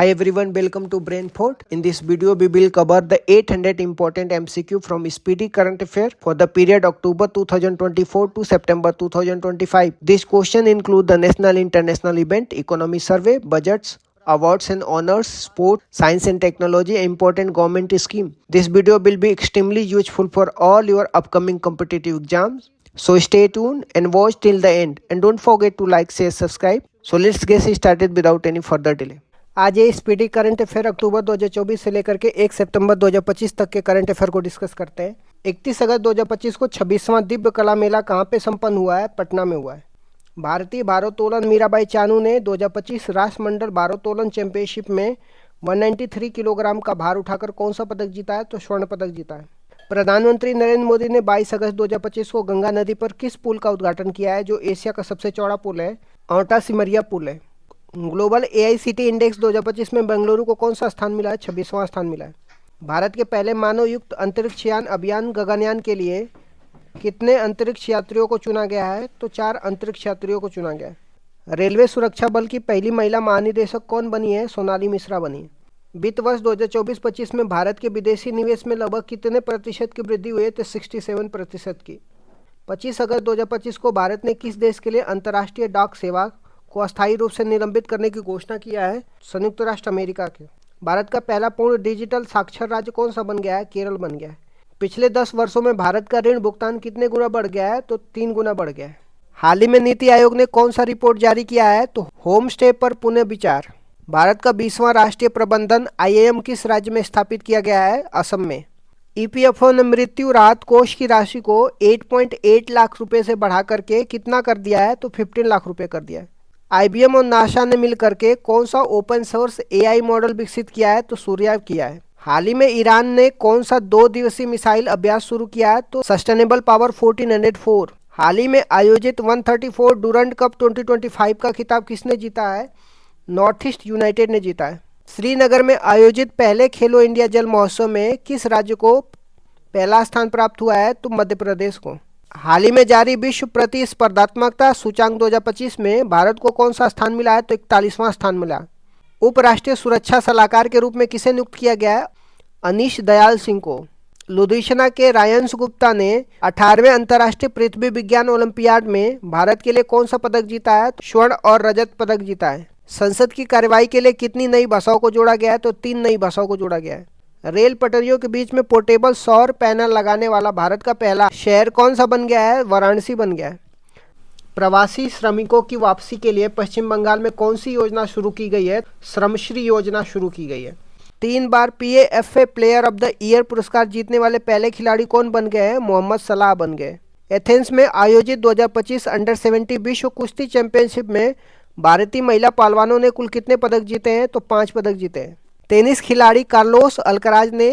Hi everyone, welcome to Brainfort. In this video, we will cover the 800 important MCQ from Speedy Current Affair for the period October 2024 to September 2025. This question include the national international event, economy survey, budgets, awards and honors, sport, science and technology, important government scheme. This video will be extremely useful for all your upcoming competitive exams. So stay tuned and watch till the end and don't forget to like, share, subscribe. So let's get started without any further delay. आज ये speedy current affair अक्टूबर 2024 से लेकर के 1 सितंबर 2025 तक के current affair को discuss करते हैं। 31 अगस्त 2025 को 26वां दिव्य कला मेला कहाँ पे संपन्न हुआ है? पटना में हुआ है। भारतीय भारोत्तोलन मीराबाई चानू ने 2025 राष्ट्रमंडल भारोत्तोलन चैंपियनशिप में 193 किलोग्राम का भार उठाकर कौन सा पदक जीता है? तो स्वर्ण पदक जीता है। प्रधानमंत्री नरेंद्र मोदी ने 22 अगस्त 2025 को गंगा नदी पर किस पुल का उद्घाटन किया है जो एशिया का सबसे चौड़ा पुल है? औंटा सिमरिया पुल है। ग्लोबल AICTE इंडेक्स 2025 में बेंगलुरु को कौन सा स्थान मिला है? 26वां स्थान मिला है। भारत के पहले मानव युक्त अंतरिक्ष यान अभियान गगनयान के लिए कितने अंतरिक्ष यात्रियों को चुना गया है? तो 4 अंतरिक्ष यात्रियों को चुना गया है। रेलवे सुरक्षा बल की पहली महिला महानिदेशक कौन बनी है? सोनाली मिश्रा बनी है। वित्त वर्ष 2024-25 में भारत के विदेशी निवेश में लगभग कितने प्रतिशत की वृद्धि हुई है? तो 67% की। 25 अगस्त 2025 को भारत ने किस देश के लिए अंतर्राष्ट्रीय डाक सेवा को अस्थायी रूप से निलंबित करने की घोषणा किया है? संयुक्त राष्ट्र अमेरिका के। भारत का पहला पूर्ण डिजिटल साक्षर राज्य कौन सा बन गया है? केरल बन गया है। पिछले 10 वर्षों में भारत का ऋण भुगतान कितने गुना बढ़ गया है? तो 3 गुना बढ़ गया है। हाल ही में नीति आयोग ने कौन सा रिपोर्ट जारी किया है? तो होम स्टे पर पुनः विचार। भारत का 20वां राष्ट्रीय प्रबंधन IIM किस राज्य में स्थापित किया गया है? असम में। EPFO ने मृत्यु राहत कोष की राशि को 8.8 लाख रुपए से बढ़ा करके कितना कर दिया है? तो 15 लाख रुपए कर दिया है। IBM और नासा ने मिलकर के कौन सा ओपन सोर्स AI मॉडल विकसित किया है? तो सूर्या किया है। हाल ही में ईरान ने कौन सा 2 दिवसीय मिसाइल अभ्यास शुरू किया है? तो सस्टेनेबल पावर 1404। हाल ही में आयोजित 134 डूरंड कप 2025 का खिताब किसने जीता है? नॉर्थ ईस्ट यूनाइटेड ने जीता है। श्रीनगर में आयोजित पहले खेलो इंडिया जल महोत्सव में किस राज्य को पहला स्थान प्राप्त हुआ है? तो मध्य प्रदेश को। हाल ही में जारी विश्व प्रतिस्पर्धात्मकता सूचांक 2025 में भारत को कौन सा स्थान मिला है? तो 41वां स्थान मिला। उपराष्ट्रीय सुरक्षा सलाहकार के रूप में किसे नियुक्त किया गया है? अनीश दयाल सिंह को। लुधियाना के रायंस गुप्ता ने 18वें अंतर्राष्ट्रीय पृथ्वी विज्ञान ओलंपियाड में भारत के लिए कौन सा पदक जीता है? स्वर्ण और रजत पदक जीता है। संसद की कार्यवाही के लिए कितनी नई भाषाओं को जोड़ा गया है? तो 3 नई भाषाओं को जोड़ा गया है। रेल पटरियों के बीच में पोर्टेबल सौर पैनल लगाने वाला भारत का पहला शहर कौन सा बन गया है? वाराणसी बन गया है। प्रवासी श्रमिकों की वापसी के लिए पश्चिम बंगाल में कौन सी योजना शुरू की गई है? श्रमश्री योजना शुरू की गई है। 3 बार PAFA player of the year पुरस्कार जीतने वाले पहले खिलाड़ी कौन बन गए हैं? मोहम्मद सलाह बन गए। एथेंस में आयोजित 2025 अंडर 70 विश्व कुश्ती चैंपियनशिप में भारतीय महिला पहलवानों ने कुल कितने पदक जीते हैं? तो 5 पदक जीते हैं। टेनिस खिलाड़ी कार्लोस अल्कराज ने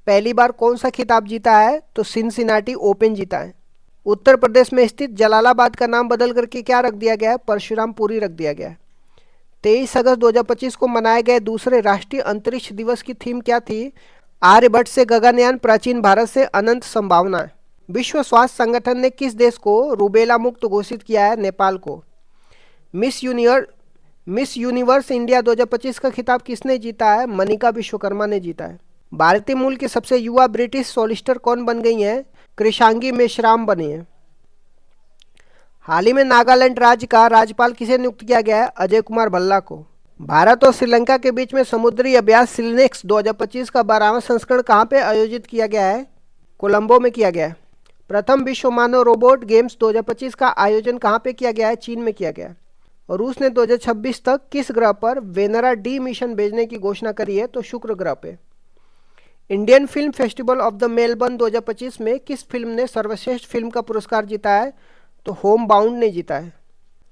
पहली बार कौन सा खिताब जीता है? तो सिनसिनाटी ओपन जीता है। उत्तर प्रदेश में स्थित जलालाबाद का नाम बदल करके क्या रख दिया गया है? परशुरामपुरी रख दिया गया है। 23 अगस्त 2025 को मनाए गए दूसरे राष्ट्रीय अंतरिक्ष दिवस की थीम क्या थी? आर्यभट्ट से गगनयान, प्राचीन भारत से अनंत संभावना। विश्व स्वास्थ्य संगठन ने किस देश को रूबेला मुक्त घोषित किया है? नेपाल को। मिस यूनिवर्स इंडिया 2025 का खिताब किसने जीता है? मनिका विश्वकर्मा ने जीता है। भारतीय मूल की सबसे युवा ब्रिटिश सोलिसिटर कौन बन गई हैं? कृषांगी मेश्राम बनी है। हाल ही में नागालैंड राज्य का राज्यपाल किसे नियुक्त किया गया है? अजय कुमार भल्ला को। भारत और श्रीलंका के बीच में समुद्री अभ्यास सिलनेक्स 2025 का 12वां संस्करण कहाँ पे आयोजित किया गया है? कोलंबो में किया गया है। प्रथम विश्व मानव रोबोट गेम्स 2025 का आयोजन कहाँ पे किया गया है? चीन में किया गया है। रूस ने 2026 तक किस ग्रह पर वेनरा डी मिशन भेजने की घोषणा करी है? तो शुक्र ग्रह पे। Indian film festival of the Melbourne 2025 में किस फिल्म ने सर्वश्रेष्ठ फिल्म का पुरस्कार जीता है? तो होम बाउंड ने जीता है।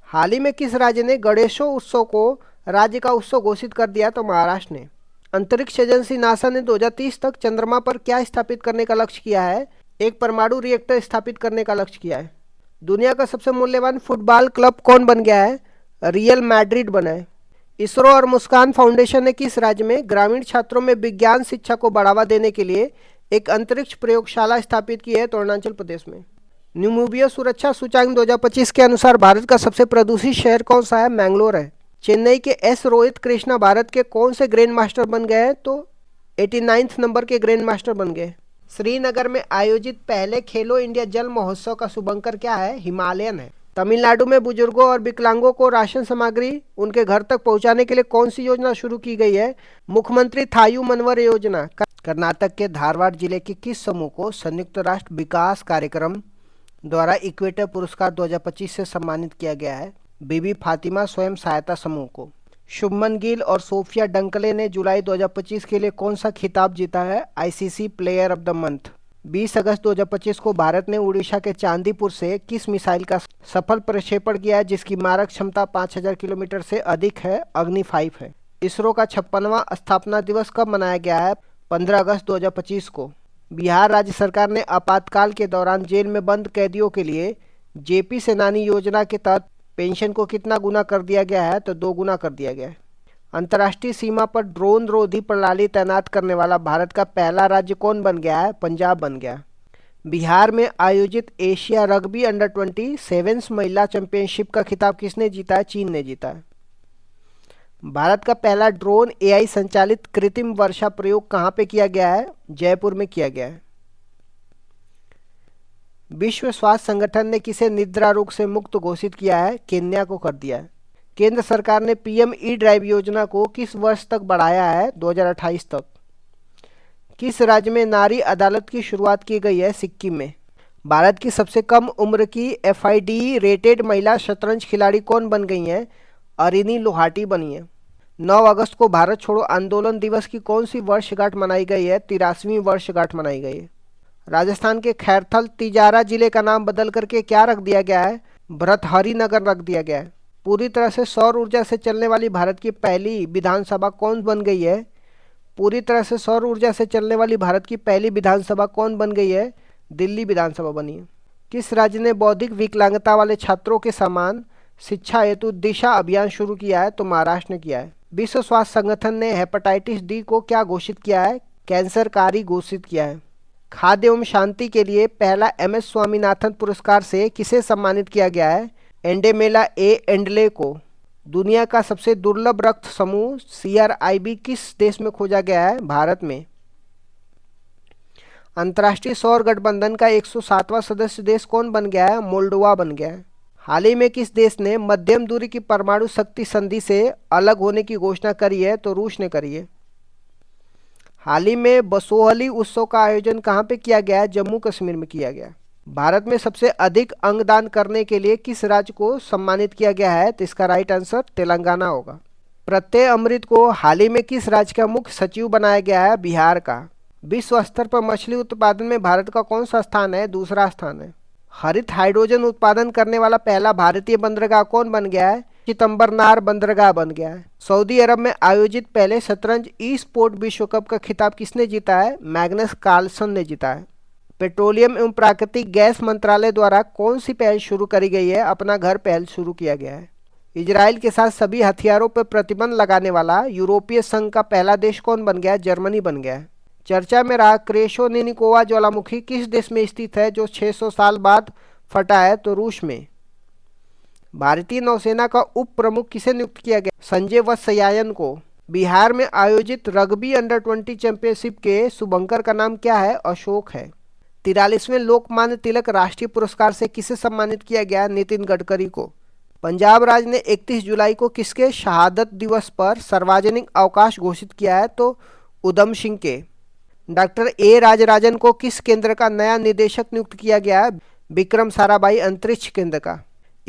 हाल ही में किस राज्य ने गणेशोत्सव को राज्य का उत्सव घोषित कर दिया? तो महाराष्ट्र ने। अंतरिक्ष एजेंसी नासा ने 2030 तक चंद्रमा पर क्या स्थापित करने का लक्ष्य किया है? एक परमाणु रिएक्टर स्थापित करने का लक्ष्य किया है। दुनिया का सबसे मूल्यवान फुटबॉल क्लब कौन बन गया है? रियल मैड्रिड बना है। इसरो और मुस्कान फाउंडेशन ने किस राज्य में ग्रामीण छात्रों में विज्ञान शिक्षा को बढ़ावा देने के लिए एक अंतरिक्ष प्रयोगशाला स्थापित की है? तो अरुणाचल प्रदेश में। न्यूमोबिया सुरक्षा सूचांक 2025 के अनुसार भारत का सबसे प्रदूषित शहर कौन सा है? मैंगलोर है। चेन्नई के एस रोहित कृष्णा भारत के कौन से ग्रैंड मास्टर बन गए हैं? तो 89 नंबर के ग्रैंड मास्टर बन गए। श्रीनगर में आयोजित पहले खेलो इंडिया जल महोत्सव का शुभंकर क्या है? हिमालयन है। तमिलनाडु में बुजुर्गों और विकलांगों को राशन सामग्री उनके घर तक पहुंचाने के लिए कौन सी योजना शुरू की गई है? मुख्यमंत्री थायू मनवर योजना। कर्नाटक के धारवाड़ जिले के किस समूह को संयुक्त राष्ट्र विकास कार्यक्रम द्वारा इक्वेटर पुरस्कार 2025 से सम्मानित किया गया है? बीबी फातिमा स्वयं सहायता समूह को। शुभमन गिल और सोफिया डंकले ने जुलाई 2025 के लिए कौन सा खिताब जीता है? ICC player of the month. 20 अगस्त 2025 को भारत ने उड़ीसा के चांदीपुर से किस मिसाइल का सफल प्रक्षेपण किया है जिसकी मारक क्षमता 5000 किलोमीटर से अधिक है? अग्नि 5 है। इसरो का 56वां स्थापना दिवस कब मनाया गया है? 15 अगस्त 2025 को। बिहार राज्य सरकार ने आपातकाल के दौरान जेल में बंद कैदियों के लिए जेपी सेनानी योजना के तहत पेंशन को कितना गुना कर दिया गया है? तो 2 गुना कर दिया गया है। अंतर्राष्ट्रीय सीमा पर ड्रोन रोधी प्रणाली तैनात करने वाला भारत का पहला राज्य कौन बन गया है? पंजाब बन गया। बिहार में आयोजित एशिया रग्बी अंडर 20 सेवेंस महिला चैंपियनशिप का खिताब किसने जीता है? चीन ने जीता है। भारत का पहला ड्रोन एआई संचालित कृत्रिम वर्षा प्रयोग कहाँ पे किया गया है? जयपुर में किया गया है। विश्व स्वास्थ्य संगठन ने किसे निद्रा रोग से मुक्त घोषित किया है? केन्या को कर दिया है। केंद्र सरकार ने पीएम ई ड्राइव योजना को किस वर्ष तक बढ़ाया है? 2028 तक। किस राज्य में नारी अदालत की शुरुआत की गई है? सिक्किम में। भारत की सबसे कम उम्र की एफआईडी रेटेड महिला शतरंज खिलाड़ी कौन बन गई हैं? अरिनी लोहाटी बनी है। 9 अगस्त को भारत छोड़ो आंदोलन दिवस की कौन सी वर्षगांठ मनाई गई है? 83वीं वर्षगांठ मनाई गई है। राजस्थान के खैरथल तिजारा जिले का नाम बदल करके क्या रख दिया गया है? भरतहरी नगर रख दिया गया है। पूरी तरह से सौर ऊर्जा से चलने वाली भारत की पहली विधानसभा कौन बन गई है? पूरी तरह से सौर ऊर्जा से चलने वाली भारत की पहली विधानसभा कौन बन गई है? दिल्ली विधानसभा बनी है। किस राज्य ने बौद्धिक विकलांगता वाले छात्रों के समान शिक्षा हेतु दिशा अभियान शुरू किया है? तो महाराष्ट्र ने किया है। विश्व स्वास्थ्य संगठन ने हेपेटाइटिस डी को क्या घोषित किया है? कैंसरकारी घोषित किया है। खाद्य एवं शांति के लिए पहला एमएस स्वामीनाथन पुरस्कार से किसे सम्मानित किया गया है? एंडेमेला ए एंडले को। दुनिया का सबसे दुर्लभ रक्त समूह CRIB किस देश में खोजा गया है? भारत में। अंतर्राष्ट्रीय सौर गठबंधन का 107वां सदस्य देश कौन बन गया है? मोल्डोवा बन गया है। हाल ही में किस देश ने मध्यम दूरी की परमाणु शक्ति संधि से अलग होने की घोषणा करी है? तो रूस ने करी है। हाल ही में बसोहली उत्सव का आयोजन कहाँ पे किया गया है? जम्मू कश्मीर में किया गया। भारत में सबसे अधिक अंगदान करने के लिए किस राज्य को सम्मानित किया गया है? तो इसका राइट आंसर तेलंगाना होगा। प्रत्यय अमृत को हाल ही में किस राज्य का मुख्य सचिव बनाया गया है? बिहार का। विश्व स्तर पर मछली उत्पादन में भारत का कौन सा स्थान है? दूसरा स्थान है। हरित हाइड्रोजन उत्पादन करने वाला पहला भारतीय बंदरगाह कौन बन गया है? चिदम्बरनार बंदरगाह बन गया है। सऊदी अरब में आयोजित पहले शतरंज ई स्पोर्ट विश्व कप का खिताब किसने जीता है? मैग्नस कार्लसन ने जीता है। पेट्रोलियम एवं प्राकृतिक गैस मंत्रालय द्वारा कौन सी पहल शुरू करी गई है? अपना घर पहल शुरू किया गया है। इजराइल के साथ सभी हथियारों पर प्रतिबंध लगाने वाला यूरोपीय संघ का पहला देश कौन बन गया? जर्मनी बन गया है। चर्चा में रहा क्रेशोनिकोवा ज्वालामुखी किस देश में स्थित है जो 600 साल बाद फटा है? तो रूस में। भारतीय नौसेना का उप प्रमुख किसे नियुक्त किया गया? संजय वत्सयायन को। बिहार में आयोजित रग्बी अंडर 20 चैंपियनशिप के शुभंकर का नाम क्या है? अशोक है। 43वें लोकमान्य तिलक राष्ट्रीय पुरस्कार से किसे सम्मानित किया गया? नितिन गडकरी को। पंजाब राज्य ने 31 जुलाई को किसके शहादत दिवस पर सार्वजनिक अवकाश घोषित किया है? तो उधम सिंह के। डॉक्टर ए राजराजन को किस केंद्र का नया निदेशक नियुक्त किया गया है? विक्रम साराभाई अंतरिक्ष केंद्र का।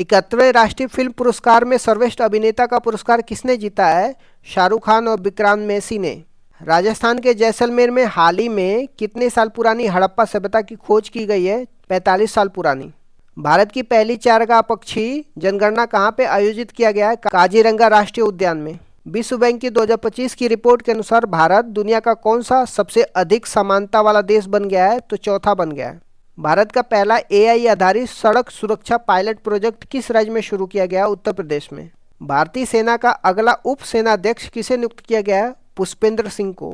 71वें राष्ट्रीय फिल्म पुरस्कार में सर्वश्रेष्ठ अभिनेता का पुरस्कार किसने जीता है? शाहरुख खान और विक्रांत मैसी ने। राजस्थान के जैसलमेर में हाल ही में कितने साल पुरानी हड़प्पा सभ्यता की खोज की गई है? 45 साल पुरानी। भारत की पहली चारागाह पक्षी जनगणना कहाँ पे आयोजित किया गया है? काजीरंगा राष्ट्रीय उद्यान में। विश्व बैंक की 2025 की रिपोर्ट के अनुसार भारत दुनिया का कौन सा सबसे अधिक समानता वाला देश बन गया है? तो चौथा बन गया है। भारत का पहला AI आधारित सड़क सुरक्षा पायलट प्रोजेक्ट किस राज्य में शुरू किया गया? उत्तर प्रदेश में। भारतीय सेना का अगला उप सेनाध्यक्ष किसे नियुक्त किया गया है? पुष्पेंद्र सिंह को।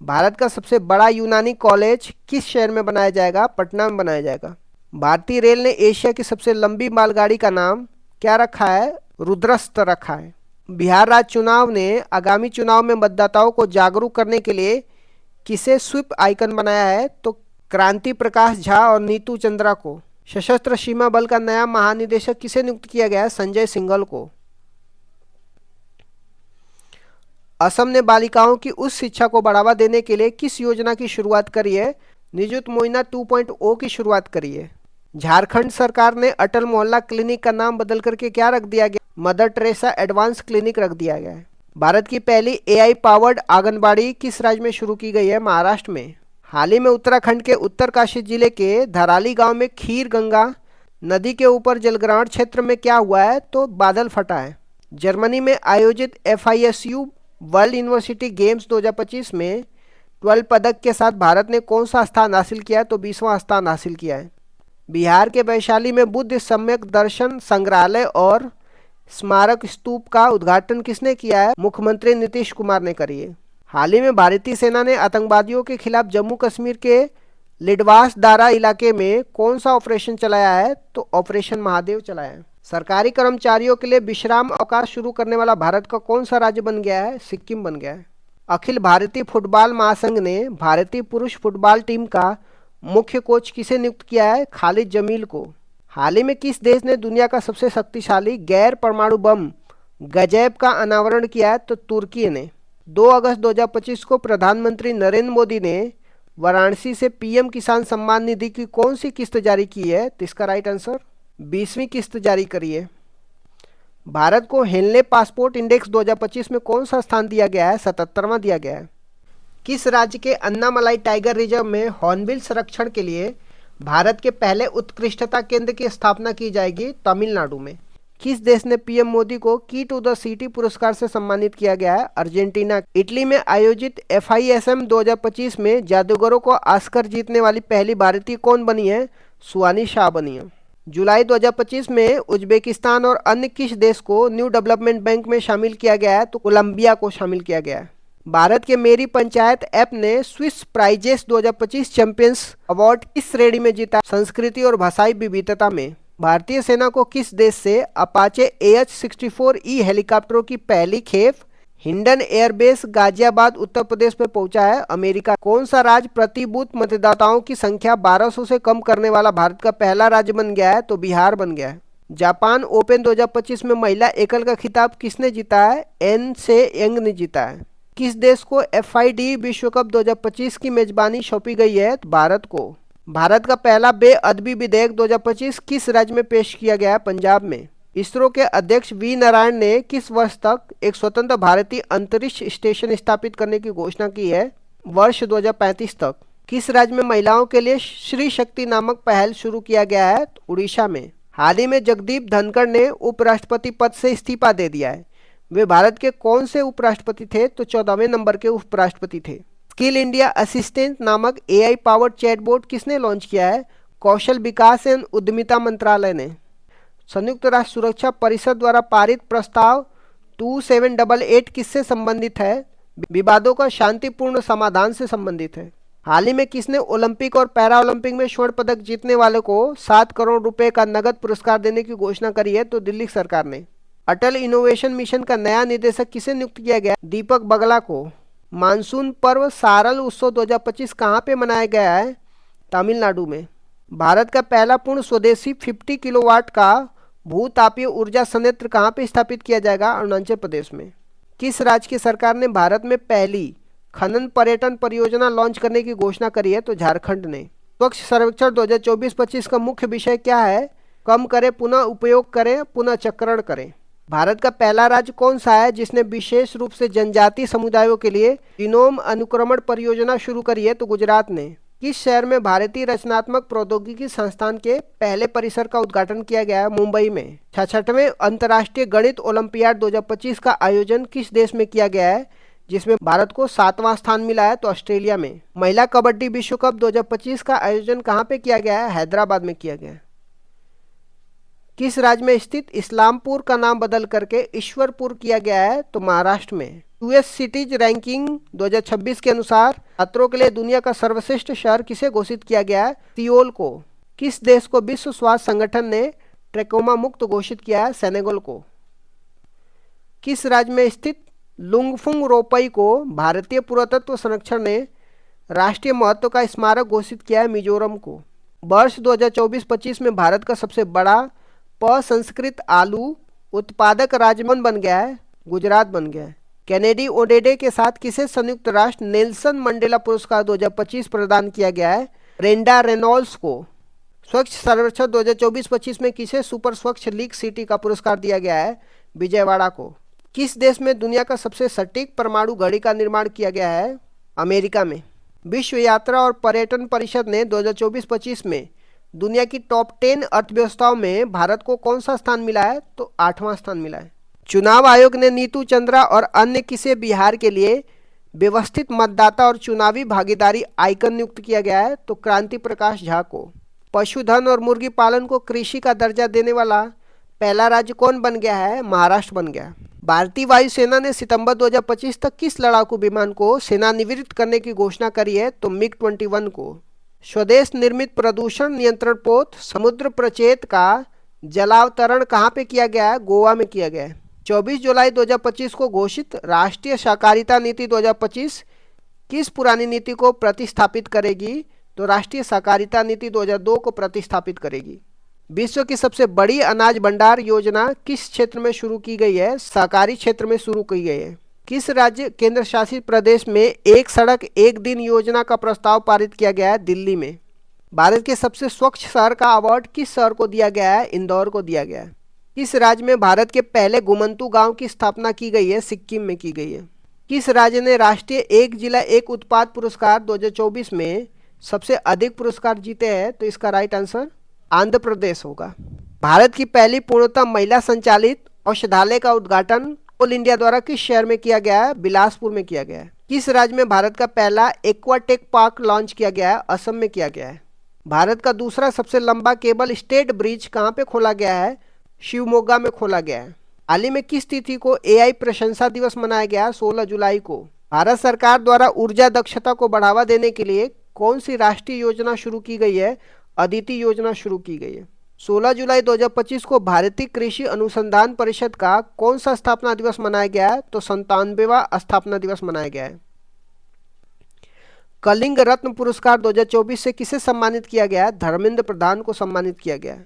भारत का सबसे बड़ा यूनानी कॉलेज किस शहर में बनाया जाएगा? पटना में बनाया जाएगा। भारतीय रेल ने एशिया की सबसे लंबी मालगाड़ी का नाम क्या रखा है? रुद्रस्त रखा है। बिहार राज्य चुनाव ने आगामी चुनाव में मतदाताओं को जागरूक करने के लिए किसे स्वीप आइकन बनाया है? तो क्रांति प्रकाश झा और नीतू चंद्रा को। सशस्त्र सीमा बल का नया महानिदेशक किसे नियुक्त किया गया है? संजय सिंघल को। असम ने बालिकाओं की उच्च शिक्षा को बढ़ावा देने के लिए किस योजना की शुरुआत करी है? निजुत मोइना 2.0 की शुरुआत करी है। झारखंड सरकार ने अटल मोहल्ला क्लिनिक का नाम बदल करके क्या रख दिया गया? मदर टेरेसा एडवांस क्लिनिक रख दिया गया है। भारत की पहली एआई पावर्ड आंगनबाड़ी किस राज्य में शुरू की गई है? महाराष्ट्र में। हाल ही में उत्तराखंड के उत्तरकाशी जिले के धराली गांव में खीर गंगा नदी के ऊपर जलग्रहण क्षेत्र में क्या हुआ है? तो बादल फटा है। जर्मनी में आयोजित FISU वर्ल्ड यूनिवर्सिटी गेम्स 2025 में 12 पदक के साथ भारत ने कौन सा स्थान हासिल किया है? तो 20वां स्थान हासिल किया है। बिहार के वैशाली में बुद्ध सम्यक दर्शन संग्रहालय और स्मारक स्तूप का उद्घाटन किसने किया है? मुख्यमंत्री नीतीश कुमार ने करी है। हाल ही में भारतीय सेना ने आतंकवादियों के खिलाफ जम्मू कश्मीर के लिडवास दारा इलाके में कौन सा ऑपरेशन चलाया है? तो ऑपरेशन महादेव चलाया है। सरकारी कर्मचारियों के लिए विश्राम अवकाश शुरू करने वाला भारत का कौन सा राज्य बन गया है? सिक्किम बन गया है। अखिल भारतीय फुटबॉल महासंघ ने भारतीय पुरुष फुटबॉल टीम का मुख्य कोच किसे नियुक्त किया है? खालिद जमील को। हाल ही में किस देश ने दुनिया का सबसे शक्तिशाली गैर परमाणु बम गजैब का अनावरण किया है? तो तुर्की ने। 2 अगस्त 2025 को प्रधानमंत्री नरेंद्र मोदी ने वाराणसी से PM किसान सम्मान निधि की कौन सी किस्त जारी की है? तो इसका राइट आंसर 20वीं किस्त जारी करी है। भारत को हेनले पासपोर्ट इंडेक्स 2025 में कौन सा स्थान दिया गया है? 77वां दिया गया है। किस राज्य के अन्नामलाई टाइगर रिजर्व में हॉर्नबिल संरक्षण के लिए भारत के पहले उत्कृष्टता केंद्र की स्थापना की जाएगी? तमिलनाडु में। किस देश ने PM मोदी को की टू द सिटी पुरस्कार से सम्मानित किया गया है? अर्जेंटीना। इटली में आयोजित FISM 2025 में जादूगरों को ऑस्कर जीतने वाली पहली भारतीय कौन बनी है? सुहानी शाह बनी है। जुलाई 2025 में उज्बेकिस्तान और अन्य किस देश को न्यू डेवलपमेंट बैंक में शामिल किया गया है? तो कोलंबिया को शामिल किया गया है। भारत के मेरी पंचायत ऐप ने स्विस प्राइजेस 2025 चैंपियंस अवार्ड किस श्रेणी में जीता? संस्कृति और भाषाई विविधता में। भारतीय सेना को किस देश से अपाचे AH-64E हेलीकॉप्टरों की पहली खेप हिंडन एयरबेस गाजियाबाद उत्तर प्रदेश में पहुंचा है? अमेरिका। कौन सा राज्य प्रति बूथ मतदाताओं की संख्या 1200 से कम करने वाला भारत का पहला राज्य बन गया है? तो बिहार बन गया है। जापान ओपन 2025 में महिला एकल का खिताब किसने जीता है? एन से यंग ने जीता है। किस देश को FID विश्व कप 2025 की मेजबानी सौंपी गई है? भारत को। भारत का पहला बेअदबी विधेयक 2025 किस राज्य में पेश किया गया है? पंजाब में। इसरो के अध्यक्ष V नारायण ने किस वर्ष तक एक स्वतंत्र भारतीय अंतरिक्ष स्टेशन स्थापित करने की घोषणा की है? वर्ष 2035 तक। किस राज्य में महिलाओं के लिए श्री शक्ति नामक पहल शुरू किया गया है? उड़ीसा में। हाल ही में जगदीप धनखड़ ने उपराष्ट्रपति पद से इस्तीफा दे दिया है। वे भारत के कौन से उपराष्ट्रपति थे? तो 14वें नंबर के उपराष्ट्रपति थे। स्किल इंडिया असिस्टेंट नामक AI पावर्ड चैटबॉट किसने लॉन्च किया है? कौशल विकास एवं उद्यमिता मंत्रालय ने। संयुक्त राष्ट्र सुरक्षा परिषद द्वारा पारित प्रस्ताव 2788 किससे संबंधित है? विवादों का शांतिपूर्ण समाधान से संबंधित है। हाल ही में किसने ओलंपिक और पैरा ओलंपिक में स्वर्ण पदक जीतने वाले को 7 करोड़ रुपए का नगद पुरस्कार देने की घोषणा करी है? तो दिल्ली सरकार ने। अटल इनोवेशन मिशन का नया निदेशक किसे नियुक्त किया गया? दीपक बगला को। मानसून पर्व सारल उत्सव 2025 कहाँ पे मनाया गया है? तमिलनाडु में। भारत का पहला पूर्ण स्वदेशी 50 किलोवाट का भूतापीय ऊर्जा संयंत्र कहाँ पे स्थापित किया जाएगा? अरुणाचल प्रदेश में। किस राज्य की सरकार ने भारत में पहली खनन पर्यटन परियोजना लॉन्च करने की घोषणा करी है? तो झारखंड ने। स्वच्छ सर्वेक्षण 2024-25 का मुख्य विषय क्या है? कम करें, पुनः उपयोग करें, पुनः चक्रण करें। भारत का पहला राज्य कौन सा है जिसने विशेष रूप से जनजातीय समुदायों के लिए जीनोम अनुक्रमण परियोजना शुरू करी है? तो गुजरात ने। किस शहर में भारतीय रचनात्मक प्रौद्योगिकी संस्थान के पहले परिसर का उद्घाटन किया गया है? मुंबई में। 66वें अंतर्राष्ट्रीय गणित ओलंपियाड 2025 का आयोजन किस देश में किया गया है जिसमें भारत को 7वां स्थान मिला है? तो ऑस्ट्रेलिया में। महिला कबड्डी विश्व कप 2025 का आयोजन कहाँ पे किया गया है? हैदराबाद में किया गया। किस राज्य में स्थित इस्लामपुर का नाम बदल करके ईश्वरपुर किया गया है? तो महाराष्ट्र में। US सिटीज रैंकिंग 2026 के अनुसार छात्रों के लिए दुनिया का सर्वश्रेष्ठ शहर किसे घोषित किया गया है? सियोल को। किस देश को विश्व स्वास्थ्य संगठन ने ट्रैकोमा मुक्त घोषित किया है? सेनेगल को। किस राज्य में स्थित लुंगफुंग रोपई को भारतीय पुरातत्व संरक्षण ने राष्ट्रीय महत्व का स्मारक घोषित किया है? मिजोरम को। वर्ष 2024-25 में भारत का सबसे बड़ा प्रसंस्कृत आलू उत्पादक राज्य बन गया है? गुजरात बन गया है। कैनेडी ओडेडे के साथ किसे संयुक्त राष्ट्र नेल्सन मंडेला पुरस्कार 2025 प्रदान किया गया है? रेंडा रेनॉल्ड्स को। स्वच्छ सर्वेक्षण 2024-25 में किसे सुपर स्वच्छ लीक सिटी का पुरस्कार दिया गया है? विजयवाड़ा को। किस देश में दुनिया का सबसे सटीक परमाणु घड़ी का निर्माण किया गया है? अमेरिका में। विश्व यात्रा और पर्यटन परिषद ने 2024-25 में दुनिया की टॉप 10 अर्थव्यवस्थाओं में भारत को कौन सा स्थान मिला है? तो 8वां स्थान मिला है। चुनाव आयोग ने नीतू चंद्रा और अन्य किसे बिहार के लिए व्यवस्थित मतदाता और चुनावी भागीदारी आइकन नियुक्त किया गया है? तो क्रांति प्रकाश झा को। पशुधन और मुर्गी पालन को कृषि का दर्जा देने वाला पहला राज्य कौन बन गया है? महाराष्ट्र बन गया। भारतीय वायुसेना ने सितंबर 2025 तक किस लड़ाकू विमान को सेनानिवृत्त करने की घोषणा करी है? तो मिग-21 को। स्वदेश निर्मित प्रदूषण नियंत्रण पोत समुद्र प्रचेत का जलावतरण कहाँ पे किया गया है? गोवा में किया गया है। 24 जुलाई 2025 को घोषित राष्ट्रीय सहकारिता नीति 2025 किस पुरानी नीति को प्रतिस्थापित करेगी? तो राष्ट्रीय सहकारिता नीति 2002 को प्रतिस्थापित करेगी। विश्व की सबसे बड़ी अनाज भंडार योजना किस क्षेत्र में शुरू की गई है? सहकारी क्षेत्र में शुरू की गई है। किस राज्य केंद्र शासित प्रदेश में एक सड़क एक दिन योजना का प्रस्ताव पारित किया गया है? दिल्ली में। भारत के सबसे स्वच्छ शहर का अवार्ड किस शहर को दिया गया है? इंदौर को दिया गया है। किस राज्य में भारत के पहले घुमंतू गांव की स्थापना की गई है? सिक्किम में की गई है। किस राज्य ने राष्ट्रीय एक जिला एक उत्पाद पुरस्कार 2024 में सबसे अधिक पुरस्कार जीते हैं? तो इसका राइट आंसर आंध्र प्रदेश होगा। भारत की पहली पूर्णतः महिला संचालित औषधालय का उद्घाटन कोल इंडिया द्वारा किस शहर में किया गया है? बिलासपुर में किया गया है। किस राज्य में भारत का पहला एक्वाटेक पार्क लॉन्च किया गया है? असम में किया गया है। भारत का दूसरा सबसे लंबा केबल स्टेट ब्रिज कहाँ पे खोला गया है? शिवमोगा में खोला गया है। हाल ही में किस तिथि को एआई प्रशंसा दिवस मनाया गया? 16 जुलाई को। भारत सरकार द्वारा ऊर्जा दक्षता को बढ़ावा देने के लिए कौन सी राष्ट्रीय योजना शुरू की गई है? अदिति योजना शुरू की गई है। 16 जुलाई 2025 को भारतीय कृषि अनुसंधान परिषद का कौन सा स्थापना दिवस मनाया गया है? तो 97वां स्थापना दिवस मनाया गया है। कलिंग रत्न पुरस्कार 2024 से किसे सम्मानित किया गया है? धर्मेंद्र प्रधान को सम्मानित किया गया है।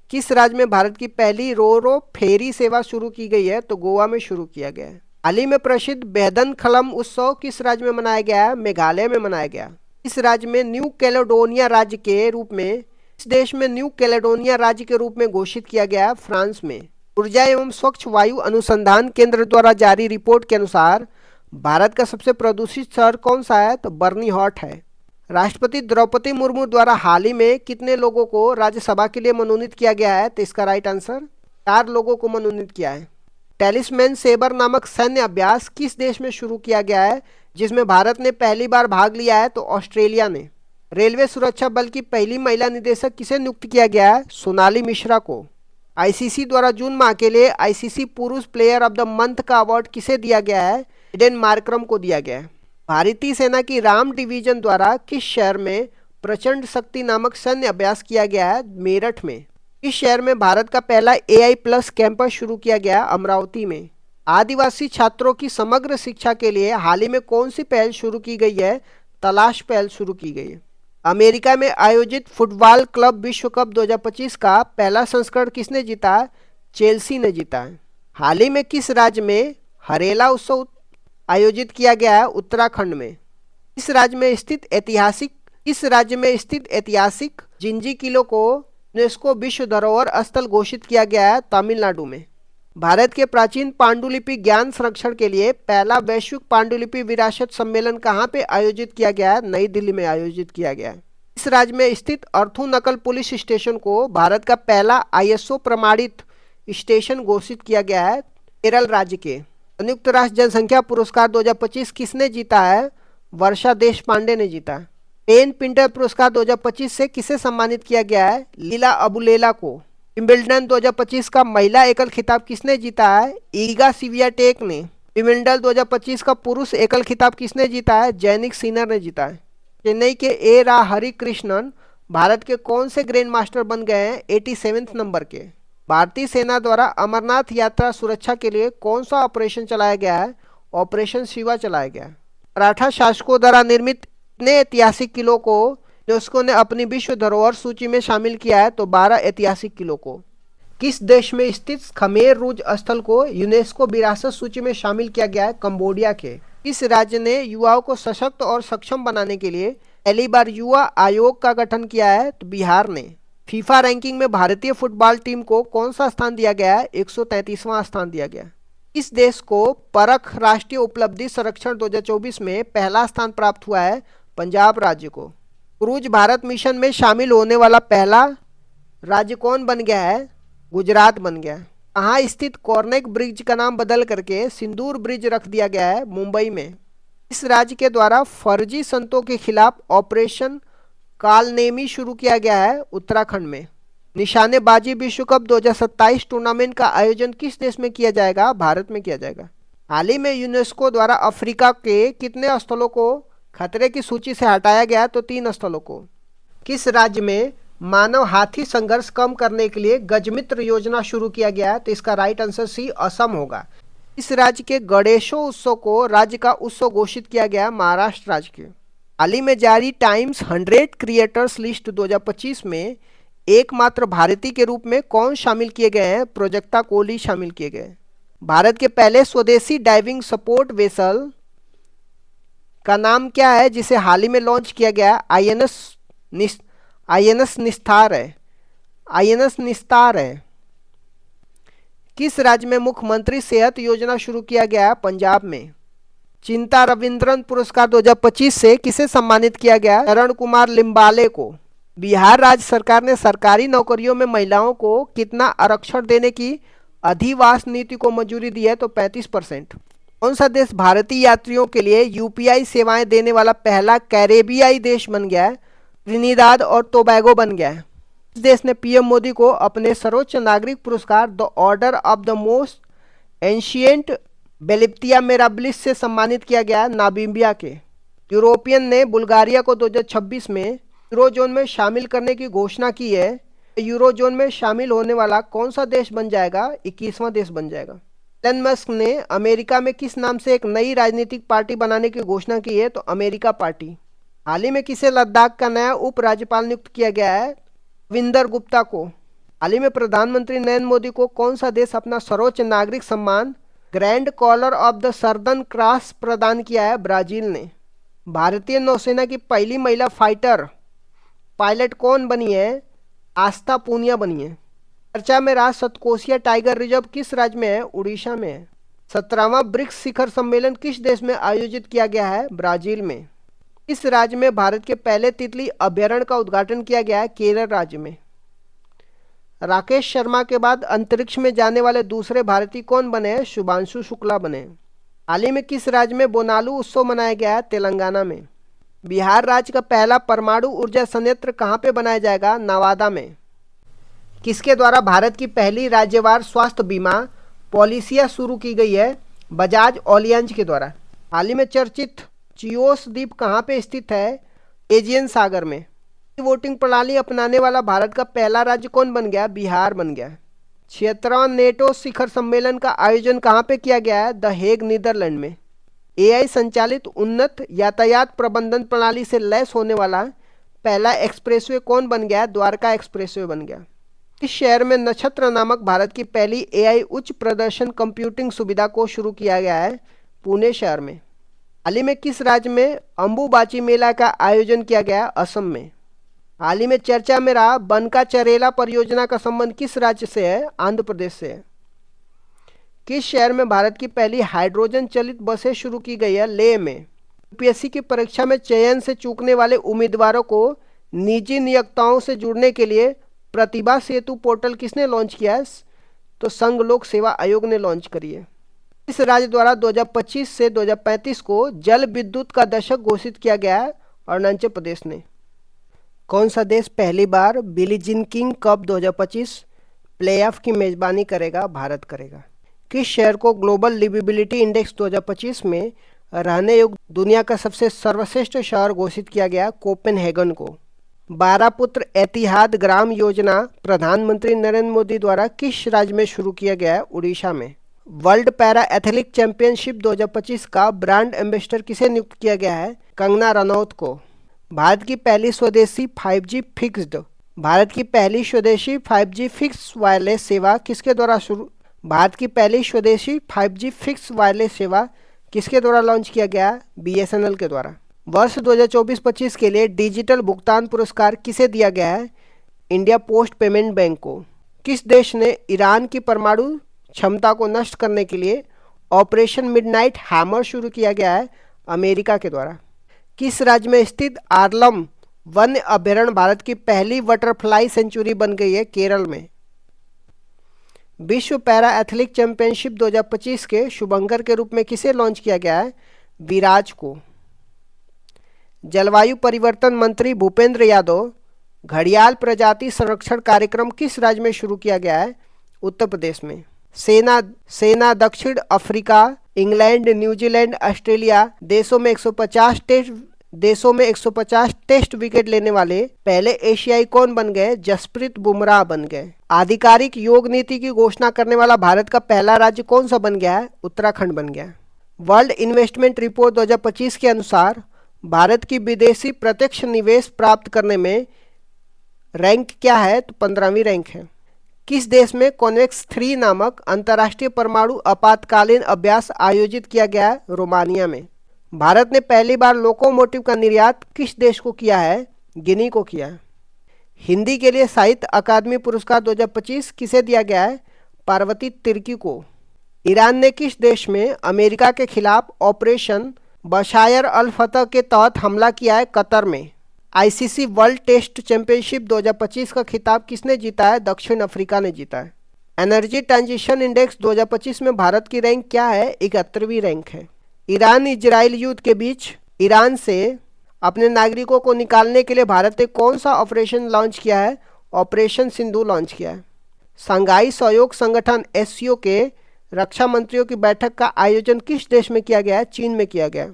किस राज्य में भारत की पहली रो फेरी सेवा शुरू की गई है? तो गोवा में शुरू किया गया है। हाल ही में प्रसिद्ध बेहदन खलम उत्सव किस राज्य में मनाया गया है? मेघालय में मनाया गया। इस राज्य में न्यू कैलेडोनिया राज्य के रूप में इस देश में न्यू कैलेडोनिया राज्य के रूप में घोषित किया गया है? फ्रांस में। ऊर्जा एवं स्वच्छ वायु अनुसंधान केंद्र द्वारा जारी रिपोर्ट के अनुसार भारत का सबसे प्रदूषित शहर कौन सा है? तो बर्नी हॉट है। राष्ट्रपति द्रौपदी मुर्मू द्वारा हाल ही में कितने लोगों को राज्यसभा के लिए मनोनीत किया गया है? तो इसका राइट आंसर 4 लोगों को मनोनीत किया है। टेलिस्मैन सेबर नामक सैन्य अभ्यास किस देश में शुरू किया गया है, जिसमें भारत ने पहली बार भाग लिया है? तो ऑस्ट्रेलिया ने। रेलवे सुरक्षा बल की पहली महिला निदेशक किसे नियुक्त किया गया है? सोनाली मिश्रा को। आईसीसी द्वारा जून माह के लिए आईसीसी पुरुष प्लेयर ऑफ द मंथ का अवार्ड किसे दिया गया है? एडेन मार्करम को दिया गया है। भारतीय सेना की राम डिवीजन द्वारा किस शहर में प्रचंड शक्ति नामक सैन्य अभ्यास किया गया है? मेरठ में। इस शहर में भारत का पहला AI+ कैंपस शुरू किया गया? अमरावती में। आदिवासी छात्रों की समग्र शिक्षा के लिए हाल ही में कौन सी पहल शुरू की गई है? तलाश पहल शुरू की गई है। अमेरिका में आयोजित फुटबॉल क्लब विश्व कप 2025 का पहला संस्करण किसने जीता? चेल्सी ने जीता है। हाल ही में किस राज्य में हरेला उत्सव आयोजित किया गया है? उत्तराखंड में। इस राज्य में स्थित ऐतिहासिक जिंजी किले को यूनेस्को विश्व धरोहर स्थल घोषित किया गया है? तमिलनाडु में। भारत के प्राचीन पांडुलिपि ज्ञान संरक्षण के लिए पहला वैश्विक पांडुलिपि विरासत सम्मेलन कहाँ पे आयोजित किया गया है? नई दिल्ली में आयोजित किया गया है। इस राज्य में स्थित अर्थू नकल पुलिस स्टेशन को भारत का पहला ISO प्रमाणित स्टेशन घोषित किया गया है? केरल राज्य के। संयुक्त राष्ट्र जनसंख्या पुरस्कार 2025 किसने जीता है? वर्षा देश पांडे ने जीता। पेन पिंटर पुरस्कार 2025 से किसे सम्मानित किया गया है? लीला अबुलेला को। विंबलडन 2025 का महिला एकल खिताब किसने जीता है? ईगा स्वियाटेक ने। विंबलडन 2025 का पुरुष एकल खिताब किसने जीता है? जैनिक सिनर ने जीता है। चेन्नई के ए रा हरिकृष्णन भारत के कौन से ग्रैंड मास्टर बन गए हैं 87वें नंबर के? भारतीय सेना द्वारा अमरनाथ यात्रा सुरक्षा के लिए कौन सा ऑपरेशन चलाया गया है? ऑपरेशन शिवा चलाया गया है। मराठा शासकों द्वारा निर्मित कितने ऐतिहासिक किलों को यूनेस्को ने अपनी विश्व धरोहर सूची में शामिल किया है? तो 12 ऐतिहासिक किलों को। किस देश में स्थित खमेर रुज स्थल को यूनेस्को विरासत सूची में शामिल किया गया है? कंबोडिया के। किस राज्य ने युवाओं को सशक्त और सक्षम बनाने के लिए पहली बार युवा आयोग का गठन किया है? तो बिहार ने। फीफा रैंकिंग में भारतीय फुटबॉल टीम को कौन सा स्थान दिया गया है? 133वां स्थान दिया गया। इस देश को परख राष्ट्रीय उपलब्धि संरक्षण 2024 में पहला स्थान प्राप्त हुआ है? पंजाब राज्य को। क्रूज भारत मिशन में शामिल होने वाला पहला राज्य कौन बन गया है? गुजरात बन गया। कहाँ स्थित कॉर्नेक ब्रिज का नाम बदल करके सिंदूर ब्रिज रख दिया गया है? मुंबई में। इस राज्य के द्वारा फर्जी संतों के खिलाफ ऑपरेशन कालनेमी शुरू किया गया है? उत्तराखंड में। निशानेबाजी विश्व कप 2027 टूर्नामेंट का आयोजन किस देश में किया जाएगा? भारत में किया जाएगा। हाल ही में यूनेस्को द्वारा अफ्रीका के कितने स्थलों को खतरे की सूची से हटाया गया? तो 3 स्थलों को। किस राज्य में मानव हाथी संघर्ष कम करने के लिए गजमित्र योजना शुरू किया गया है? तो इसका राइट आंसर सी असम होगा। इस राज्य के गणेशोत्सव को राज्य का उत्सव घोषित किया गया? महाराष्ट्र राज्य के। हाल ही में जारी टाइम्स 100 क्रिएटर्स लिस्ट 2025 में एकमात्र भारतीय के रूप में कौन शामिल किए गए हैं? प्रोजक्ता कोहली शामिल किए गए। भारत के पहले स्वदेशी डाइविंग सपोर्ट वेसल का नाम क्या है जिसे हाल ही में लॉन्च किया गया? आईएनएस निस्तार है। आईएनएस निस्तार है। किस राज्य में मुख्यमंत्री सेहत योजना शुरू किया गया? पंजाब में। चिंता रविंद्रन पुरस्कार 2025 से किसे सम्मानित किया गया? चरण कुमार लिम्बाले को। बिहार राज्य सरकार ने सरकारी नौकरियों में महिलाओं को कितना आरक्षण देने की अधिवास नीति को मंजूरी दी है? तो 35%। कौन सा देश भारतीय यात्रियों के लिए यूपीआई सेवाएं देने वाला पहला कैरेबियाई देश बन गया है? त्रिनिदाद और टोबैगो बन गया है। इस देश ने पीएम मोदी को अपने सर्वोच्च नागरिक पुरस्कार the order of the most ancient बेलिप्तिया मेराब्लिस से सम्मानित किया गया? नामीबिया के। यूरोपियन ने बुल्गारिया को 2026 में यूरोजोन में शामिल करने की घोषणा की है। यूरोजोन में शामिल होने वाला कौन सा देश बन जाएगा? 21वां देश बन जाएगा। एलन मस्क ने अमेरिका में किस नाम से एक नई राजनीतिक पार्टी बनाने की घोषणा की है? तो अमेरिका पार्टी। हाल ही में किसे लद्दाख का नया उपराज्यपाल नियुक्त किया गया है? विंदर गुप्ता को। हाल ही में प्रधानमंत्री नरेंद्र मोदी को कौन सा देश अपना सर्वोच्च नागरिक सम्मान grand collar of the southern cross प्रदान किया है? ब्राजील ने। भारतीय नौसेना की पहली महिला फाइटर पायलट कौन बनी है? आस्था पूनिया बनी है। चर्चा में रहा सतकोसिया टाइगर रिजर्व किस राज्य में है? उड़ीसा में है। 17वां ब्रिक्स शिखर सम्मेलन किस देश में आयोजित किया गया है? ब्राजील में। इस राज्य में भारत के पहले तितली अभयारण्य का उद्घाटन किया गया है? केरल राज्य में। राकेश शर्मा के बाद अंतरिक्ष में जाने वाले दूसरे भारतीय कौन बने हैं? शुभांशु शुक्ला बने। हाल ही में किस राज्य में बोनालू उत्सव मनाया गया है? तेलंगाना में। बिहार राज्य का पहला परमाणु ऊर्जा संयंत्र कहाँ पे बनाया जाएगा? नवादा में। किसके द्वारा भारत की पहली राज्यवार स्वास्थ्य बीमा पॉलिसियां शुरू की गई है? बजाज ऑलियांज के द्वारा। हाल ही में चर्चित चियोस द्वीप कहाँ पे स्थित है? एजियन सागर में। वोटिंग प्रणाली अपनाने वाला भारत का पहला राज्य कौन बन गया? बिहार बन गया। 76वां नेटो शिखर सम्मेलन का आयोजन कहाँ पे किया गया है? द हेग नीदरलैंड में। एआई संचालित उन्नत यातायात प्रबंधन प्रणाली से लैस होने वाला पहला एक्सप्रेसवे कौन बन गया? द्वारका एक्सप्रेसवे बन गया। इस शहर में नक्षत्र नामक भारत की पहली एआई उच्च प्रदर्शन कंप्यूटिंग सुविधा को शुरू किया गया है? पुणे शहर में। हाल ही में किस राज्य में अंबुबाची मेला का आयोजन किया गया? असम में। हाल ही में चर्चा में रहा बनका चरेला परियोजना का संबंध किस राज्य से है? आंध्र प्रदेश से है। किस शहर में भारत की पहली हाइड्रोजन चलित बसें शुरू की गई है? लेह में। यूपीएससी की परीक्षा में चयन से चूकने वाले उम्मीदवारों को निजी नियोक्ताओं से जुड़ने के लिए प्रतिभा सेतु पोर्टल किसने लॉन्च किया है? तो संघ लोक सेवा आयोग ने लॉन्च करी है। इस राज्य द्वारा 2025 से 2035 को जल विद्युत का दशक घोषित किया गया है? अरुणाचल प्रदेश ने। कौन सा देश पहली बार बिली जिन किंग कप 2025 प्लेऑफ की मेजबानी करेगा? भारत करेगा। किस शहर को ग्लोबल लिविबिलिटी इंडेक्स 2025 में रहने योग्य दुनिया का सबसे सर्वश्रेष्ठ शहर घोषित किया गया? कोपेनहेगन को। 12 पुत्र एतिहाद ग्राम योजना प्रधानमंत्री नरेंद्र मोदी द्वारा किस राज्य में शुरू किया गया है? उड़ीसा में। वर्ल्ड पैरा एथलेटिक चैंपियनशिप 2025 का ब्रांड एम्बेसडर किसे नियुक्त किया गया है? कंगना रनौत को। भारत की पहली स्वदेशी 5G फिक्स वायरलेस सेवा किसके द्वारा शुरू भारत की पहली स्वदेशी 5G फिक्स वायरलेस सेवा किसके द्वारा लॉन्च किया गया? BSNL के द्वारा। वर्ष 2024-25 के लिए डिजिटल भुगतान पुरस्कार किसे दिया गया है? इंडिया पोस्ट पेमेंट बैंक को। किस देश ने ईरान की परमाणु क्षमता को नष्ट करने के लिए ऑपरेशन मिडनाइट हैमर शुरू किया गया है? अमेरिका के द्वारा। किस राज्य में स्थित आर्लम वन्य अभयारण्य भारत की पहली बटरफ्लाई सेंचुरी बन गई है? केरल में। विश्व पैरा एथलेटिक चैंपियनशिप 2025 के शुभंकर के रूप में किसे लॉन्च किया गया है? विराज को। जलवायु परिवर्तन मंत्री भूपेंद्र यादव घड़ियाल प्रजाति संरक्षण कार्यक्रम किस राज्य में शुरू किया गया है? उत्तर प्रदेश में। सेना दक्षिण अफ्रीका, इंग्लैंड, न्यूजीलैंड, ऑस्ट्रेलिया देशों में 150 टेस्ट विकेट लेने वाले पहले एशियाई कौन बन गए? जसप्रीत बुमराह बन गए। आधिकारिक योग नीति की घोषणा करने वाला भारत का पहला राज्य कौन सा बन गया है? उत्तराखंड बन गया। वर्ल्ड इन्वेस्टमेंट रिपोर्ट 2025 के अनुसार भारत की विदेशी प्रत्यक्ष निवेश प्राप्त करने में रैंक क्या है? तो 15वीं रैंक है। किस देश में कॉन्वेक्स 3 नामक अंतर्राष्ट्रीय परमाणु आपातकालीन अभ्यास आयोजित किया गया है? रोमानिया में। भारत ने पहली बार लोकोमोटिव का निर्यात किस देश को किया है? गिनी को किया है। हिंदी के लिए साहित्य अकादमी पुरस्कार 2025 किसे दिया गया है? पार्वती तिर्की को। ईरान ने किस देश में अमेरिका के खिलाफ ऑपरेशन बशायर अल फतह के तहत हमला किया है? कतर में। ICC वर्ल्ड टेस्ट चैंपियनशिप 2025 का खिताब किसने जीता है? दक्षिण अफ्रीका ने जीता है। एनर्जी ट्रांजिशन इंडेक्स 2025 में भारत की रैंक क्या है? 71वीं रैंक है। ईरान इजराइल युद्ध के बीच ईरान से अपने नागरिकों को निकालने के लिए भारत ने कौन सा ऑपरेशन लॉन्च किया है? ऑपरेशन सिंधु लॉन्च किया है। शंघाई सहयोग संगठन SCO के रक्षा मंत्रियों की बैठक का आयोजन किस देश में किया गया है? चीन में किया गया।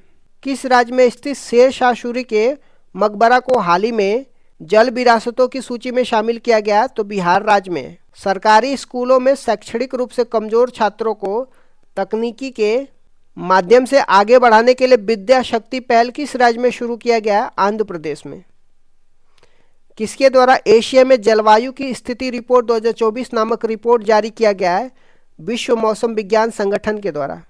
किस राज्य में स्थित शेर शाह सूरी के मकबरा को हाल ही में जल विरासतों की सूची में शामिल किया गया? तो बिहार राज्य में। सरकारी स्कूलों में शैक्षणिक रूप से कमजोर छात्रों को तकनीकी के माध्यम से आगे बढ़ाने के लिए विद्या शक्ति पहल किस राज्य में शुरू किया गया? आंध्र प्रदेश में। किसके द्वारा एशिया में जलवायु की स्थिति रिपोर्ट 2024 नामक रिपोर्ट जारी किया गया है? विश्व मौसम विज्ञान संगठन के द्वारा।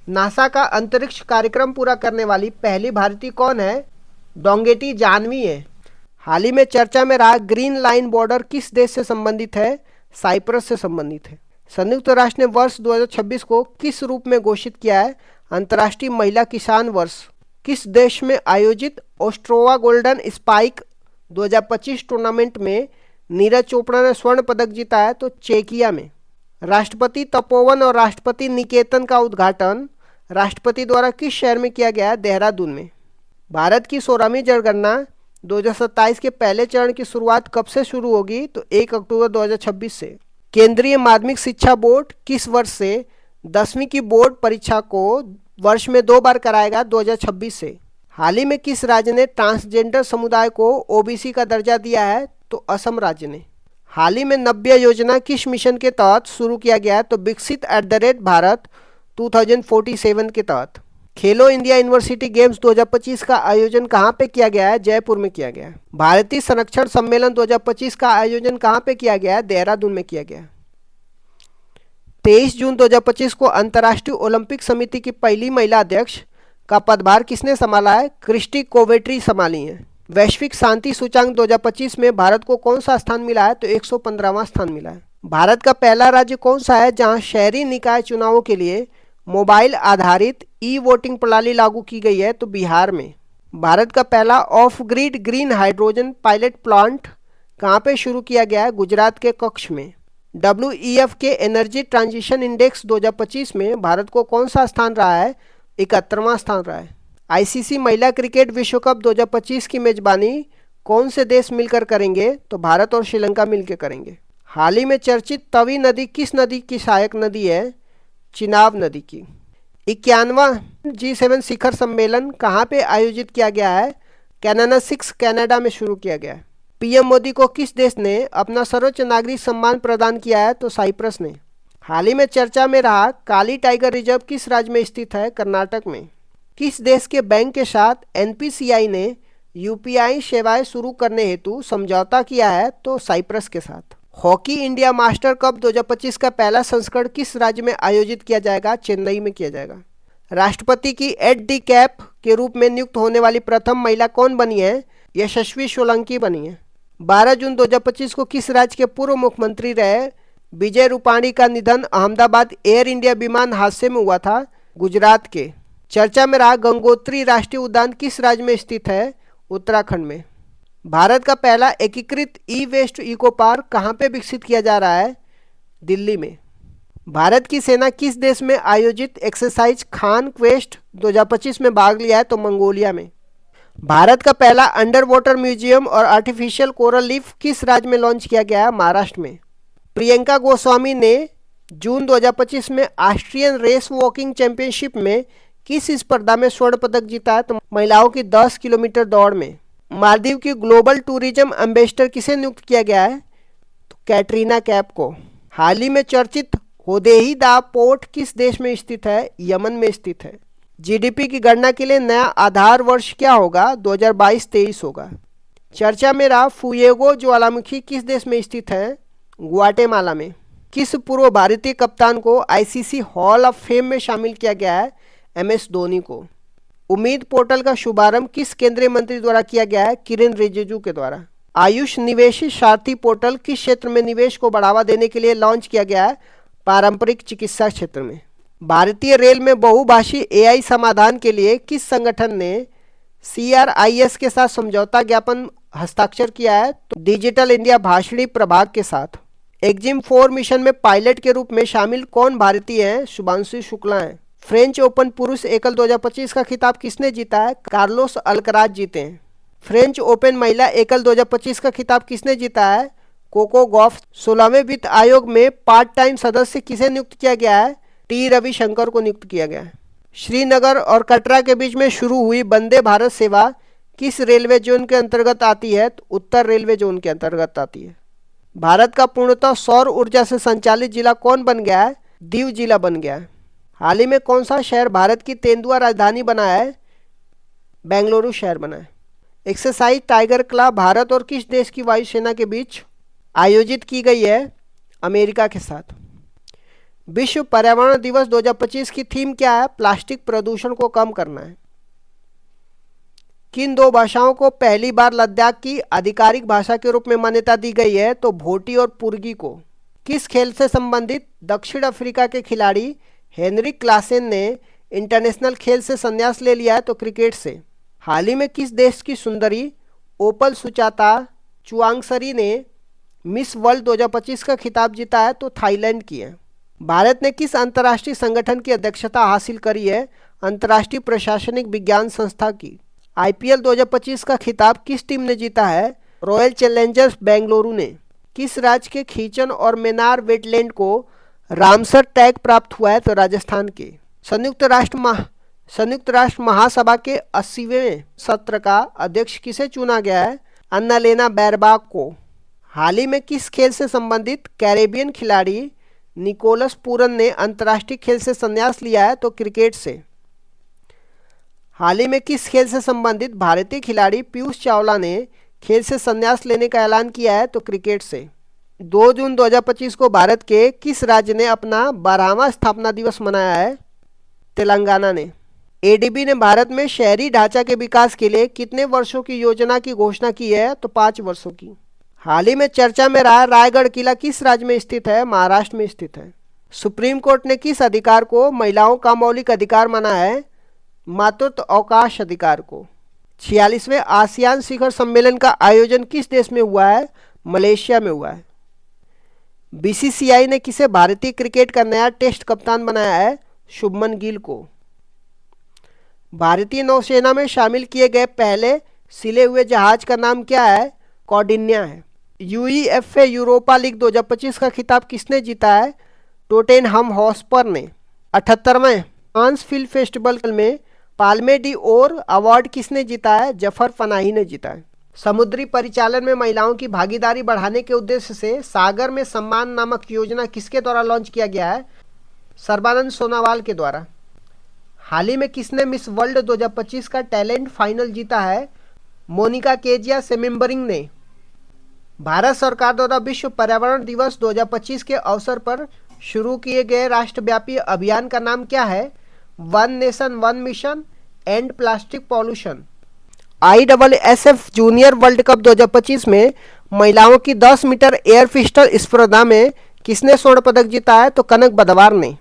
नासा का अंतरिक्ष कार्यक्रम पूरा करने वाली पहली भारतीय कौन है? डोंगेटी जानवी है। हाल ही में चर्चा में रहा ग्रीन लाइन बॉर्डर किस देश से संबंधित है? साइप्रस से संबंधित है। संयुक्त राष्ट्र ने वर्ष 2026 को किस रूप में घोषित किया है? अंतर्राष्ट्रीय महिला किसान वर्ष। किस देश में आयोजित ऑस्ट्रोवा गोल्डन स्पाइक 2025 टूर्नामेंट में नीरज चोपड़ा ने स्वर्ण पदक जीता है? तो चेकिया में। राष्ट्रपति तपोवन और राष्ट्रपति निकेतन का उद्घाटन राष्ट्रपति द्वारा किस शहर में किया गया? देहरादून में। भारत की 16वीं जनगणना 2027 के पहले चरण की शुरुआत कब से शुरू होगी? तो 1 अक्टूबर 2026 से। केंद्रीय माध्यमिक शिक्षा बोर्ड किस वर्ष से 10वीं की बोर्ड परीक्षा को वर्ष में 2 बार कराएगा? 2026 से। हाल ही में किस राज्य ने ट्रांसजेंडर समुदाय को OBC का दर्जा दिया है? तो असम राज्य ने। हाल ही में नव्य योजना किस मिशन के तहत शुरू किया गया है? तो विकसित @भारत 2047 के तहत। खेलो इंडिया यूनिवर्सिटी गेम्स 2025 का आयोजन कहाँ पे किया गया है? जयपुर में किया गया। भारतीय संरक्षण सम्मेलन 2025 का आयोजन कहाँ पे किया गया है? देहरादून में किया गया। 23 जून 2025 को अंतर्राष्ट्रीय ओलंपिक समिति की पहली महिला अध्यक्ष का पदभार किसने संभाला है? क्रिस्टी कोवेट्री संभाली है। वैश्विक शांति सूचांक 2025 में भारत को कौन सा स्थान मिला है? तो 115वां स्थान मिला है। भारत का पहला राज्य कौन सा है जहां शहरी निकाय चुनावों के लिए मोबाइल आधारित वोटिंग प्रणाली लागू की गई है? तो बिहार में। भारत का पहला of grid green hydrogen pilot plant कहाँ पे शुरू किया गया है? गुजरात के कच्छ में। WEF के एनर्जी ट्रांजिशन इंडेक्स 2025 में भारत को कौन सा स्थान रहा है? 71वां स्थान रहा है। ICC महिला क्रिकेट विश्व कप 2025 की मेजबानी कौन से देश मिलकर करेंगे? तो भारत और श्रीलंका मिलकर करेंगे। हाल ही में चर्चित तवी नदी किस नदी की सहायक नदी है? चिनाब नदी की। 51वां G7 शिखर सम्मेलन कहाँ पे आयोजित किया गया है? कैनाना 6 कनाडा में शुरू किया गया है। पीएम मोदी को किस देश ने अपना सर्वोच्च नागरिक सम्मान प्रदान किया है? तो साइप्रस ने। हाल ही में चर्चा में रहा काली टाइगर रिजर्व किस राज्य में स्थित है? कर्नाटक में। किस देश के बैंक के साथ एनपीसीआई ने यूपीआई सेवाएं शुरू करने हेतु समझौता किया है? तो साइप्रस के साथ। हॉकी इंडिया मास्टर कप 2025 का पहला संस्करण किस राज्य में आयोजित किया जाएगा? चेन्नई में किया जाएगा। राष्ट्रपति की एड कैप के रूप में नियुक्त होने वाली प्रथम महिला कौन बनी है? यशस्वी सोलंकी बनी है। 12 जून 2025 को किस राज्य के पूर्व मुख्यमंत्री रहे विजय रूपाणी का निधन अहमदाबाद एयर इंडिया विमान हादसे में हुआ था? गुजरात के। चर्चा में रहा गंगोत्री राष्ट्रीय उद्यान किस राज्य में स्थित है? उत्तराखंड में। भारत का पहला एकीकृत ई वेस्ट इको पार्क कहाँ पे विकसित किया जा रहा है? दिल्ली में। भारत की सेना किस देश में आयोजित एक्सरसाइज खान क्वेस्ट 2025 में भाग लिया है? तो मंगोलिया में। भारत का पहला अंडर वाटर म्यूजियम और आर्टिफिशियल कोरल लीफ किस राज्य में लॉन्च किया गया है? महाराष्ट्र में। प्रियंका गोस्वामी ने जून 2025 में ऑस्ट्रियन रेस वॉकिंग चैंपियनशिप में किस स्पर्धा में स्वर्ण पदक जीता है? तो महिलाओं की 10 किलोमीटर दौड़ में। मालदीव की ग्लोबल टूरिज्म एम्बेसडर किसे नियुक्त किया गया है? तो कैटरीना कैफ को। हाल ही में चर्चित होदेईदा पोर्ट किस देश में स्थित है? यमन में स्थित है। जीडीपी की गणना के लिए नया आधार वर्ष क्या होगा? 2022-23 होगा। चर्चा में रहा फुएगो ज्वालामुखी किस देश में स्थित है? ग्वाटेमाला में। किस पूर्व भारतीय कप्तान को आईसीसी हॉल ऑफ फेम में शामिल किया गया है? एमएस धोनी को। उम्मीद पोर्टल का शुभारंभ किस केंद्रीय मंत्री द्वारा किया गया है? किरेन रिजिजू के द्वारा। आयुष निवेश सारथी पोर्टल किस क्षेत्र में निवेश को बढ़ावा देने के लिए लॉन्च किया गया है? पारंपरिक चिकित्सा क्षेत्र में। भारतीय रेल में बहुभाषी एआई समाधान के लिए किस संगठन ने CRIS के साथ समझौता ज्ञापन हस्ताक्षर किया है? तो डिजिटल इंडिया भाषणी प्रभाग के साथ। एग्जिम 4 मिशन में पायलट के रूप में शामिल कौन भारतीय हैं? शुभांशु शुक्ला हैं। फ्रेंच ओपन पुरुष एकल 2025 का खिताब किसने जीता है? कार्लोस अल्कराज जीते हैं। फ्रेंच ओपन महिला एकल 2025 का खिताब किसने जीता है? Coco Gauff. 16वें वित्त आयोग में पार्ट टाइम सदस्य किसे नियुक्त किया गया है? टी रविशंकर को नियुक्त किया गया है। श्रीनगर और कटरा के बीच में शुरू हुई वंदे भारत सेवा किस रेलवे जोन के अंतर्गत आती है? तो उत्तर रेलवे जोन के अंतर्गत आती है। भारत का पूर्णतः सौर ऊर्जा से संचालित जिला कौन बन गया है? दीव जिला बन गया है। हाल ही में कौन सा शहर भारत की तेंदुआ राजधानी बना है? बेंगलुरु शहर बना है। एक्सरसाइज टाइगर क्लब भारत और किस देश की वायुसेना के बीच आयोजित की गई है? अमेरिका के साथ। विश्व पर्यावरण दिवस 2025 की थीम क्या है? प्लास्टिक प्रदूषण को कम करना है। किन 2 भाषाओं को पहली बार लद्दाख की आधिकारिक भाषा के रूप में मान्यता दी गई है? तो भोटी और पुर्गी को। किस खेल से संबंधित दक्षिण अफ्रीका के खिलाड़ी हेनरिक क्लासेन ने इंटरनेशनल खेल से संन्यास ले लिया है? तो क्रिकेट से। हाल ही में किस देश की सुंदरी ओपल सुचाता चुआंगसरी ने मिस वर्ल्ड 2025 का खिताब जीता है? तो थाईलैंड की है। भारत ने किस अंतर्राष्ट्रीय संगठन की अध्यक्षता हासिल करी है? अंतर्राष्ट्रीय प्रशासनिक विज्ञान संस्था की। IPL 2025 का खिताब किस टीम ने जीता है? रॉयल चैलेंजर्स बेंगलुरु ने। किस राज्य के खींचन और मेनार वेटलैंड को रामसर टैग प्राप्त हुआ है? तो राजस्थान के। संयुक्त राष्ट्र महासभा के 80वें सत्र का अध्यक्ष किसे चुना गया है? अन्नालेना बैरबाग को। हाल ही में किस खेल से संबंधित कैरेबियन खिलाड़ी निकोलस पूरन ने अंतर्राष्ट्रीय खेल से संन्यास लिया है? तो क्रिकेट से। हाल ही में किस खेल से संबंधित भारतीय खिलाड़ी पीयूष चावला ने खेल से संन्यास लेने का ऐलान किया है? तो क्रिकेट से। 2 जून 2025 को भारत के किस राज्य ने अपना 12वां स्थापना दिवस मनाया है? तेलंगाना ने। ADB ने भारत में शहरी ढांचा के विकास के लिए कितने वर्षों की योजना की घोषणा की है? तो 5 वर्षों की। हाल ही में चर्चा में रहा रायगढ़ किला किस राज्य में स्थित है? महाराष्ट्र में स्थित है। सुप्रीम कोर्ट ने किस अधिकार को महिलाओं का मौलिक अधिकार माना है? मातृत्व अवकाश अधिकार को। 46वें आसियान शिखर सम्मेलन का आयोजन किस देश में हुआ है? मलेशिया में हुआ है। BCCI ने किसे भारतीय क्रिकेट का नया टेस्ट कप्तान बनाया है? शुभमन गिल को। भारतीय नौसेना में शामिल किए गए पहले सिले हुए जहाज का नाम क्या है? कौंडिन्य है। UEFA यूरोपा लीग 2025 का खिताब किसने जीता है? टोटेनहम हॉटस्पर ने। 78वें कांस फिल्म फेस्टिवल में पाल्मे डी ओर अवार्ड किसने जीता है? जफर पनाही ने जीता है। समुद्री परिचालन में महिलाओं की भागीदारी बढ़ाने के उद्देश्य से सागर में सम्मान नामक योजना किसके द्वारा लॉन्च किया गया है? सर्बानंद सोनोवाल के द्वारा। हाल ही में किसने मिस वर्ल्ड 2025 का टैलेंट फाइनल जीता है? मोनिका केजिया सेमिम्बरिंग ने। भारत सरकार द्वारा विश्व पर्यावरण दिवस 2025 के अवसर पर शुरू किए गए राष्ट्रव्यापी अभियान का नाम क्या है? One nation one mission and plastic pollution. ISSF junior world cup 2025 में महिलाओं की 10 मीटर एयर पिस्टल स्पर्धा में किसने स्वर्ण पदक जीता है? तो कनक बदवार ने।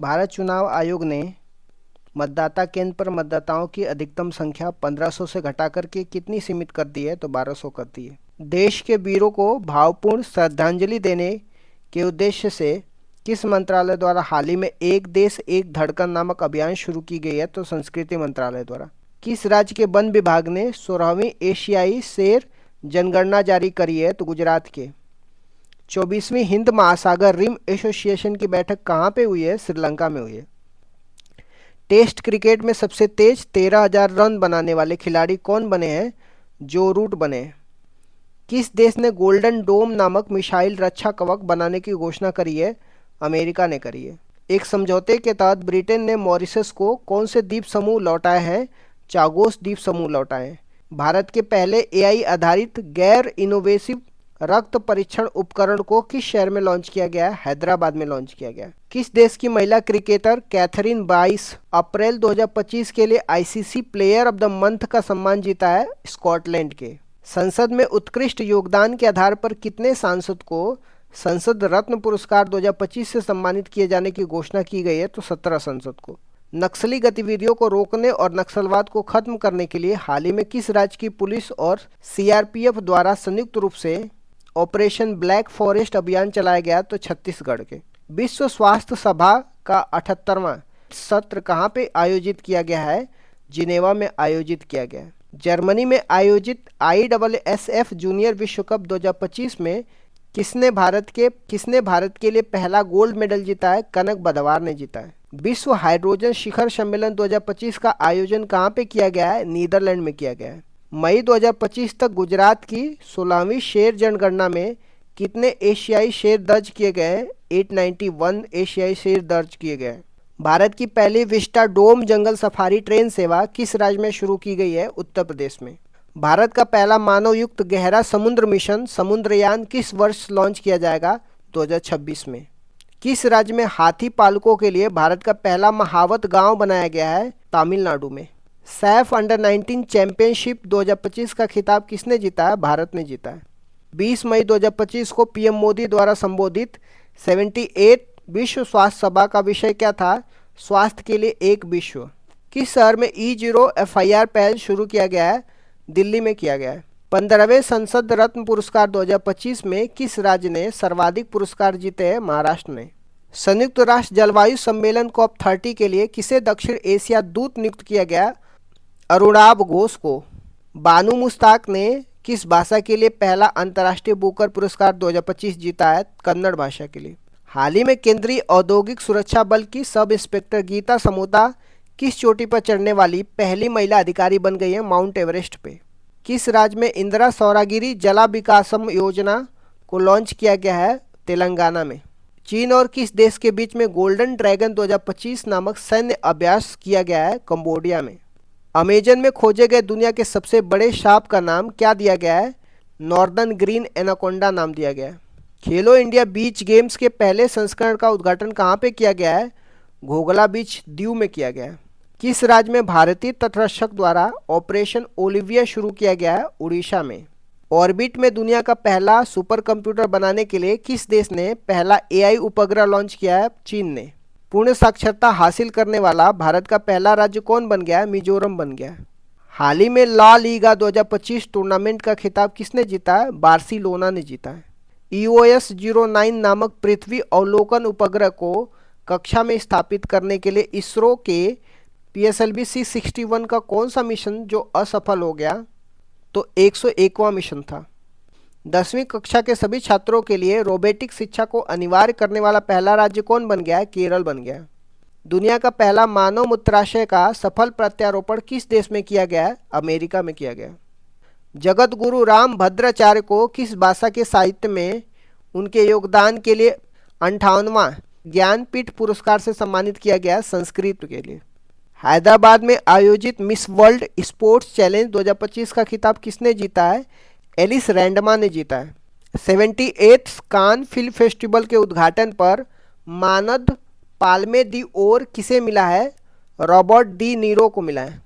भारत चुनाव आयोग ने मतदाता केंद्र पर मतदाताओं की अधिकतम संख्या 1500 से घटाकर के कितनी सीमित कर दी है? तो 1200 कर दी है। देश के वीरों को भावपूर्ण श्रद्धांजलि देने के उद्देश्य से किस मंत्रालय द्वारा हाल ही में एक देश एक धड़कन नामक अभियान शुरू की गई है? तो संस्कृति मंत्रालय द्वारा। किस राज्य के वन विभाग ने 16वीं एशियाई शेर जनगणना जारी करी है? तो गुजरात के। 24वीं हिंद महासागर रिम एसोसिएशन की बैठक कहाँ पे हुई है? श्रीलंका में हुई है। टेस्ट क्रिकेट में सबसे तेज 13,000 रन बनाने वाले खिलाड़ी कौन बने हैं? जो रूट बने हैं। किस देश ने गोल्डन डोम नामक मिसाइल रक्षा कवच बनाने की घोषणा करी है? अमेरिका ने करी है। एक समझौते के तहत ब्रिटेन ने मॉरिशस को कौन से द्वीप समूह लौटाए हैं? चागोस द्वीप समूह लौटाए हैं। भारत के पहले AI आधारित गैर इनोवेसिव रक्त परीक्षण उपकरण को किस शहर में लॉन्च किया गया है? हैदराबाद में लॉन्च किया गया। किस देश की महिला क्रिकेटर कैथरीन 22 अप्रैल 2025 के लिए ICC player of the month का सम्मान जीता है? स्कॉटलैंड के। संसद में उत्कृष्ट योगदान के आधार पर कितने सांसद को संसद रत्न पुरस्कार 2025 से सम्मानित किए जाने की घोषणा की गई है? तो 17 सांसद को। नक्सली गतिविधियों को रोकने और नक्सलवाद को खत्म करने के लिए हाल ही में किस राज्य की पुलिस और CRPF द्वारा संयुक्त रूप से ऑपरेशन ब्लैक फॉरेस्ट अभियान चलाया गया? तो छत्तीसगढ़ के। विश्व स्वास्थ्य सभा का 78वां सत्र कहाँ पे आयोजित किया गया है? जिनेवा में आयोजित किया गया। जर्मनी में आयोजित ISSF जूनियर विश्व कप 2025 में किसने भारत के लिए पहला गोल्ड मेडल जीता है? कनक बदवार ने जीता है। विश्व हाइड्रोजन शिखर सम्मेलन 2025 का आयोजन कहाँ पे किया गया है? नीदरलैंड में किया गया है। मई 2025 तक गुजरात की 16वीं शेर जनगणना में कितने एशियाई शेर दर्ज किए गए हैं? 891 एशियाई शेर दर्ज किए गए हैं। भारत की पहली विस्टा डोम जंगल सफारी ट्रेन सेवा किस राज्य में शुरू की गई है? उत्तर प्रदेश में। भारत का पहला मानवयुक्त गहरा समुद्र मिशन समुद्रयान किस वर्ष लॉन्च किया जाएगा? 2026 में। किस राज्य में हाथी पालकों के लिए भारत का पहला महावत गांव बनाया गया है? तमिलनाडु में। सैफ अंडर-19 चैंपियनशिप 2025 का खिताब किसने जीता है? भारत ने जीता है। 20 मई 2025 को PM मोदी द्वारा संबोधित 78 विश्व स्वास्थ्य सभा का विषय क्या था? स्वास्थ्य के लिए एक विश्व। किस शहर में E0 FIR पहल शुरू किया गया है? दिल्ली में किया गया है। 15वें संसद रत्न पुरस्कार 2025 में किस राज्य ने सर्वाधिक पुरस्कार जीते हैं? महाराष्ट्र ने। संयुक्त राष्ट्र जलवायु सम्मेलन COP30 के लिए किसे दक्षिण एशिया दूत नियुक्त किया गया? अरुणाब घोष को। बानू मुश्ताक ने किस भाषा के लिए पहला अंतर्राष्ट्रीय बुकर पुरस्कार 2025 जीता है? कन्नड़ भाषा के लिए। हाल ही में केंद्रीय औद्योगिक सुरक्षा बल की सब इंस्पेक्टर गीता समोता किस चोटी पर चढ़ने वाली पहली महिला अधिकारी बन गई है? माउंट एवरेस्ट पे। किस राज्य में इंदिरा सौरागिरी जला विकासम योजना को लॉन्च किया गया है? तेलंगाना में। चीन और किस देश के बीच में गोल्डन ड्रैगन 2025 नामक सैन्य अभ्यास किया गया है? कंबोडिया में। अमेजन में खोजे गए दुनिया के सबसे बड़े सांप का नाम क्या दिया गया है? नॉर्दर्न ग्रीन एनाकोंडा नाम दिया गया है। खेलो इंडिया बीच गेम्स के पहले संस्करण का उद्घाटन कहाँ पे किया गया है? घोघला बीच दीव में किया गया है। किस राज्य में भारतीय तटरक्षक द्वारा ऑपरेशन ओलिविया शुरू किया गया है? उड़ीसा में। ऑर्बिट में दुनिया का पहला सुपर कंप्यूटर बनाने के लिए किस देश ने पहला AI उपग्रह लॉन्च किया है? चीन ने। पूर्ण साक्षरता हासिल करने वाला भारत का पहला राज्य कौन बन गया है? मिजोरम बन गया है। हाल ही में ला लीगा 2025 टूर्नामेंट का खिताब किसने जीता है? बार्सिलोना ने जीता है। EOS 09 नामक पृथ्वी अवलोकन उपग्रह को कक्षा में स्थापित करने के लिए इसरो के PSLV C61 का कौन सा मिशन जो असफल हो गया? तो 101वां मिशन था। 10वीं कक्षा के सभी छात्रों के लिए रोबोटिक शिक्षा को अनिवार्य करने वाला पहला राज्य कौन बन गया है? केरल बन गया। दुनिया का पहला मानव मूत्राशय का सफल प्रत्यारोपण किस देश में किया गया है? अमेरिका में किया गया। जगत गुरु राम भद्राचार्य को किस भाषा के साहित्य में उनके योगदान के लिए 58वां ज्ञानपीठ पुरस्कार से सम्मानित किया गया? संस्कृत के लिए। हैदराबाद में आयोजित मिस वर्ल्ड स्पोर्ट्स चैलेंज 2025 का खिताब किसने जीता है? एलिस रैंडमा ने जीता है। 78th कान फिल्म फेस्टिवल के उद्घाटन पर मानद पाल्मे दी ओर किसे मिला है? रॉबर्ट डी नीरो को मिला है।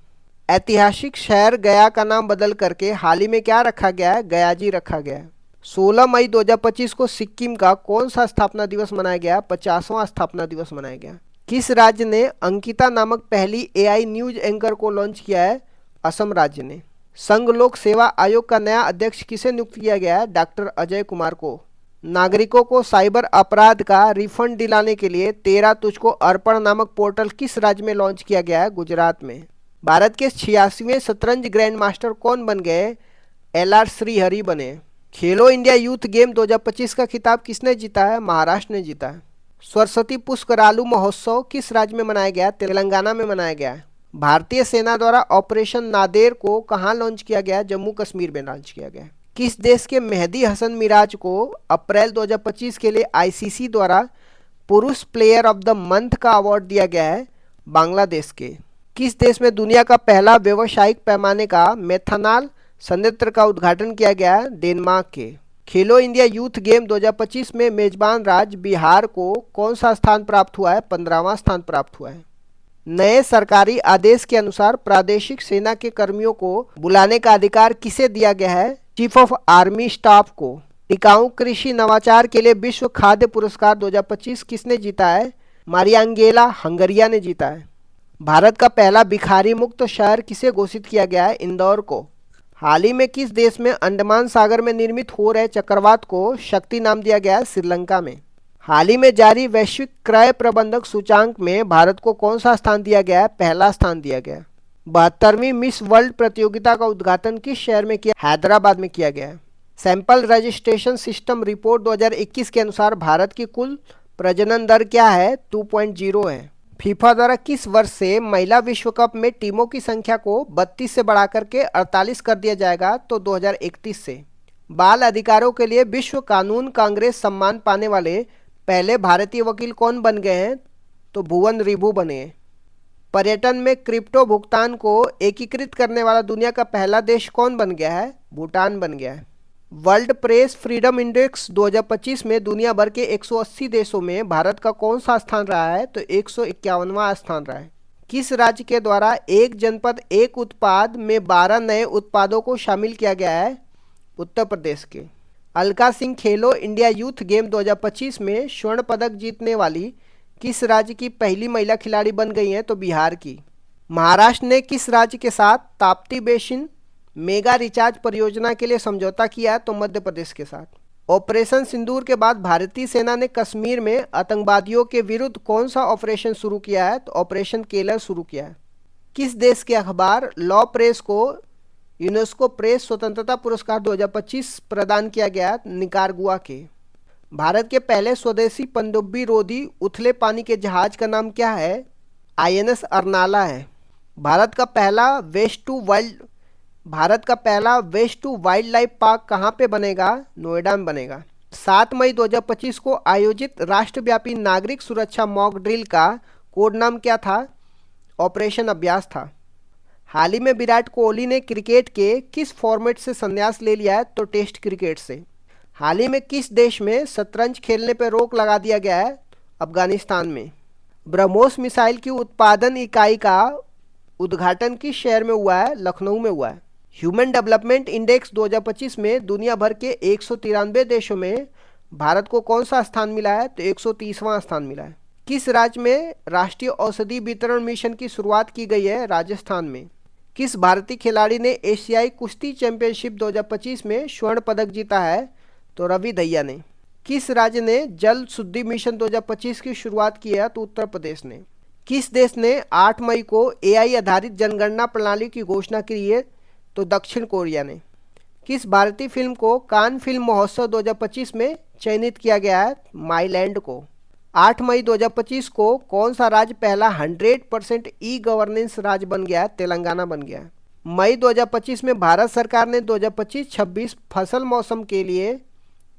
ऐतिहासिक शहर गया का नाम बदल करके हाल ही में क्या रखा गया है? गयाजी रखा गया है। 16 मई 2025 को सिक्किम का कौन सा स्थापना दिवस मनाया गया? 50वां स्थापना दिवस मनाया गया। किस राज्य ने अंकिता नामक पहली एआई न्यूज एंकर को लॉन्च किया है? असम राज्य ने। संघ लोक सेवा आयोग का नया अध्यक्ष किसे नियुक्त किया गया है? डॉक्टर अजय कुमार को। नागरिकों को साइबर अपराध का रिफंड दिलाने के लिए तेरा तुझको अर्पण नामक पोर्टल किस राज्य में लॉन्च किया गया है? गुजरात में। भारत के 86वें शतरंज ग्रैंड मास्टर कौन बन गए? एलआर श्रीहरि बने। खेलो इंडिया यूथ गेम 2025 का खिताब किसने जीता है? महाराष्ट्र ने जीता है। सरस्वती पुष्करालु महोत्सव किस राज्य में मनाया गया? तेलंगाना में मनाया गया है। भारतीय सेना द्वारा ऑपरेशन नादेर को कहां लॉन्च किया गया? जम्मू कश्मीर में लॉन्च किया गया। किस देश के मेहदी हसन मिराज को अप्रैल 2025 के लिए आईसीसी द्वारा पुरुष प्लेयर ऑफ द मंथ का अवार्ड दिया गया है? बांग्लादेश के। किस देश में दुनिया का पहला व्यावसायिक पैमाने का मेथनॉल संयंत्र का उद्घाटन किया गया है? डेनमार्क के। खेलो इंडिया यूथ गेम 2025 में मेजबान राज्य बिहार को कौन सा स्थान प्राप्त हुआ है? 15वां स्थान प्राप्त हुआ है। नए सरकारी आदेश के अनुसार प्रादेशिक सेना के कर्मियों को बुलाने का अधिकार किसे दिया गया है? चीफ ऑफ आर्मी स्टाफ को। टिकाऊ कृषि नवाचार के लिए विश्व खाद्य पुरस्कार 2025 किसने जीता है? मारियांगेला हंगरिया ने जीता है। भारत का पहला भिखारी मुक्त शहर किसे घोषित किया गया है? इंदौर को। हाल ही में किस देश में अंडमान सागर में निर्मित हो रहे चक्रवात को शक्ति नाम दिया गया है? श्रीलंका में। हाल ही में जारी वैश्विक क्रय प्रबंधक सूचांक में भारत को कौन सा स्थान दिया गया है? पहला स्थान दिया गया। 72वीं मिस वर्ल्ड प्रतियोगिता का उद्घाटन किस शहर में किया? हैदराबाद में किया गया है। सैंपल रजिस्ट्रेशन सिस्टम रिपोर्ट 2021 के अनुसार भारत की कुल प्रजनन दर क्या है? 2.0 है। फीफा द्वारा किस वर्ष से महिला विश्व कप में टीमों की संख्या को 32 से बढ़ाकर के 48 कर दिया जाएगा? तो 2031 से। बाल अधिकारों के लिए विश्व कानून कांग्रेस सम्मान पाने वाले पहले भारतीय वकील कौन बन गए हैं? तो भुवन रिभु बने। पर्यटन में क्रिप्टो भुगतान को एकीकृत करने वाला दुनिया का पहला देश कौन बन गया है? भूटान बन गया है। वर्ल्ड प्रेस फ्रीडम इंडेक्स 2025 में दुनिया भर के 180 देशों में भारत का कौन सा स्थान रहा है? तो 151वां स्थान रहा है। किस राज्य के द्वारा एक जनपद एक उत्पाद में 12 नए उत्पादों को शामिल किया गया है? उत्तर प्रदेश के। अलका सिंह खेलो इंडिया यूथ गेम 2025 में स्वर्ण पदक जीतने वाली किस राज्य की पहली महिला खिलाड़ी बन गई हैं? तो बिहार की। महाराष्ट्र ने किस राज्य के साथ ताप्ती बेसिन मेगा रिचार्ज परियोजना के लिए समझौता किया? तो मध्य प्रदेश के साथ। ऑपरेशन सिंदूर के बाद भारतीय सेना ने कश्मीर में आतंकवादियों के विरुद्ध कौन सा ऑपरेशन शुरू किया है? तो ऑपरेशन केलर शुरू किया है। किस देश के अखबार लॉ प्रेस को यूनेस्को प्रेस स्वतंत्रता पुरस्कार 2025 प्रदान किया गया? निकारागुआ के। भारत के पहले स्वदेशी पनडुब्बी रोधी उथले पानी के जहाज का नाम क्या है? आईएनएस अर्नाला है। भारत का पहला waste to wildlife park कहाँ पे बनेगा? नोएडा में बनेगा। 7 मई 2025 को आयोजित राष्ट्रव्यापी नागरिक सुरक्षा मॉक ड्रिल का कोड नाम क्या था? ऑपरेशन अभ्यास था। हाल ही में विराट कोहली ने क्रिकेट के किस फॉर्मेट से संन्यास ले लिया है? तो टेस्ट क्रिकेट से। हाल ही में किस देश में शतरंज खेलने पर रोक लगा दिया गया है? अफगानिस्तान में। ब्रह्मोस मिसाइल की उत्पादन इकाई का उद्घाटन किस शहर में हुआ है? लखनऊ में हुआ है। ह्यूमन डेवलपमेंट इंडेक्स 2025 में दुनिया भर के 193 देशों में भारत को कौन सा स्थान मिला है? तो 130वां स्थान मिला है। किस राज्य में राष्ट्रीय औषधि वितरण मिशन की शुरुआत की गई है? राजस्थान में। किस भारतीय खिलाड़ी ने एशियाई कुश्ती चैंपियनशिप 2025 में स्वर्ण पदक जीता है? तो रवि दहिया ने। किस राज्य ने जल शुद्धि मिशन 2025 की शुरुआत की है? तो उत्तर प्रदेश ने। किस देश ने 8 मई को एआई आधारित जनगणना प्रणाली की घोषणा की है? तो दक्षिण कोरिया ने। किस भारतीय फिल्म को कान फिल्म महोत्सव 2025 में चयनित किया गया है? माईलैंड को। 8 मई 2025 को कौन सा राज्य पहला 100% ई गवर्नेंस राज्य बन गया है? तेलंगाना बन गया है। मई 2025 में भारत सरकार ने 2025-26 फसल मौसम के लिए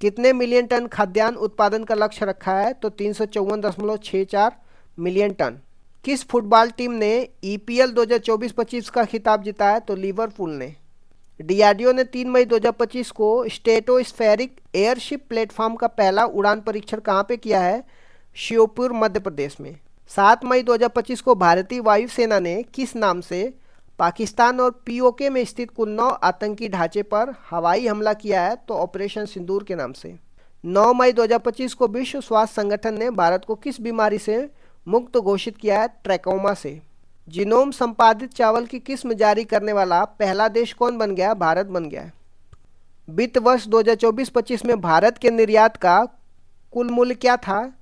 कितने मिलियन टन खाद्यान्न उत्पादन का लक्ष्य रखा है? तो 354.64 मिलियन टन। किस फुटबॉल टीम ने ईपीएल 2024-25 का खिताब जीता है? तो लिवरपूल ने। डीआरडीओ ने 3 मई 2025 को स्ट्रेटोस्फेरिक एयरशिप प्लेटफॉर्म का पहला उड़ान परीक्षण कहाँ पे किया है? श्योपुर मध्य प्रदेश में। 7 मई 2025 को भारतीय वायुसेना ने किस नाम से पाकिस्तान और पीओके में स्थित कुल 9 आतंकी ढांचे पर हवाई हमला किया है? तो ऑपरेशन सिंदूर के नाम से। 9 मई 2025 को विश्व स्वास्थ्य संगठन ने भारत को किस बीमारी से मुक्त घोषित किया है? ट्रैकोमा से। जीनोम संपादित चावल की किस्म जारी करने वाला पहला देश कौन बन गया? भारत बन गया। वित्त वर्ष 2024-25 में भारत के निर्यात का कुल मूल्य क्या था?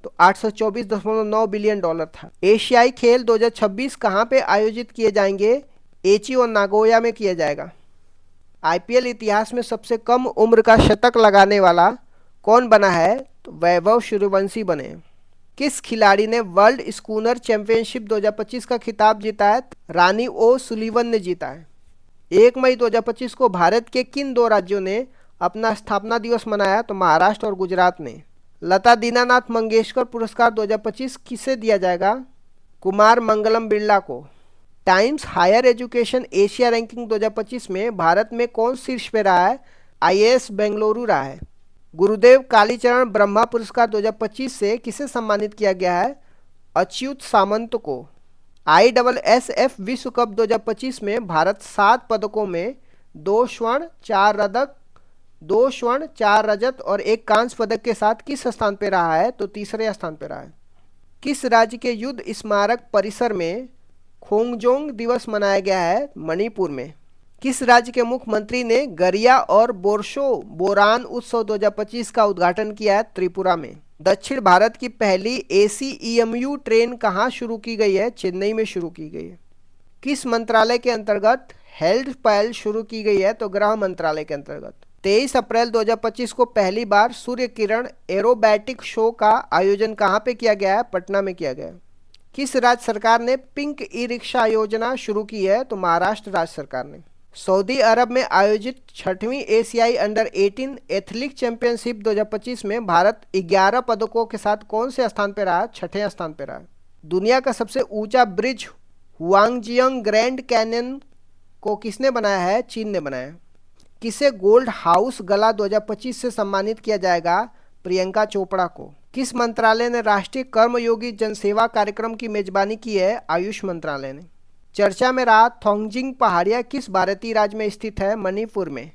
तो $824.9 बिलियन था। एशियाई खेल 2026 कहाँ पे आयोजित किए जाएंगे? एची और नागोया में किया जाएगा। आईपीएल इतिहास में सबसे कम उम्र का शतक लगाने वाला कौन बना है? तो वैभव सूर्यवंशी बने। किस खिलाड़ी ने वर्ल्ड स्कूनर चैंपियनशिप 2025 का खिताब जीता है? रानी ओ सुलीवन ने जीता है। 1 मई 2025 को भारत के किन 2 राज्यों ने अपना स्थापना दिवस मनाया? तो महाराष्ट्र और गुजरात ने। लता दीनानाथ मंगेशकर पुरस्कार 2025 किसे दिया जाएगा? कुमार मंगलम बिरला को। Times Higher Education Asia ranking 2025 में भारत में कौन शीर्ष पे रहा है? आईएएस बेंगलुरु रहा है। गुरुदेव कालीचरण ब्रह्मा पुरस्कार 2025 से किसे सम्मानित किया गया है? अच्युत सामंत को। ISSF विश्व कप 2025 में भारत 7 पदकों में 2 स्वर्ण 4 रजत और 1 कांस्य पदक के साथ किस स्थान पर रहा है? तो तीसरे स्थान पर रहा है। किस राज्य के युद्ध स्मारक परिसर में खोंगजोंग दिवस मनाया गया है? मणिपुर में। किस राज्य के मुख्यमंत्री ने गरिया और बोरशो बोरान उत्सव 2025 का उद्घाटन किया है? त्रिपुरा में। दक्षिण भारत की पहली ACEMU ट्रेन कहाँ शुरू की गई है? चेन्नई में शुरू की गई है। किस मंत्रालय के अंतर्गत हेल्थ पहल शुरू की गई है? तो गृह मंत्रालय के अंतर्गत। 23 अप्रैल 2025 को पहली बार सूर्य किरण एरोबैटिक शो का आयोजन कहाँ पे किया गया है? पटना में किया गया। किस राज्य सरकार ने पिंक ई रिक्शा योजना शुरू की है? तो महाराष्ट्र राज्य सरकार ने। सऊदी अरब में आयोजित 6वीं एशियाई अंडर 18 एथलेटिक चैंपियनशिप 2025 में भारत 11 पदकों के साथ कौन से स्थान पर रहा? 6ठे स्थान पर रहा। दुनिया का सबसे ऊंचा ब्रिज हुआंगजियांग ग्रैंड कैनियन को किसने बनाया है? चीन ने बनाया। किसे गोल्ड हाउस गला 2025 से सम्मानित किया जाएगा? प्रियंका चोपड़ा को। किस मंत्रालय ने राष्ट्रीय कर्मयोगी जनसेवा कार्यक्रम की मेजबानी की है? आयुष मंत्रालय ने। चर्चा में रहा थोंगजिंग पहाड़ियाँ किस भारतीय राज्य में स्थित है? मणिपुर में।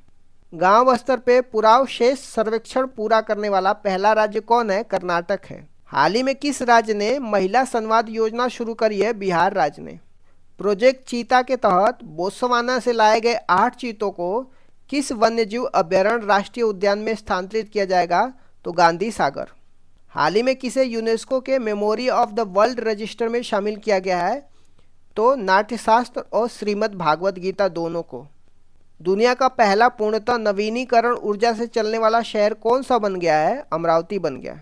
गांव स्तर पे पुरावशेष सर्वेक्षण पूरा करने वाला पहला राज्य कौन है? कर्नाटक है। हाल ही में किस राज्य ने महिला संवाद योजना शुरू करी है? बिहार राज्य ने। प्रोजेक्ट चीता के तहत बोत्सवाना से लाए गए 8 चीतों को किस वन्यजीव अभ्यारण्य राष्ट्रीय उद्यान में स्थानांतरित किया जाएगा? तो गांधी सागर। हाल ही में किसे यूनेस्को के memory of the world register में शामिल किया गया है? तो नाट्यशास्त्र और श्रीमद् भागवत गीता दोनों को। दुनिया का पहला पूर्णतः नवीनीकरण ऊर्जा से चलने वाला शहर कौन सा बन गया है? अमरावती बन गया।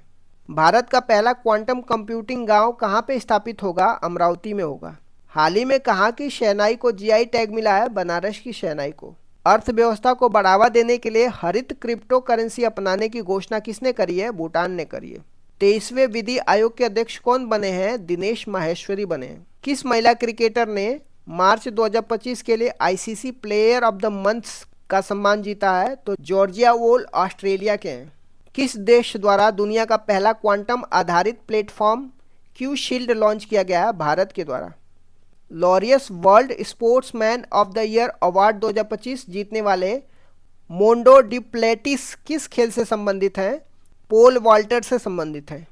भारत का पहला क्वांटम कंप्यूटिंग गांव कहाँ पे स्थापित होगा? अमरावती में होगा। हाल ही में कहाँ की शहनाई को जीआई टैग मिला है? बनारस की शहनाई को। अर्थव्यवस्था को बढ़ावा देने के लिए हरित क्रिप्टो करेंसी अपनाने की घोषणा किसने करी है? भूटान ने करी है। 23वें विधि आयोग के अध्यक्ष कौन बने हैं? दिनेश माहेश्वरी बने हैं। किस महिला क्रिकेटर ने मार्च 2025 के लिए ICC player of the month का सम्मान जीता है? तो जॉर्जिया वोल ऑस्ट्रेलिया के हैं। किस देश द्वारा दुनिया का पहला क्वांटम आधारित प्लेटफॉर्म क्यू शील्ड लॉन्च किया गया है? भारत के द्वारा। Laureus world sportsman of the year award 2025 जीतने वाले मोंडो डिप्लेटिस किस खेल से संबंधित हैं? पोल वॉल्टर से संबंधित हैं।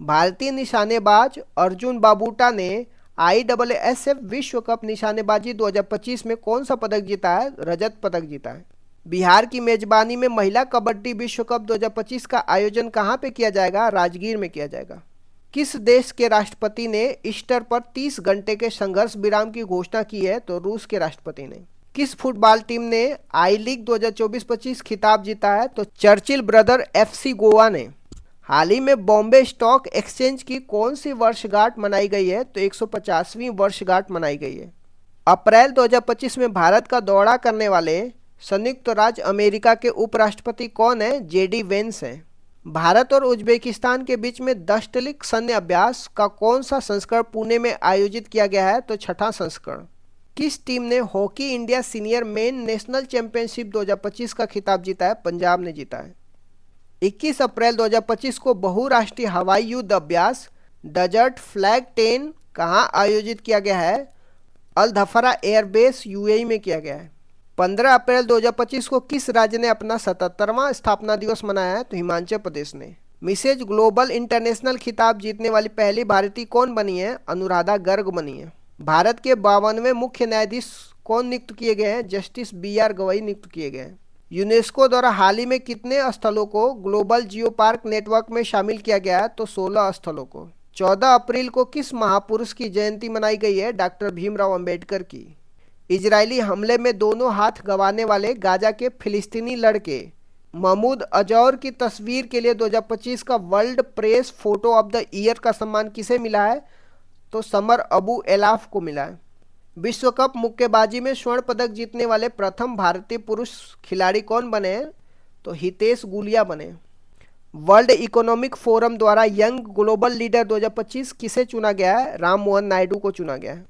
भारतीय निशानेबाज अर्जुन बाबूटा ने ISSF विश्व कप निशानेबाजी 2025 में कौन सा पदक जीता है? रजत पदक जीता है। बिहार की मेजबानी में महिला कबड्डी विश्व कप 2025 का आयोजन कहाँ पे किया जाएगा? राजगीर में किया जाएगा। किस देश के राष्ट्रपति ने ईस्टर पर 30 घंटे के संघर्ष विराम की घोषणा की है? तो रूस के राष्ट्रपति ने। किस फुटबॉल टीम ने आई लीग 2024-25 खिताब जीता है? तो चर्चिल ब्रदर FC गोवा ने। हाल ही में बॉम्बे स्टॉक एक्सचेंज की कौन सी वर्षगांठ मनाई गई है? तो 150वीं वर्षगांठ मनाई गई है। अप्रैल 2025 में भारत का दौरा करने वाले संयुक्त राज्य अमेरिका के उपराष्ट्रपति कौन है? जेडी वेंस हैं। भारत और उज्बेकिस्तान के बीच में दशतलिक सैन्य अभ्यास का कौन सा संस्करण पुणे में आयोजित किया गया है? तो छठा संस्करण। किस टीम ने hockey India senior main national championship 2025 का खिताब जीता है? पंजाब ने जीता है। 21 अप्रैल 2025 को बहुराष्ट्रीय हवाई युद्ध अभ्यास डेजर्ट फ्लैग 10 कहां आयोजित किया गया है? अल धफरा एयरबेस यूएई में किया गया है। 15 अप्रैल 2025 को किस राज्य ने अपना 77वां स्थापना दिवस मनाया है? तो हिमाचल प्रदेश ने। मिसेज ग्लोबल इंटरनेशनल खिताब जीतने वाली पहली भारतीय कौन बनी है? अनुराधा गर्ग बनी है। भारत के 52वें मुख्य न्यायाधीश कौन नियुक्त किए गए हैं? जस्टिस BR गवई नियुक्त किए गए हैं। यूनेस्को द्वारा हाल ही में कितने स्थलों को ग्लोबल जियो पार्क नेटवर्क में शामिल किया गया है? तो 16 स्थलों को। 14 अप्रैल को किस महापुरुष की जयंती मनाई गई है? डॉक्टर भीमराव अंबेडकर की। इजरायली हमले में दोनों हाथ गंवाने वाले गाजा के फिलिस्तीनी लड़के महमूद अजौर की तस्वीर के लिए 2025 का world press photo of the year का सम्मान किसे मिला है? तो समर अबू एलाफ को मिला है। विश्व कप मुक्केबाजी में स्वर्ण पदक जीतने वाले प्रथम भारतीय पुरुष खिलाड़ी कौन बने? तो हितेश गुलिया बने। वर्ल्ड इकोनॉमिक फोरम द्वारा यंग ग्लोबल लीडर 2025 किसे चुना गया है? राम मोहन नायडू को चुना गया है।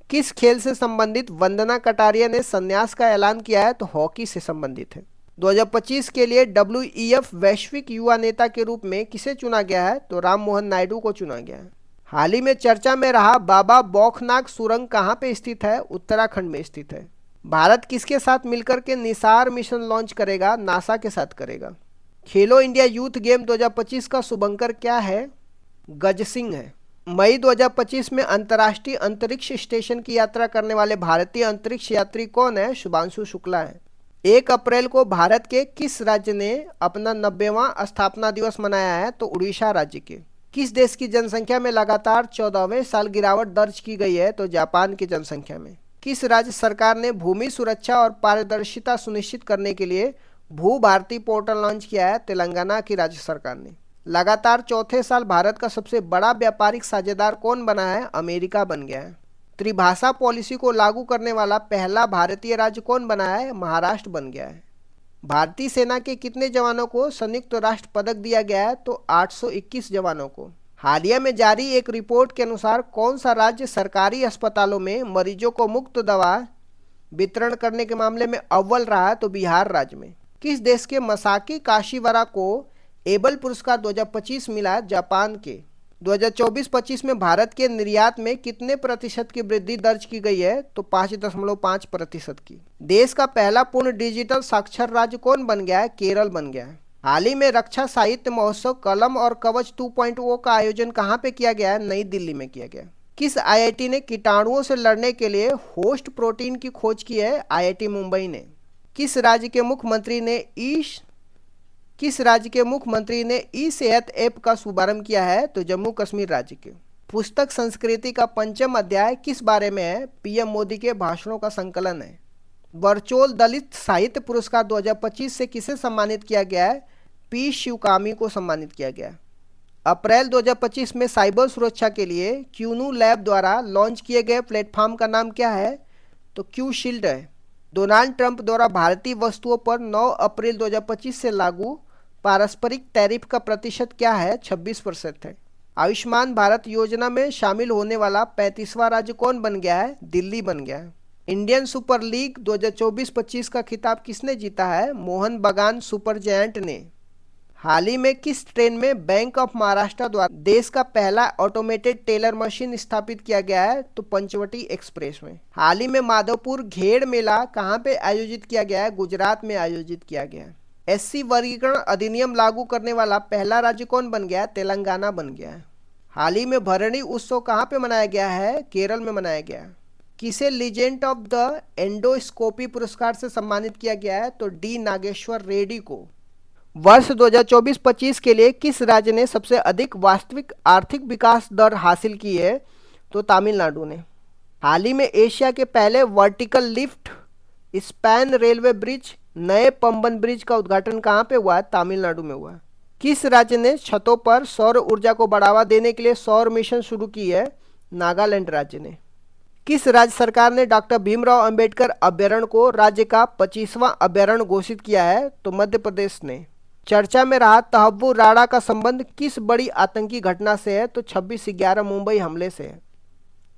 किस खेल से संबंधित वंदना कटारिया ने संन्यास का ऐलान किया है? तो हॉकी से संबंधित है। 2025 के लिए WEF वैश्विक युवा नेता के रूप में किसे चुना गया है? तो राम मोहन नायडू को चुना गया है। हाल ही में चर्चा में रहा बाबा बौखनाग सुरंग कहाँ पे स्थित है? उत्तराखंड में स्थित है। भारत किसके साथ मिलकर के निसार मिशन लॉन्च करेगा? नासा के साथ करेगा। खेलो इंडिया यूथ गेम 2025 का शुभंकर क्या है? गजसिंह है। मई 2025 में अंतर्राष्ट्रीय अंतरिक्ष स्टेशन की यात्रा करने वाले भारतीय अंतरिक्ष यात्री कौन है? शुभांशु शुक्ला है। 1 अप्रैल को भारत के किस राज्य ने अपना 90वां स्थापना दिवस मनाया है? तो उड़ीसा राज्य के। किस देश की जनसंख्या में लगातार 14वें साल गिरावट दर्ज की गई है? तो जापान की जनसंख्या में। किस राज्य सरकार ने भूमि सुरक्षा और पारदर्शिता सुनिश्चित करने के लिए भू भारती पोर्टल लॉन्च किया है? तेलंगाना की राज्य सरकार ने। लगातार चौथे साल भारत का सबसे बड़ा व्यापारिक साझेदार कौन बना है? अमेरिका बन गया है। त्रिभाषा पॉलिसी को लागू करने वाला पहला भारतीय राज्य कौन बना है? महाराष्ट्र बन गया है। भारतीय सेना के कितने जवानों को संयुक्त राष्ट्र पदक दिया गया है? तो 821 जवानों को। हालिया में जारी एक रिपोर्ट के अनुसार कौन सा राज्य सरकारी अस्पतालों में मरीजों को मुफ्त दवा वितरण करने के मामले में अव्वल रहा है? तो बिहार राज्य में। किस देश के मसाकी काशीवारा को एबल पुरस्कार 2025 मिला? जापान के। 2024-25 में भारत के निर्यात में कितने प्रतिशत की वृद्धि दर्ज की गई है? तो 5.5% की। देश का पहला पूर्ण डिजिटल साक्षर राज्य कौन बन गया है? केरल बन गया है। हाल ही में रक्षा साहित्य महोत्सव कलम और कवच 2.0 का आयोजन कहाँ पे किया गया है? नई दिल्ली में किया गया। किस IIT ने कीटाणुओं से लड़ने के लिए होस्ट प्रोटीन की खोज की है? IIT मुंबई ने। किस राज्य के मुख्यमंत्री ने ई सेहत ऐप का शुभारंभ किया है? तो जम्मू कश्मीर राज्य के। पुस्तक संस्कृति का 5वां अध्याय किस बारे में है? PM मोदी के भाषणों का संकलन है। बरचोल दलित साहित्य पुरस्कार 2025 से किसे सम्मानित किया गया है? P शिवकामी को सम्मानित किया गया। अप्रैल 2025 में साइबर सुरक्षा के लिए क्यूनू लैब द्वारा लॉन्च किए गए प्लेटफॉर्म का नाम क्या है? तो क्यू शील्ड है। डोनाल्ड ट्रंप द्वारा भारतीय वस्तुओं पर 9 अप्रैल 2025 से लागू पारस्परिक टैरिफ का प्रतिशत क्या है? 26% है। आयुष्मान भारत योजना में शामिल होने वाला 35वां राज्य कौन बन गया है? दिल्ली बन गया है। इंडियन सुपर लीग 2024-25 का खिताब किसने जीता है? मोहन बगान सुपर जायंट ने। हाल ही में किस ट्रेन में बैंक ऑफ महाराष्ट्र द्वारा देश का पहला ऑटोमेटेड टेलर मशीन स्थापित किया गया है? तो पंचवटी एक्सप्रेस में। हाल ही में माधवपुर घेड़ मेला कहां पे आयोजित किया गया है? गुजरात में आयोजित किया गया है। SC वर्गीकरण अधिनियम लागू करने वाला पहला राज्य कौन बन गया? तेलंगाना बन गया है। हाल ही में भरणी उत्सव कहां पे मनाया गया है? केरल में मनाया गया। किसे लीजेंड ऑफ द एंडोस्कोपी पुरस्कार से सम्मानित किया गया है? तो D नागेश्वर रेड्डी को। वर्ष 2024-25 के लिए किस राज्य ने सबसे अधिक वास्तविक आर्थिक विकास दर हासिल की है? तो तमिलनाडु ने। हाल ही में एशिया के पहले vertical lift span railway bridge नए पंबन ब्रिज का उद्घाटन कहाँ पे हुआ है? तमिलनाडु में हुआ। किस राज्य ने छतों पर सौर ऊर्जा को बढ़ावा देने के लिए सौर मिशन शुरू की है? नागालैंड राज्य ने। किस राज्य सरकार ने डॉक्टर भीमराव अंबेडकर अभ्यारण्य को राज्य का 25वां अभ्यारण्य घोषित किया है? तो मध्य प्रदेश ने। चर्चा में रहा तहव्वुर राणा का संबंध किस बड़ी आतंकी घटना से है? तो 26/11 मुंबई हमले से है।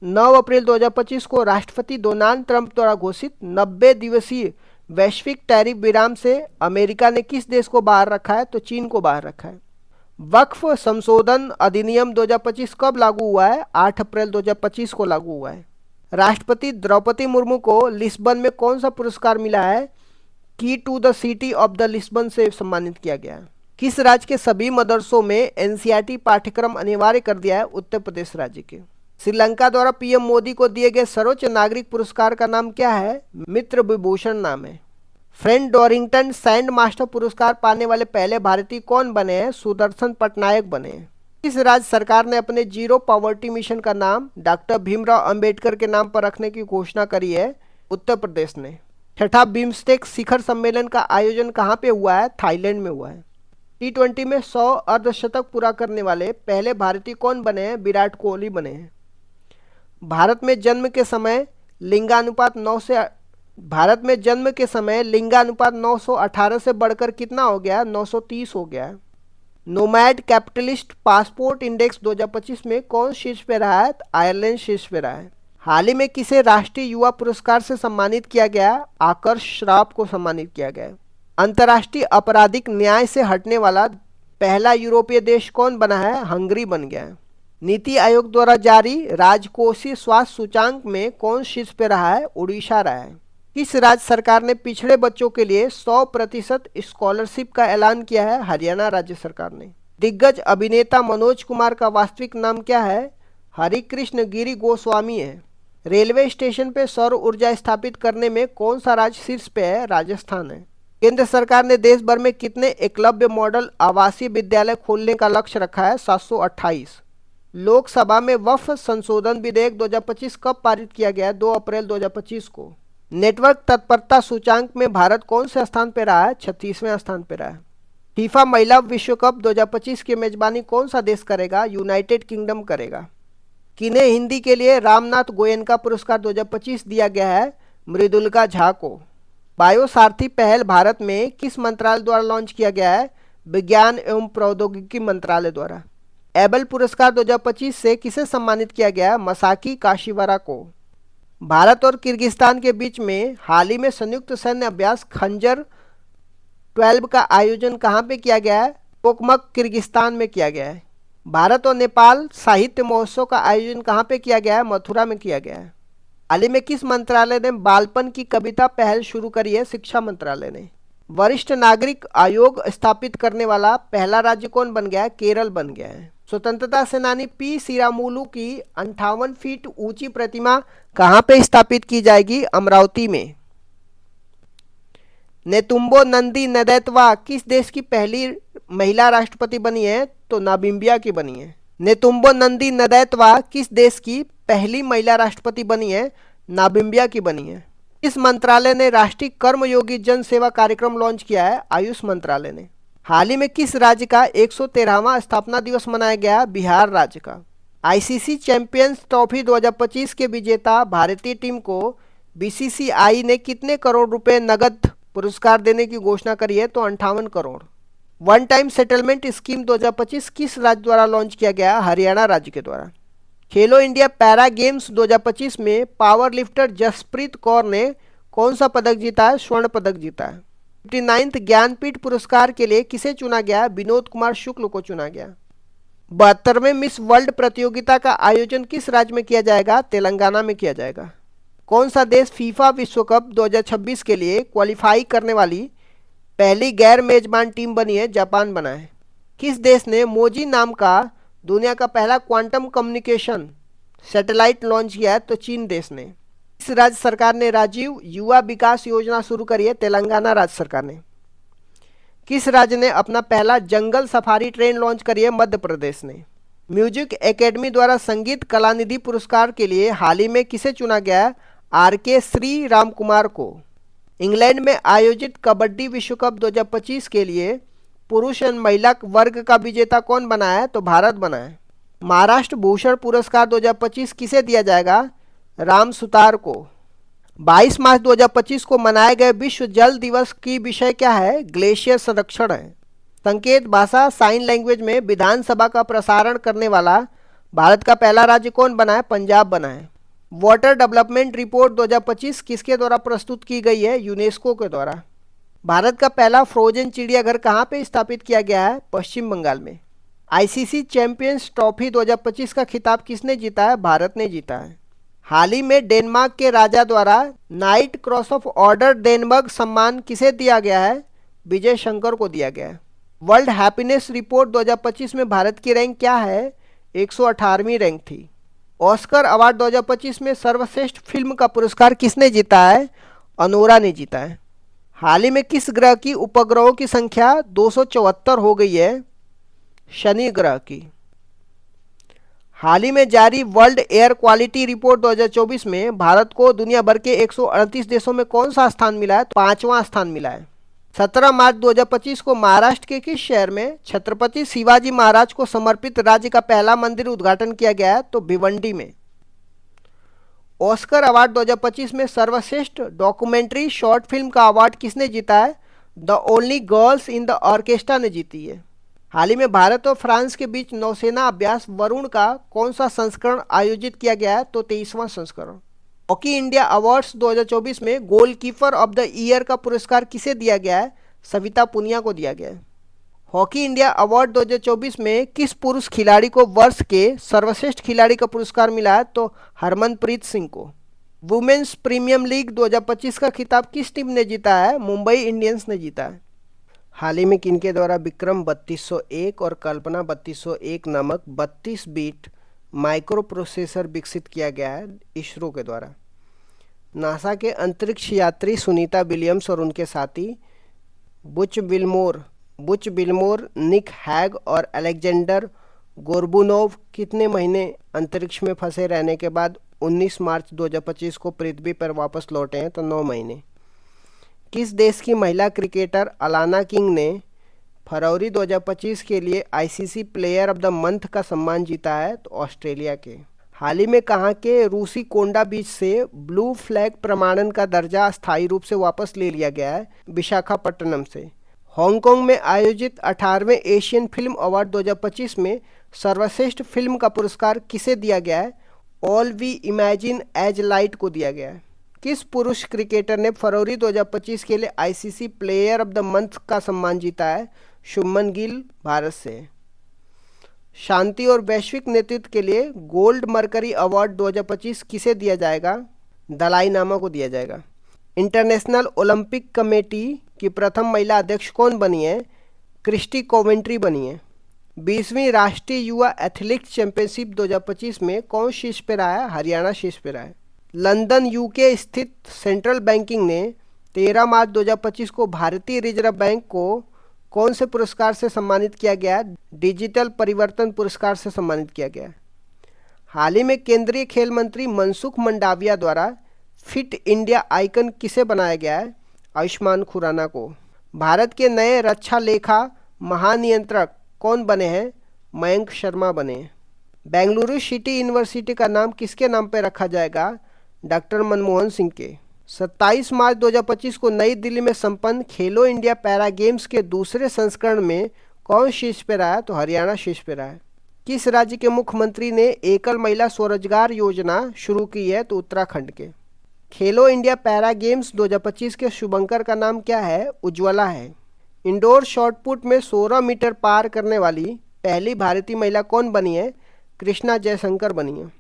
9 अप्रैल 2025 को राष्ट्रपति डोनाल्ड ट्रंप द्वारा घोषित 90 दिवसीय वैश्विक टैरिफ विराम से अमेरिका ने किस देश को बाहर रखा है? तो चीन को बाहर रखा है। वक्फ संशोधन अधिनियम 2025 कब लागू हुआ है? 8 अप्रैल 2025 को लागू हुआ है। राष्ट्रपति द्रौपदी मुर्मू को लिस्बन में कौन सा पुरस्कार मिला है? Key to the city of the Lisbon से सम्मानित किया गया। किस राज्य के सभी मदरसों में एनसीईआरटी पाठ्यक्रम अनिवार्य कर दिया है? उत्तर प्रदेश राज्य के। श्रीलंका द्वारा पीएम मोदी को दिए गए सर्वोच्च नागरिक पुरस्कार का नाम क्या है? मित्र विभूषण नाम है। फ्रेंड डोरिंगटन सैंड मास्टर पुरस्कार पाने वाले पहले भारतीय कौन बने हैं? सुदर्शन पटनायक बने हैं। किस राज्य सरकार ने अपने जीरो पॉवर्टी मिशन का नाम डॉक्टर भीमराव अंबेडकर के नाम पर रखने की घोषणा करी है? उत्तर प्रदेश ने। छठा बिम्स्टेक शिखर सम्मेलन का आयोजन कहाँ पे हुआ है? थाईलैंड में हुआ है। T20 में 100 अर्धशतक पूरा करने वाले पहले भारतीय कौन बने हैं? विराट कोहली बने हैं। भारत में जन्म के समय लिंगानुपात 918 से बढ़कर कितना हो गया? 930 हो गया। नोमैड कैपिटलिस्ट पासपोर्ट इंडेक्स 2025 में कौन शीर्ष पे रहा है? आयरलैंड शीर्ष पे रहा है। हाल ही में किसे राष्ट्रीय युवा पुरस्कार से सम्मानित किया गया? आकर्ष श्राफ को सम्मानित किया गया। अंतर्राष्ट्रीय आपराधिक न्याय से हटने वाला पहला यूरोपीय देश कौन बना है? हंगरी बन गया है। नीति आयोग द्वारा जारी राजकोषीय स्वास्थ्य सूचांक में कौन शीर्ष पे रहा है? उड़ीसा रहा है। किस राज्य सरकार ने पिछड़े बच्चों के लिए 100% स्कॉलरशिप का ऐलान किया है? हरियाणा राज्य सरकार ने। दिग्गज अभिनेता मनोज कुमार का वास्तविक नाम क्या है? हरिकृष्ण गिरी गोस्वामी है। रेलवे स्टेशन पे सौर ऊर्जा स्थापित करने में कौन सा राज्य शीर्ष पे है? राजस्थान है। केंद्र सरकार ने देश भर में कितने एकलव्य मॉडल आवासीय विद्यालय खोलने का लक्ष्य रखा है? 728। लोकसभा में वक्फ संशोधन विधेयक 2025 कब पारित किया गया? 2 अप्रैल 2025 को। नेटवर्क तत्परता सूचांक में भारत कौन से स्थान पर रहा है? 36वें स्थान पर रहा है। फीफा महिला विश्व कप 2025 की मेजबानी कौन सा देश करेगा? यूनाइटेड किंगडम करेगा। किन्हें हिंदी के लिए रामनाथ गोयनका पुरस्कार 2025 दिया गया है? मृदुल्का झा को। बायो सारथी पहल भारत में किस मंत्रालय द्वारा लॉन्च किया गया है? विज्ञान एवं प्रौद्योगिकी मंत्रालय द्वारा। एबल पुरस्कार 2025 से किसे सम्मानित किया गया? मसाकी काशीवारा को। भारत और किर्गिस्तान के बीच में हाल ही में संयुक्त सैन्य अभ्यास खंजर 12 का आयोजन कहाँ पे किया गया है? पोकमक किर्गिस्तान में किया गया है। भारत और नेपाल साहित्य महोत्सव का आयोजन कहाँ पे किया गया है? मथुरा में किया गया है। हाल ही में किस मंत्रालय ने बालपन की कविता पहल शुरू करी है? शिक्षा मंत्रालय ने। वरिष्ठ नागरिक आयोग स्थापित करने वाला पहला राज्य कौन बन गया है? केरल बन गया है। स्वतंत्रता सेनानी पी श्रीरामुलु की 58 फीट ऊंची प्रतिमा कहाँ पे स्थापित की जाएगी? अमरावती में। नेतुम्बो नंदी नदैतवा किस देश की पहली महिला राष्ट्रपति बनी है? तो नामिबिया की बनी है। नेतुम्बो नंदी नदैतवा किस देश की पहली महिला राष्ट्रपति बनी है? नामिबिया की बनी है। इस मंत्रालय ने राष्ट्रीय कर्मयोगी जन सेवा कार्यक्रम लॉन्च किया है? आयुष मंत्रालय ने। हाल ही में किस राज्य का 113वां स्थापना दिवस मनाया गया? बिहार राज्य का। आईसीसी चैंपियंस ट्रॉफी 2025 के विजेता भारतीय टीम को बीसीसीआई ने कितने करोड़ रुपए नगद पुरस्कार देने की घोषणा करी है? तो 58 crore. One time settlement scheme 2025 किस राज्य द्वारा लॉन्च किया गया? हरियाणा राज्य के द्वारा। खेलो इंडिया पैरा गेम्स 2025 में पावर लिफ्टर जसप्रीत कौर ने कौन सा पदक जीता है? स्वर्ण पदक जीता है। 59th ज्ञानपीठ पुरस्कार के लिए किसे चुना गया? विनोद कुमार शुक्ल को चुना गया। 72वें मिस वर्ल्ड प्रतियोगिता का आयोजन किस राज्य में किया जाएगा? तेलंगाना में किया जाएगा। कौन सा देश फीफा विश्व कप 2026 के लिए क्वालिफाई करने वाली पहली गैर मेजबान टीम बनी है? जापान बना है। किस देश ने मोजी नाम का दुनिया का पहला क्वांटम कम्युनिकेशन सैटेलाइट लॉन्च किया है? तो चीन देश ने। इस राज्य सरकार ने राजीव युवा विकास योजना शुरू करी है? तेलंगाना राज्य सरकार ने। किस राज्य ने अपना पहला जंगल सफारी ट्रेन लॉन्च करी है? मध्य प्रदेश ने। म्यूजिक एकेडमी द्वारा संगीत कलानिधि पुरस्कार के लिए हाल ही में किसे चुना गया? आर.के. श्री राम कुमार को। इंग्लैंड में आयोजित कबड्डी विश्व कप 2025 के लिए पुरुष एवं महिला वर्ग का विजेता कौन बना है? तो भारत बना है। महाराष्ट्र भूषण पुरस्कार 2025 किसे दिया जाएगा? राम सुतार को। 22 मार्च 2025 को मनाए गए विश्व जल दिवस की विषय क्या है? ग्लेशियर संरक्षण है। संकेत भाषा साइन लैंग्वेज में विधानसभा का प्रसारण करने वाला भारत का पहला राज्य कौन बना है? पंजाब बना है। वाटर डेवलपमेंट रिपोर्ट 2025 किसके द्वारा प्रस्तुत की गई है? यूनेस्को के द्वारा। भारत का पहला फ्रोजन चिड़ियाघर कहाँ पे स्थापित किया गया है? पश्चिम बंगाल में। आईसीसी चैंपियंस ट्रॉफी 2025 का खिताब किसने जीता है? भारत ने जीता है। हाल ही में डेनमार्क के राजा द्वारा नाइट क्रॉस ऑफ ऑर्डर डेनबर्ग सम्मान किसे दिया गया है? विजय शंकर को दिया गया है। वर्ल्ड हैप्पीनेस रिपोर्ट 2025 में भारत की रैंक क्या है? 118वीं रैंक थी। ऑस्कर अवार्ड 2025 में सर्वश्रेष्ठ फिल्म का पुरस्कार किसने जीता है? अनोरा ने जीता है। हाल ही में किस ग्रह की उपग्रहों की संख्या 274 हो गई है? शनि ग्रह की। हाल ही में जारी वर्ल्ड एयर क्वालिटी रिपोर्ट 2024 में भारत को दुनिया भर के 138 देशों में कौन सा स्थान मिला है? 5वां स्थान मिला है। 17 मार्च 2025 को महाराष्ट्र के किस शहर में छत्रपति शिवाजी महाराज को समर्पित राज्य का पहला मंदिर उद्घाटन किया गया है? तो भिवंडी में। ऑस्कर अवार्ड 2025 में सर्वश्रेष्ठ डॉक्यूमेंट्री शॉर्ट फिल्म का अवार्ड किसने जीता है? The only girls in the orchestra ने जीती है। हाल ही में भारत और फ्रांस के बीच नौसेना अभ्यास वरुण का कौन सा संस्करण आयोजित किया गया है? तो 23वां संस्करण। हॉकी इंडिया अवार्ड्स 2024 में गोलकीपर ऑफ द ईयर का पुरस्कार किसे दिया गया है? सविता पुनिया को दिया गया है। हॉकी इंडिया अवार्ड 2024 में किस पुरुष खिलाड़ी को वर्ष के सर्वश्रेष्ठ खिलाड़ी का पुरस्कार मिला है? तो हरमनप्रीत सिंह को। वुमेन्स प्रीमियम लीग 2025 का खिताब किस टीम ने जीता है? मुंबई इंडियंस ने जीता है। हाल ही में किनके द्वारा विक्रम 3201 और कल्पना 3201 नामक 32 बिट माइक्रो प्रोसेसर विकसित किया गया है? इसरो के द्वारा। नासा के अंतरिक्ष यात्री सुनीता विलियम्स और उनके साथी बुच बिल्मोर, निक हैग और अलेक्जेंडर गोर्बुनोव कितने महीने अंतरिक्ष में फंसे रहने के बाद 19 मार्च 2025 को पृथ्वी पर वापस लौटे हैं? तो 9 महीने। किस देश की महिला क्रिकेटर अलाना किंग ने फरवरी 2025 के लिए ICC player of the month का सम्मान जीता है? तो ऑस्ट्रेलिया के। हाल ही में कहाँ के रूसी कोंडा बीच से ब्लू फ्लैग प्रमाणन का दर्जा अस्थायी रूप से वापस ले लिया गया है? विशाखापट्टनम से। हांगकांग में आयोजित 18वें एशियन फिल्म अवार्ड 2025 में सर्वश्रेष्ठ फिल्म का पुरस्कार किसे दिया गया है? All we imagine as light को दिया गया है। किस पुरुष क्रिकेटर ने फरवरी 2025 के लिए ICC player of the month का सम्मान जीता है? शुभमन गिल, भारत से। शांति और वैश्विक नेतृत्व के लिए गोल्ड मर्करी अवार्ड 2025 किसे दिया जाएगा? दलाई लामा को दिया जाएगा। इंटरनेशनल ओलंपिक कमेटी की प्रथम महिला अध्यक्ष कौन बनी है? क्रिस्टी कोवेंट्री बनी है। 20वीं राष्ट्रीय युवा एथलेटिक्स चैंपियनशिप 2025 में कौन शीर्ष पे रहा है? हरियाणा शीर्ष पे रहा है। लंदन यूके स्थित सेंट्रल बैंकिंग ने 13 मार्च 2025 को भारतीय रिजर्व बैंक को कौन से पुरस्कार से सम्मानित किया गया? डिजिटल परिवर्तन पुरस्कार से सम्मानित किया गया। हाल ही में केंद्रीय खेल मंत्री मनसुख मंडाविया द्वारा फिट इंडिया आइकन किसे बनाया गया है? आयुष्मान खुराना को। भारत के नए रक्षा लेखा महानियंत्रक कौन बने हैं? मयंक शर्मा बने हैं। बेंगलुरु सिटी यूनिवर्सिटी का नाम किसके नाम पर रखा जाएगा? डॉक्टर मनमोहन सिंह के। 27 मार्च 2025 को नई दिल्ली में संपन्न खेलो इंडिया पैरा गेम्स के दूसरे संस्करण में कौन शीर्ष पे रहा है? तो हरियाणा शीर्ष पे रहा है। किस राज्य के मुख्यमंत्री ने एकल महिला स्वरोजगार योजना शुरू की है? तो उत्तराखंड के। खेलो इंडिया पैरा गेम्स 2025 के शुभंकर का नाम क्या है? उज्ज्वला है। इंडोर शॉटपुट में 16 मीटर पार करने वाली पहली भारतीय महिला कौन बनी है? कृष्णा जयशंकर बनी है।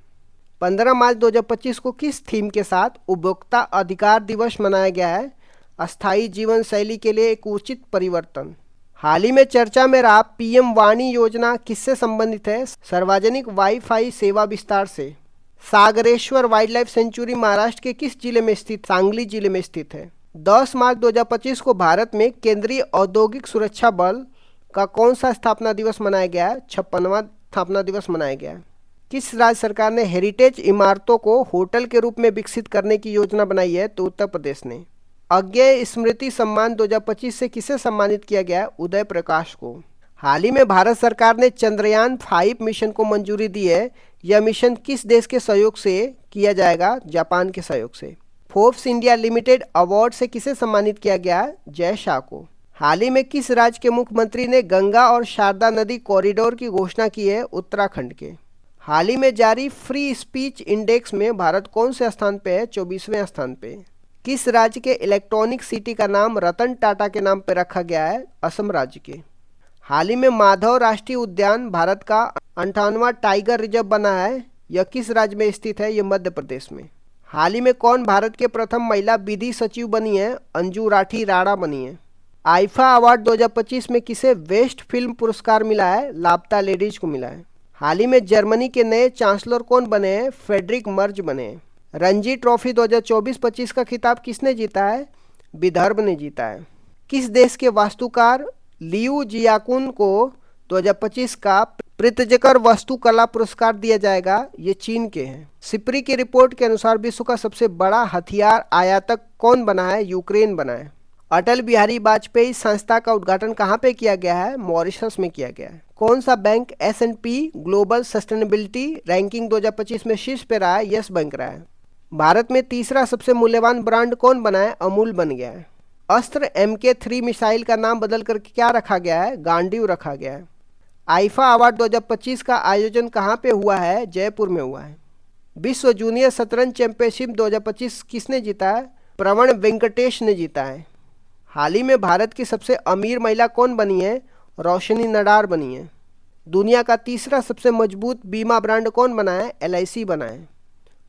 15 मार्च 2025 को किस थीम के साथ उपभोक्ता अधिकार दिवस मनाया गया है? अस्थायी जीवन शैली के लिए एक उचित परिवर्तन। हाल ही में चर्चा में रहा पीएम वाणी योजना किससे संबंधित है? सार्वजनिक वाईफाई सेवा विस्तार से। Sagareshwar wild life sanctuary Maharashtra के किस जिले में स्थित? सांगली जिले में स्थित है। 10 मार्च 2025 को भारत में केंद्रीय औद्योगिक सुरक्षा बल का कौन सा स्थापना दिवस मनाया गया है? 56वां स्थापना दिवस मनाया गया है। किस राज्य सरकार ने हेरिटेज इमारतों को होटल के रूप में विकसित करने की योजना बनाई है? तो उत्तर प्रदेश ने। अज्ञेय स्मृति सम्मान 2025 से किसे सम्मानित किया गया? उदय प्रकाश को। हाल ही में भारत सरकार ने चंद्रयान 5 मिशन को मंजूरी दी है। यह मिशन किस देश के सहयोग से किया जाएगा? जापान के सहयोग से। फोर्ब्स इंडिया लिमिटेड अवार्ड से किसे सम्मानित किया गया? जय शाह को। हाल ही में किस राज्य के मुख्यमंत्री ने गंगा और शारदा नदी कॉरिडोर की घोषणा की है? उत्तराखंड के। हाल ही में जारी फ्री स्पीच इंडेक्स में भारत कौन से स्थान पे है? 24वें स्थान पे। किस राज्य के इलेक्ट्रॉनिक सिटी का नाम रतन टाटा के नाम पर रखा गया है? असम राज्य के। हाल ही में माधव राष्ट्रीय उद्यान भारत का 58वां टाइगर रिजर्व बना है। यह किस राज्य में स्थित है? यह मध्य प्रदेश में। हाल ही में कौन भारत के प्रथम महिला विधि सचिव बनी है? अंजू राठी राणा बनी है। आईफा अवार्ड 2025 में किसे बेस्ट फिल्म पुरस्कार मिला है? लापता लेडीज को मिला है। हाल ही में जर्मनी के नए चांसलर कौन बने हैं? फ्रेडरिक मर्ज बने हैं। रणजी ट्रॉफी 2024-25 का खिताब किसने जीता है? विदर्भ ने जीता है। किस देश के वास्तुकार लियू जियाकुन को 2025 का प्रित्जकर वास्तुकला पुरस्कार दिया जाएगा? ये चीन के हैं। सिप्री की रिपोर्ट के अनुसार विश्व का सबसे बड़ा हथियार आयातक कौन बना है? यूक्रेन बना है। अटल बिहारी वाजपेयी संस्था का उद्घाटन कहाँ पे किया गया है? मॉरिशस में किया गया है। कौन सा bank S&P global sustainability ranking 2025 में शीर्ष पे रहा है? यस बैंक रहा है। भारत में तीसरा सबसे मूल्यवान ब्रांड कौन बना है? अमूल बन गया है। अस्त्र MK3 मिसाइल का नाम बदल कर क्या रखा गया है? गांडीव रखा गया है। आईफा अवार्ड 2025 का आयोजन कहाँ पे हुआ है? जयपुर में हुआ है। विश्व जूनियर शतरंज चैंपियनशिप 2025 किसने जीता है? प्रवण वेंकटेश ने जीता है। हाल ही में भारत की सबसे अमीर महिला कौन बनी है? रोशनी नडार बनी है। दुनिया का तीसरा सबसे मजबूत बीमा ब्रांड कौन बना है? LIC बना है।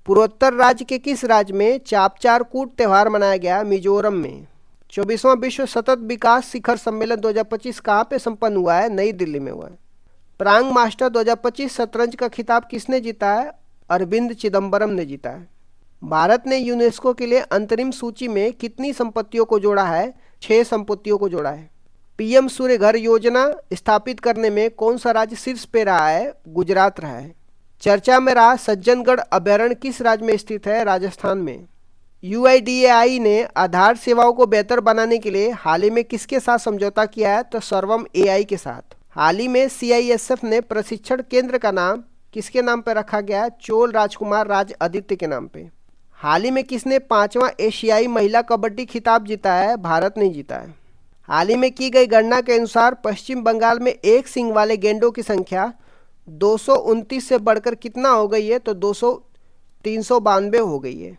पूर्वोत्तर राज्य के किस राज्य में चापचार कूट त्यौहार मनाया गया? मिजोरम में। 24वां विश्व सतत विकास शिखर सम्मेलन 2025 कहाँ पे संपन्न हुआ है? नई दिल्ली में हुआ है। प्रांग मास्टर 2025 शतरंज का खिताब किसने जीता है? अरविंद चिदम्बरम ने जीता है। भारत ने यूनेस्को के लिए अंतरिम सूची में कितनी संपत्तियों को जोड़ा है? 6 संपत्तियों को जोड़ा है। PM सूर्य घर योजना स्थापित करने में कौन सा राज्य शीर्ष पे रहा है? गुजरात रहा है। चर्चा में रहा सज्जनगढ़ अभयारण्य किस राज्य में स्थित है? राजस्थान में। UIDAI ने आधार सेवाओं को बेहतर बनाने के लिए हाल ही में किसके साथ समझौता किया है? तो सर्वम AI के साथ। हाल ही में CISF ने प्रशिक्षण केंद्र का नाम किसके नाम पर रखा गया है? चोल राजकुमार राज आदित्य के नाम पे। हाल ही में किसने 5वां एशियाई महिला कबड्डी खिताब जीता है? भारत ने जीता है। हाल ही में की गई गणना के अनुसार पश्चिम बंगाल में एक सींग वाले गेंडों की संख्या 229 से बढ़कर कितना हो गई है? तो 392 हो गई है।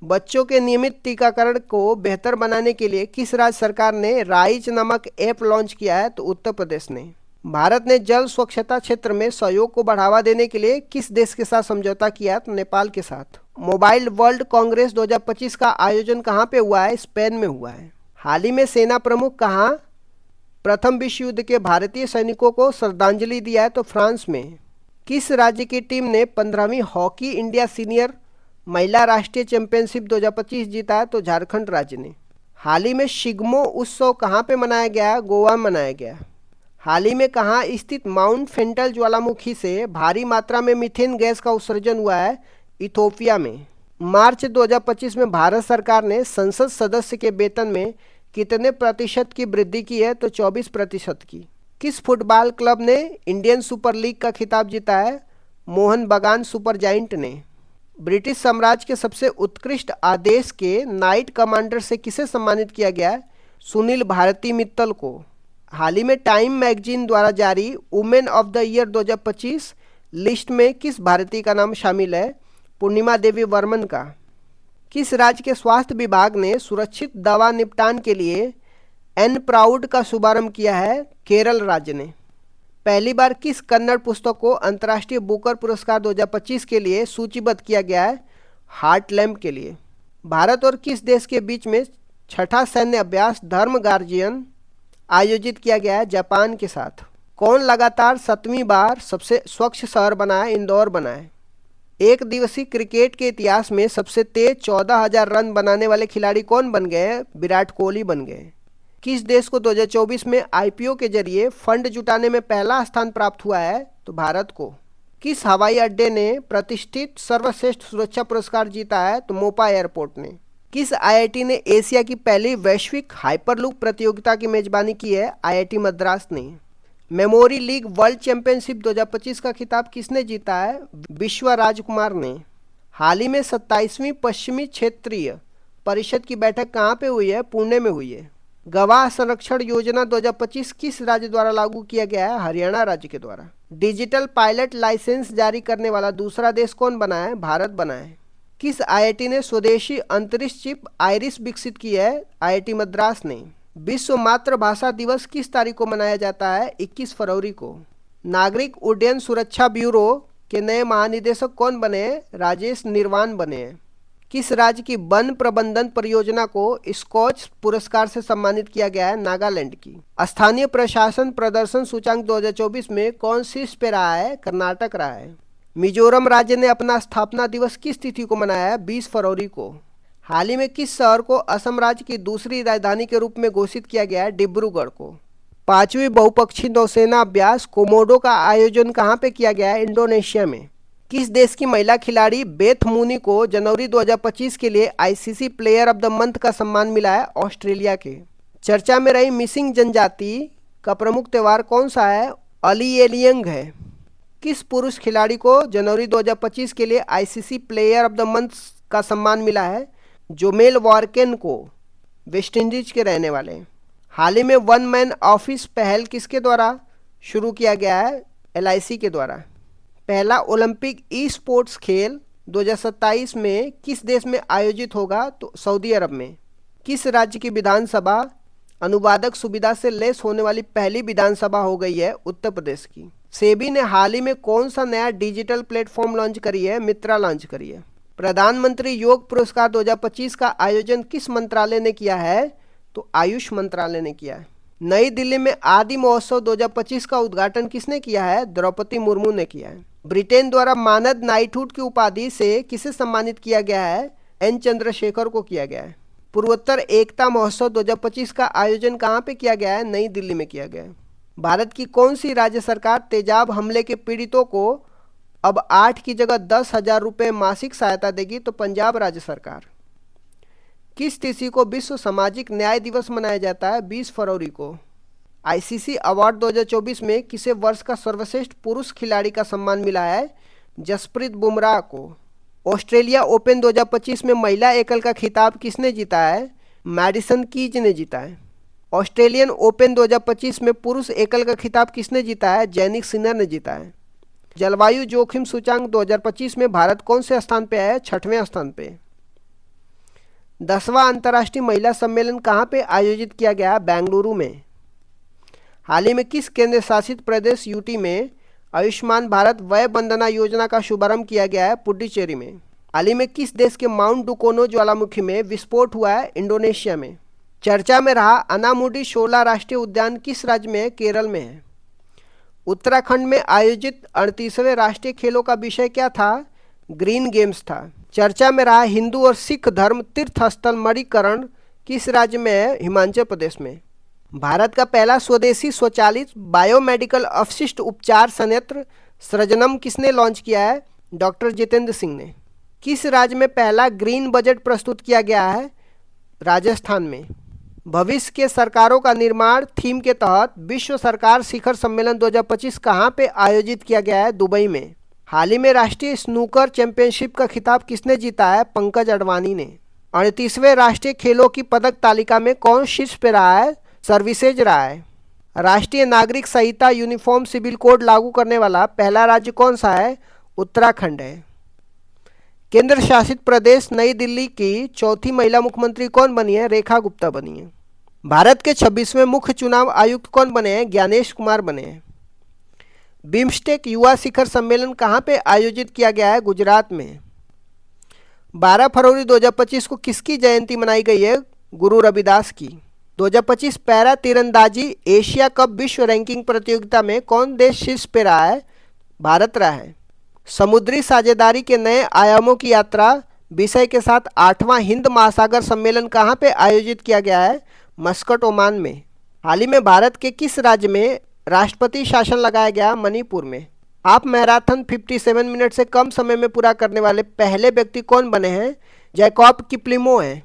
बच्चों के नियमित टीकाकरण को बेहतर बनाने के लिए किस राज्य सरकार ने राइज नामक ऐप लॉन्च किया है? तो उत्तर प्रदेश ने। भारत ने जल स्वच्छता क्षेत्र में सहयोग को बढ़ावा देने के लिए किस देश के साथ समझौता किया है? तो नेपाल के साथ। मोबाइल वर्ल्ड कांग्रेस 2025 का आयोजन कहाँ पे हुआ है? स्पेन में हुआ है। हाल ही में सेना प्रमुख कहाँ प्रथम विश्व युद्ध के भारतीय सैनिकों को श्रद्धांजलि दिया है? तो फ्रांस में। किस राज्य की टीम ने 15वीं हॉकी इंडिया सीनियर महिला राष्ट्रीय चैंपियनशिप 2025 जीता है? तो झारखंड राज्य ने। हाल ही में शिग्मो उत्सव कहाँ पे मनाया गया? गोवा में मनाया गया। हाल ही में कहाँ स्थित माउंट फेंटल ज्वालामुखी से भारी मात्रा में मीथेन गैस का उत्सर्जन हुआ है? इथोपिया में। मार्च 2025 में भारत सरकार ने संसद सदस्य के वेतन में कितने प्रतिशत की वृद्धि की है? तो 24% की। किस फुटबॉल क्लब ने इंडियन सुपर लीग का खिताब जीता है? मोहन बगान सुपर जाइंट ने। ब्रिटिश साम्राज्य के सबसे उत्कृष्ट आदेश के नाइट कमांडर से किसे सम्मानित किया गया? सुनील भारती मित्तल को। हाल ही में टाइम मैगजीन द्वारा जारी women of the year 2025 list में किस भारतीय का नाम शामिल है? पूर्णिमा देवी वर्मन का। किस राज्य के स्वास्थ्य विभाग ने सुरक्षित दवा निपटान के लिए एन प्राउड का शुभारंभ किया है? केरल राज्य ने। पहली बार किस कन्नड़ पुस्तक को अंतर्राष्ट्रीय बुकर पुरस्कार 2025 के लिए सूचीबद्ध किया गया है? हार्ट लैम्प के लिए। भारत और किस देश के बीच में 6ठा सैन्य अभ्यास धर्म गार्जियन आयोजित किया गया है? जापान के साथ। कौन लगातार 7वीं बार सबसे स्वच्छ शहर बना है? इंदौर बना है। एक दिवसीय क्रिकेट के इतिहास में सबसे तेज 14,000 रन बनाने वाले खिलाड़ी कौन बन गए? विराट कोहली बन गए। किस देश को 2024 में IPO के जरिए फंड जुटाने में पहला स्थान प्राप्त हुआ है? तो भारत को। किस हवाई अड्डे ने प्रतिष्ठित सर्वश्रेष्ठ सुरक्षा पुरस्कार जीता है? तो मोपा एयरपोर्ट ने। किस आईआईटी ने एशिया की पहली वैश्विक हाइपरलूप प्रतियोगिता की मेजबानी की है? आईआईटी मद्रास ने। मेमोरी लीग वर्ल्ड चैंपियनशिप 2025 का खिताब किसने जीता है? विश्व राजकुमार ने। हाल ही में 27वीं पश्चिमी क्षेत्रीय परिषद की बैठक कहाँ पे हुई है? पुणे में हुई है। गवाह संरक्षण योजना 2025 किस राज्य द्वारा लागू किया गया है? हरियाणा राज्य के द्वारा। डिजिटल पायलट लाइसेंस जारी करने वाला दूसरा देश कौन बना है? भारत बना है। किस आईआईटी ने स्वदेशी अंतरिक्ष चिप आइरिस विकसित की है? आईआईटी मद्रास ने। विश्व मातृभाषा दिवस किस तारीख को मनाया जाता है? 21 फरवरी को। नागरिक उड्डयन सुरक्षा ब्यूरो के नए महानिदेशक कौन बने? राजेश निर्वाण बने। किस राज्य की वन प्रबंधन परियोजना को स्कॉच पुरस्कार से सम्मानित किया गया है? नागालैंड की। स्थानीय प्रशासन प्रदर्शन सूचांक 2024 में कौन शीर्ष पे रहा है? कर्नाटक रहा है। मिजोरम राज्य ने अपना स्थापना दिवस किस तिथि को मनाया है? 20 फरवरी को। हाल ही में किस शहर को असम राज्य की दूसरी राजधानी के रूप में घोषित किया गया है? डिब्रूगढ़ को। 5वीं बहुपक्षीय नौसेना अभ्यास कोमोडो का आयोजन कहाँ पे किया गया है? इंडोनेशिया में। किस देश की महिला खिलाड़ी बेथ मूनी को जनवरी 2025 के लिए ICC player of the month का सम्मान मिला है? ऑस्ट्रेलिया के। चर्चा में रही मिसिंग जनजाति का प्रमुख त्यौहार कौन सा है? अलियेलियंग है। किस पुरुष खिलाड़ी को जनवरी 2025 के लिए ICC player of the month का सम्मान मिला है? जोमेल वार्केन को, वेस्ट इंडीज के रहने वाले। हाल ही में वन मैन ऑफिस पहल किसके द्वारा शुरू किया गया है? एलआईसी के द्वारा। पहला ओलंपिक ई स्पोर्ट्स खेल 2027 में किस देश में आयोजित होगा? तो सऊदी अरब में। किस राज्य की विधानसभा अनुवादक सुविधा से लेस होने वाली पहली विधानसभा हो गई है? उत्तर प्रदेश की। सेबी ने हाल ही में कौन सा नया डिजिटल प्लेटफॉर्म लॉन्च करी है? मित्रा लॉन्च करी है। प्रधानमंत्री योग पुरस्कार 2025 का आयोजन किस मंत्रालय ने किया है? तो आयुष मंत्रालय ने किया है। नई दिल्ली में आदि महोत्सव 2025 का उद्घाटन किसने किया है? द्रौपदी मुर्मू ने किया है। ब्रिटेन द्वारा मानद नाइटहुड की उपाधि से किसे सम्मानित किया गया है? एन चंद्रशेखर को किया गया है। पूर्वोत्तर एकता महोत्सव 2025 का आयोजन कहाँ पे किया गया है? नई दिल्ली में किया गया है। भारत की कौन सी राज्य सरकार तेजाब हमले के पीड़ितों को अब 8 की जगह 10,000 रुपये मासिक सहायता देगी? तो पंजाब राज्य सरकार। किस तिथि को विश्व सामाजिक न्याय दिवस मनाया जाता है? 20 फरवरी को। आईसीसी अवार्ड 2024 में किसे वर्ष का सर्वश्रेष्ठ पुरुष खिलाड़ी का सम्मान मिला है? जसप्रीत बुमराह को। ऑस्ट्रेलिया ओपन 2025 में महिला एकल का खिताब किसने जीता है? मैडिसन कीज ने जीता है। ऑस्ट्रेलियन ओपन 2025 में पुरुष एकल का खिताब किसने जीता है? जैनिक सिनर ने जीता है। जलवायु जोखिम सूचांक 2025 में भारत कौन से स्थान पे आया है? 6वें स्थान पे। 10वां अंतर्राष्ट्रीय महिला सम्मेलन कहाँ पे आयोजित किया गया? बेंगलुरु में। हाल ही में किस केंद्र शासित प्रदेश यूटी में आयुष्मान भारत वय वंदना योजना का शुभारंभ किया गया है? पुडुचेरी में। हाल ही में किस देश के माउंट डुकोनो ज्वालामुखी में विस्फोट हुआ है? इंडोनेशिया में। चर्चा में रहा अनामुडी शोला राष्ट्रीय उद्यान किस राज्य में है? केरल में है। उत्तराखंड में आयोजित 38वें राष्ट्रीय खेलों का विषय क्या था? ग्रीन गेम्स था। चर्चा में रहा हिंदू और सिख धर्म तीर्थ स्थल मणिकरण किस राज्य में है? हिमाचल प्रदेश में। भारत का पहला स्वदेशी स्वचालित बायोमेडिकल अपशिष्ट उपचार संयंत्र सृजनम किसने लॉन्च किया है? डॉक्टर जितेंद्र सिंह ने। किस राज्य में पहला ग्रीन बजट प्रस्तुत किया गया है? राजस्थान में। भविष्य के सरकारों का निर्माण थीम के तहत विश्व सरकार शिखर सम्मेलन 2025 कहाँ पे आयोजित किया गया है? दुबई में। हाल ही में राष्ट्रीय स्नूकर चैंपियनशिप का खिताब किसने जीता है? पंकज अडवाणी ने। 38वें राष्ट्रीय खेलों की पदक तालिका में कौन शीर्ष पे रहा है? सर्विसेज रहा है। राष्ट्रीय नागरिक संहिता यूनिफॉर्म सिविल कोड लागू करने वाला पहला राज्य कौन सा है? उत्तराखंड है। केंद्र शासित प्रदेश नई दिल्ली की चौथी महिला मुख्यमंत्री कौन बनी है? रेखा गुप्ता बनी है। भारत के 26वें मुख्य चुनाव आयुक्त कौन बने हैं? ज्ञानेश कुमार बने हैं। बिम्स्टेक युवा शिखर सम्मेलन कहाँ पे आयोजित किया गया है? गुजरात में। 12 फरवरी 2025 को किसकी जयंती मनाई गई है? गुरु रविदास की। 2025 पैरा तीरंदाजी एशिया कप विश्व रैंकिंग प्रतियोगिता में कौन देश शीर्ष पे रहा है? भारत रहा है। समुद्री साझेदारी के नए आयामों की यात्रा विषय के साथ 8वां हिंद महासागर सम्मेलन कहाँ पे आयोजित किया गया है? मस्कट, ओमान में। हाल ही में भारत के किस राज्य में राष्ट्रपति शासन लगाया गया? मणिपुर में। आप मैराथन 57 मिनट से कम समय में पूरा करने वाले पहले व्यक्ति कौन बने हैं? जैकॉब किप्लिमो हैं।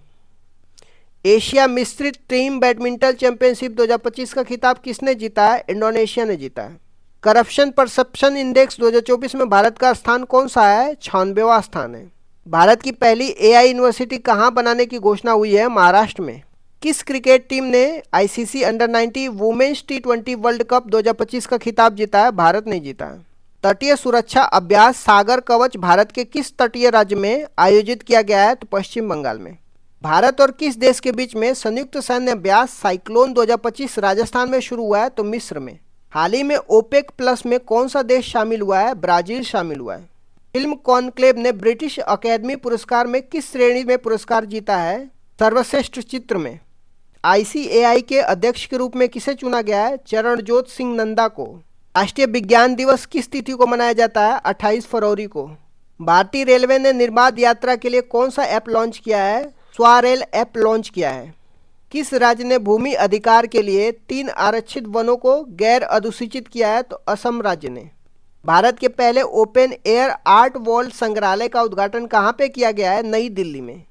एशिया मिश्रित टीम बैडमिंटन चैंपियनशिप 2025 का खिताब किसने जीता है? इंडोनेशिया ने जीता है। करप्शन परसेप्शन इंडेक्स 2024 में भारत का स्थान कौन सा है? 96वां स्थान है। भारत की पहली एआई यूनिवर्सिटी कहां बनाने की घोषणा हुई है? महाराष्ट्र में। किस क्रिकेट टीम ने आईसीसी अंडर 90 वुमेन्स टी20 वर्ल्ड कप 2025 का खिताब जीता है? भारत ने जीता है। तटीय सुरक्षा अभ्यास सागर कवच भारत के किस तटीय राज्य में आयोजित किया गया है? तो पश्चिम बंगाल में। भारत और किस देश के बीच में संयुक्त सैन्य अभ्यास साइक्लोन 2025 राजस्थान में शुरू हुआ है? तो मिस्र में। हाल ही में ओपेक प्लस में कौन सा देश शामिल हुआ है? ब्राजील शामिल हुआ है। फिल्म कॉन्क्लेव ने ब्रिटिश अकेडमी पुरस्कार में किस श्रेणी में पुरस्कार जीता है? सर्वश्रेष्ठ चित्र में। आईसीएआई के अध्यक्ष के रूप में किसे चुना गया है? चरणजोत सिंह नंदा को। राष्ट्रीय विज्ञान दिवस किस तिथि को मनाया जाता है? 28 फरवरी को। भारतीय रेलवे ने निर्बाध यात्रा के लिए कौन सा ऐप लॉन्च किया है? स्वारेल ऐप लॉन्च किया है। किस राज्य ने भूमि अधिकार के लिए 3 आरक्षित वनों को गैर अधिसूचित किया है? तो असम राज्य ने। भारत के पहले ओपन एयर आर्ट वर्ल्ड संग्रहालय का उद्घाटन कहाँ पे किया गया है? नई दिल्ली में।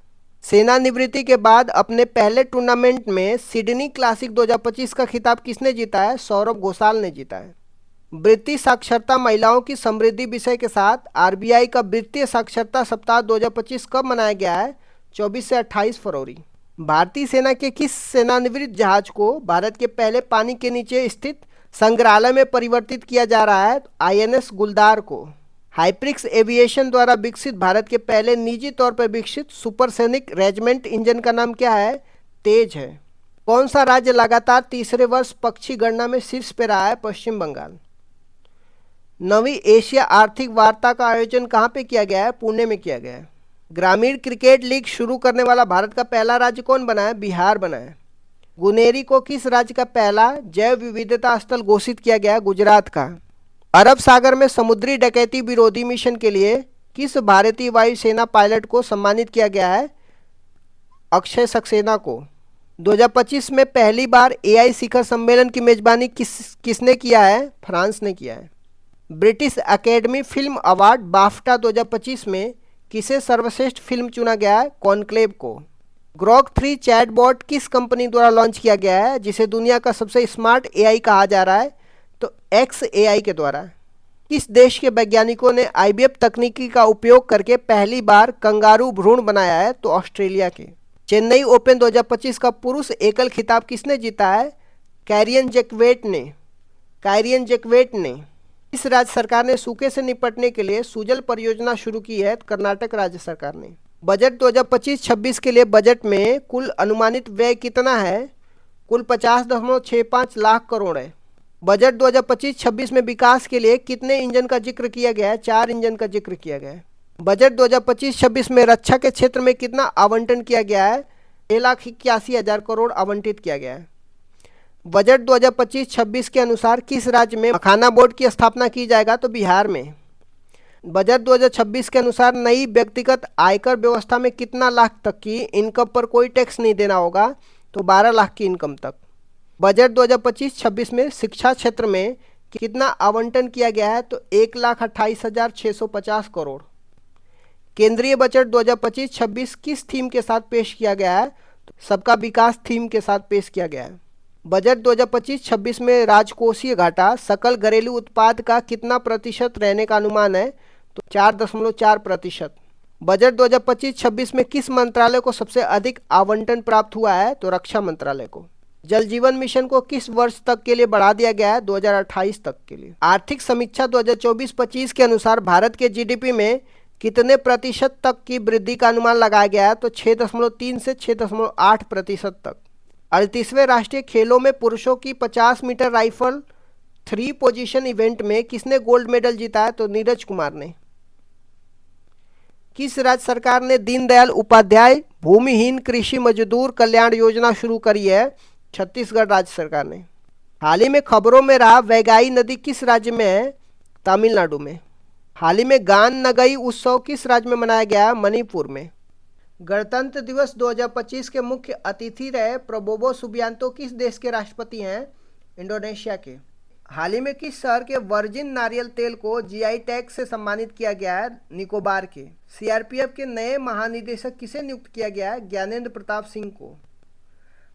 सेनानिवृत्ति के बाद अपने पहले टूर्नामेंट में सिडनी क्लासिक 2025 का खिताब किसने जीता है? सौरभ घोषाल ने जीता है। वित्तीय साक्षरता महिलाओं की समृद्धि विषय के साथ आरबीआई का वित्तीय साक्षरता सप्ताह 2025 कब मनाया गया है? 24 से 28 फरवरी। भारतीय सेना के किस सेनानिवृत्त जहाज को भारत के पहले पानी के नीचे स्थित संग्रहालय में परिवर्तित किया जा रहा है? आईएनएस गुलदार को। हाइप्रिक्स एविएशन द्वारा विकसित भारत के पहले निजी तौर पर विकसित सुपरसोनिक रेजिमेंट इंजन का नाम क्या है? तेज है। कौन सा राज्य लगातार तीसरे वर्ष पक्षी गणना में शीर्ष पे रहा है? पश्चिम बंगाल। 9वीं एशिया आर्थिक वार्ता का आयोजन कहाँ पे किया गया है? पुणे में किया गया है। ग्रामीण क्रिकेट लीग शुरू करने वाला भारत का पहला राज्य कौन बना है? बिहार बना है। गुनेरी को किस राज्य का पहला जैव विविधता स्थल घोषित किया गया? गुजरात का। अरब सागर में समुद्री डकैती विरोधी मिशन के लिए किस भारतीय वायुसेना पायलट को सम्मानित किया गया है? अक्षय सक्सेना को। 2025 में पहली बार एआई शिखर सम्मेलन की मेजबानी किसने किया है? फ्रांस ने किया है। British academy film award BAFTA 2025 में किसे सर्वश्रेष्ठ फिल्म चुना गया है? कॉन्क्लेव को। ग्रॉक 3 चैटबॉट किस कंपनी द्वारा लॉन्च किया गया है, जिसे दुनिया का सबसे स्मार्ट एआई कहा जा रहा है? तो XAI के द्वारा। किस देश के वैज्ञानिकों ने IVF तकनीकी का उपयोग करके पहली बार कंगारू भ्रूण बनाया है? तो ऑस्ट्रेलिया के। चेन्नई ओपन 2025 का पुरुष एकल खिताब किसने जीता है? कायरियन जैकवेट ने। इस राज्य सरकार ने सूखे से निपटने के लिए सुजल परियोजना शुरू की है? कर्नाटक राज्य सरकार ने। बजट 2025-26 के लिए बजट में कुल अनुमानित व्यय कितना है? कुल 50.65 लाख करोड़ है। बजट 2025-26 में विकास के लिए कितने इंजन का जिक्र किया गया है? 4 इंजन का जिक्र किया गया है। बजट 2025-26 में रक्षा के क्षेत्र में कितना आवंटन किया गया है? 6,81,000 करोड़ आवंटित किया गया है। बजट 2025-26 के अनुसार किस राज्य में मखाना बोर्ड की स्थापना की जाएगा? तो बिहार में। बजट 2026 के अनुसार नई व्यक्तिगत आयकर व्यवस्था में कितना लाख तक की इनकम पर कोई टैक्स नहीं देना होगा? तो 12 लाख की इनकम तक। बजट 2025-26 में शिक्षा क्षेत्र में कितना आवंटन किया गया है? तो 1,28,650 करोड़। केंद्रीय बजट 2025-26 किस थीम के साथ पेश किया गया है? तो सबका विकास थीम के साथ पेश किया गया है। बजट 2025-26 में राजकोषीय घाटा सकल घरेलू उत्पाद का कितना प्रतिशत रहने का अनुमान है? तो 4.4%। बजट 2025-26 में किस मंत्रालय को सबसे अधिक आवंटन प्राप्त हुआ है? तो रक्षा मंत्रालय को। जल जीवन मिशन को किस वर्ष तक के लिए बढ़ा दिया गया है? 2028 तक के लिए। आर्थिक समीक्षा 2024-25 के अनुसार भारत के जीडीपी में कितने प्रतिशत तक की वृद्धि का अनुमान लगाया गया है? तो 6.3 से 6.8% तक। 38वें राष्ट्रीय खेलों में पुरुषों की 50 मीटर राइफल 3 पोजीशन इवेंट में किसने गोल्ड मेडल जीता है? तो नीरज कुमार ने। किस राज्य सरकार ने दीनदयाल उपाध्याय भूमिहीन कृषि मजदूर कल्याण योजना शुरू करी है? छत्तीसगढ़ राज्य सरकार ने। हाल ही में खबरों में रहा वैगाई नदी किस राज्य में है? तमिलनाडु में। हाल ही में गान नगई उत्सव किस राज्य में मनाया गया? मणिपुर में। गणतंत्र दिवस 2025 के मुख्य अतिथि रहे प्रबोवो सुबियांतो किस देश के राष्ट्रपति हैं? इंडोनेशिया के। हाल ही में किस शहर के वर्जिन नारियल तेल को जीआई टैग से सम्मानित किया गया है? निकोबार के। सीआरपीएफ के नए महानिदेशक किसे नियुक्त किया गया है? ज्ञानेंद्र प्रताप सिंह को।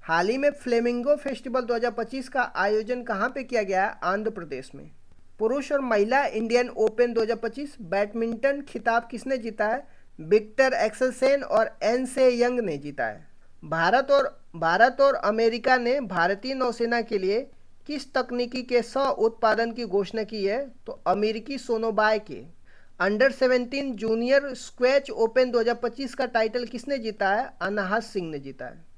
हाल ही में फ्लेमिंगो फेस्टिवल 2025 का आयोजन कहाँ पे किया गया है? आंध्र प्रदेश में। पुरुष और महिला इंडियन ओपन 2025 बैडमिंटन खिताब किसने जीता है? विक्टर एक्सेलसेन और एन से यंग ने जीता है। भारत और अमेरिका ने भारतीय नौसेना के लिए किस तकनीकी के सह उत्पादन की घोषणा की है? तो अमेरिकी सोनोबाय के। अंडर 17 जूनियर स्क्वैच ओपन 2025 का टाइटल किसने जीता है? अनाहत सिंह ने जीता है।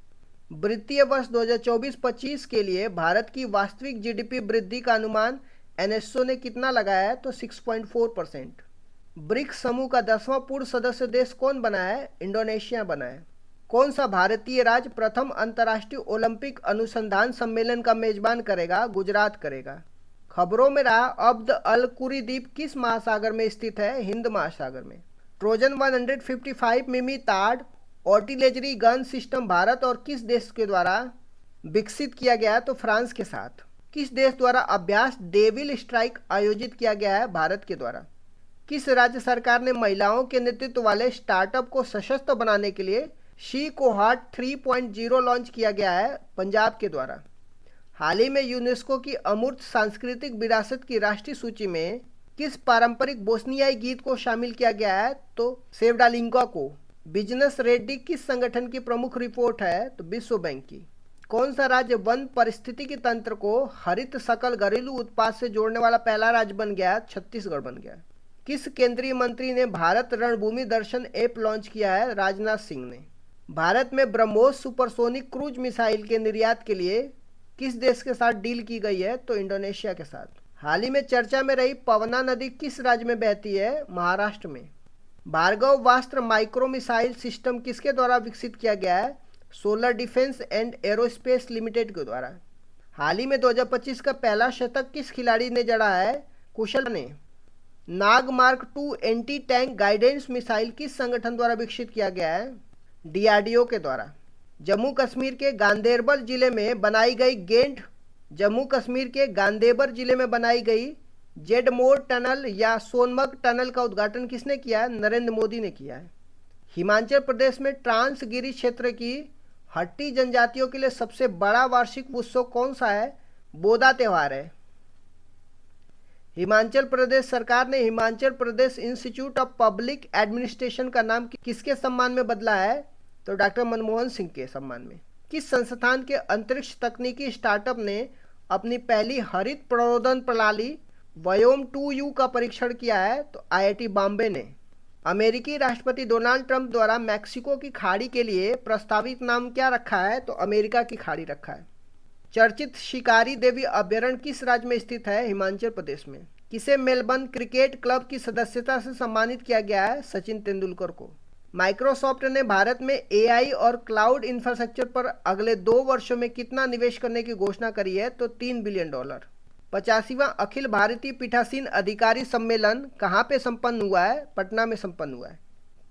वित्तीय वर्ष 2024-25 के लिए भारत की वास्तविक जीडीपी वृद्धि का अनुमान एनएसओ ने कितना लगाया है? तो 6.4%। ब्रिक्स समूह का 10वां पूर्ण सदस्य देश कौन बना है? इंडोनेशिया बना है। कौन सा भारतीय राज्य प्रथम अंतर्राष्ट्रीय ओलंपिक अनुसंधान सम्मेलन का मेजबान करेगा? गुजरात करेगा। खबरों में रहा अब्द अल कुरी द्वीप किस महासागर में स्थित है? हिंद महासागर में। ट्रोजन 155 मिमी ताड़ आर्टिलरी गन सिस्टम भारत और किस देश के द्वारा विकसित किया गया है? तो फ्रांस के साथ। किस देश द्वारा अभ्यास डेविल स्ट्राइक आयोजित किया गया है? भारत के द्वारा। किस राज्य सरकार ने महिलाओं के नेतृत्व वाले स्टार्टअप को सशक्त बनाने के लिए शी कोहार्ट 3.0 लॉन्च किया गया है? पंजाब के द्वारा। हाल ही में यूनेस्को की अमूर्त सांस्कृतिक विरासत की राष्ट्रीय सूची में किस पारंपरिक बोस्नियाई गीत को शामिल किया गया है? तो सेवडालिंगा को। बिजनेस रेड्डी किस संगठन की प्रमुख रिपोर्ट है? तो विश्व बैंक की। कौन सा राज्य वन पारिस्थितिकी तंत्र को हरित सकल घरेलू उत्पाद से जोड़ने वाला पहला राज्य बन गया? छत्तीसगढ़ बन गया। किस केंद्रीय मंत्री ने भारत रणभूमि दर्शन ऐप लॉन्च किया है? राजनाथ सिंह ने। भारत में ब्रह्मोस सुपरसोनिक क्रूज मिसाइल के निर्यात के लिए किस देश के साथ डील की गई है? तो इंडोनेशिया के साथ। हाल ही में चर्चा में रही पवना नदी किस राज्य में बहती है? महाराष्ट्र में। भार्गव वास्त्र माइक्रो मिसाइल सिस्टम किसके द्वारा विकसित किया गया है? Solar defence and aerospace limited के द्वारा। हाल ही में 2025 का पहला शतक किस खिलाड़ी ने जड़ा है? कुशल ने। Nag mark 2 anti tank guidance missile किस संगठन द्वारा विकसित किया गया है? डीआरडीओ के द्वारा। जम्मू कश्मीर के गांदेरबल जिले में बनाई गई जेडमोर टनल या सोनमर्ग टनल का उद्घाटन किसने किया है? नरेंद्र मोदी ने किया है। हिमाचल प्रदेश में ट्रांसगिरी क्षेत्र की हट्टी जनजातियों के लिए सबसे बड़ा वार्षिक उत्सव कौन सा है? बोदा त्योहार है। हिमाचल प्रदेश सरकार ने Himachal Pradesh institute of public administration का नाम किसके सम्मान में बदला है? तो डॉक्टर मनमोहन सिंह के सम्मान में। किस संस्थान के अंतरिक्ष तकनीकी स्टार्टअप ने अपनी पहली हरित प्रणोदन प्रणाली व्योम 2U का परीक्षण किया है? तो आईआईटी बॉम्बे ने। अमेरिकी राष्ट्रपति डोनाल्ड ट्रंप द्वारा मैक्सिको की खाड़ी के लिए प्रस्तावित नाम क्या रखा है? तो अमेरिका की खाड़ी रखा है। चर्चित शिकारी देवी अभयारण्य किस राज्य में स्थित है? हिमाचल प्रदेश में। किसे मेलबर्न क्रिकेट क्लब की सदस्यता से सम्मानित किया गया है? सचिन तेंदुलकर को। माइक्रोसॉफ्ट ने भारत में एआई और क्लाउड इंफ्रास्ट्रक्चर पर अगले 2 वर्षों में कितना निवेश करने की घोषणा करी है? तो $3 बिलियन। 85वां अखिल भारतीय पीठासीन अधिकारी सम्मेलन कहाँ पे संपन्न हुआ है? पटना में संपन्न हुआ है।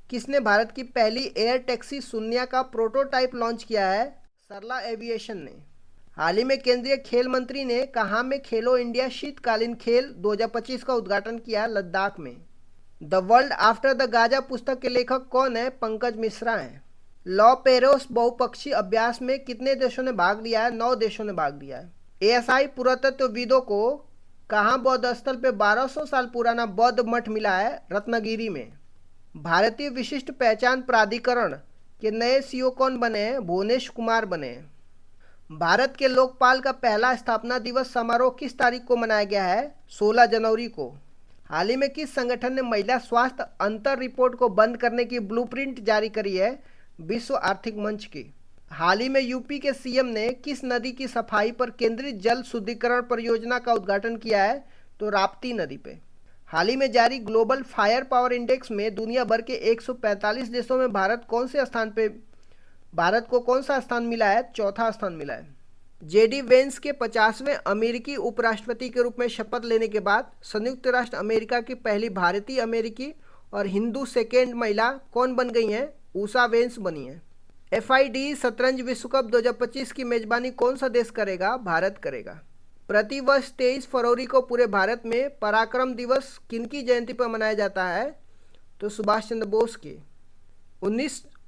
किसने भारत की पहली एयर टैक्सी शून्य का प्रोटोटाइप लॉन्च किया है? सरला एविएशन ने। हाल ही में केंद्रीय खेल मंत्री ने कहाँ में खेलो इंडिया शीतकालीन खेल 2025 का उद्घाटन किया? लद्दाख में। The world after the Gaza पुस्तक के लेखक कौन है? पंकज मिश्रा हैं। लॉ पेरिस बहुपक्षीय अभ्यास में कितने देशों ने भाग लिया है? 9 देशों ने भाग लिया है। एएसआई पुरातत्वविदों को कहाँ बौद्ध स्थल पे 1200 साल पुराना बौद्ध मठ मिला है? रत्नागिरी में। भारतीय विशिष्ट पहचान प्राधिकरण के नए सीईओ कौन बने हैं? भुवनेश कुमार बने हैं। भारत के लोकपाल का पहला स्थापना दिवस समारोह किस तारीख को मनाया गया है? 16 जनवरी को। हाल ही में किस संगठन ने महिला स्वास्थ्य अंतर रिपोर्ट को बंद करने की ब्लूप्रिंट जारी करी है? विश्व आर्थिक मंच की। हाल ही में यूपी के सीएम ने किस नदी की सफाई पर केंद्रित जल शुद्धिकरण परियोजना का उद्घाटन किया है? तो राप्ती नदी पे। हाल ही में जारी ग्लोबल फायर पावर इंडेक्स में दुनिया भर के 145 देशों में भारत को कौन सा स्थान मिला है? चौथा स्थान मिला है। जेडी वेंस के 50वें अमेरिकी उपराष्ट्रपति के रूप में शपथ लेने के बाद संयुक्त राष्ट्र अमेरिका की पहली भारतीय अमेरिकी और हिंदू सेकेंड महिला कौन बन गई हैं? ऊषा वेंस बनी हैं। FIDE शतरंज विश्व कप 2025 की मेजबानी कौन सा देश करेगा? भारत करेगा। प्रतिवर्ष 23 फरवरी को पूरे भारत में पराक्रम दिवस किनकी जयंती पर मनाया जाता है? तो सुभाष चंद्र बोस की।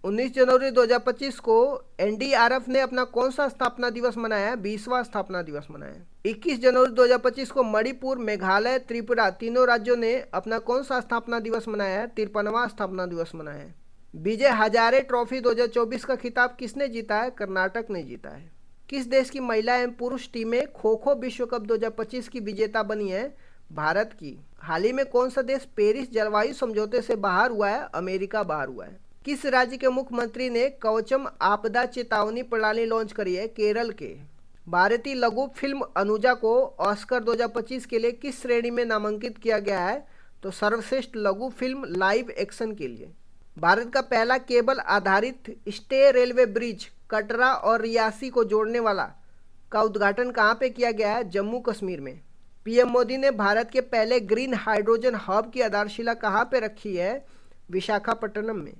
19 जनवरी 2025 को एनडीआरएफ ने अपना कौन सा स्थापना दिवस मनाया है? 20वां स्थापना दिवस मनाया है। 21 जनवरी 2025 को मणिपुर, मेघालय, त्रिपुरा तीनों राज्यों ने अपना कौन सा स्थापना दिवस मनाया है? 53वां स्थापना दिवस मनाया है। विजय हजारे ट्रॉफी 2024 का खिताब किसने जीता है? कर्नाटक ने जीता है। किस देश की महिला एवं पुरुष टीमें खो खो विश्व कप 2025 की विजेता बनी है? भारत की। हाल ही में कौन सा देश पेरिस जलवायु समझौते से बाहर हुआ है? अमेरिका बाहर हुआ है। किस राज्य के मुख्यमंत्री ने कवचम आपदा चेतावनी प्रणाली लॉन्च करी है? केरल के। भारतीय लघु फिल्म अनुजा को ऑस्कर 2025 के लिए किस श्रेणी में नामांकित किया गया है? तो सर्वश्रेष्ठ लघु फिल्म लाइव एक्शन के लिए। भारत का पहला केबल आधारित स्टे रेलवे ब्रिज कटरा और रियासी को जोड़ने वाला का उद्घाटन कहाँ पे किया गया है? जम्मू कश्मीर में। पीएम मोदी ने भारत के पहले ग्रीन हाइड्रोजन हब की आधारशिला कहाँ पे रखी है? विशाखापट्टनम में।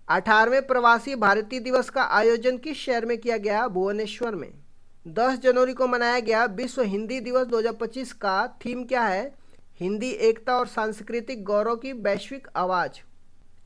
18वें प्रवासी भारतीय दिवस का आयोजन किस शहर में किया गया? भुवनेश्वर में। 10 जनवरी को मनाया गया विश्व हिंदी दिवस 2025 का थीम क्या है? हिंदी एकता और सांस्कृतिक गौरव की वैश्विक आवाज।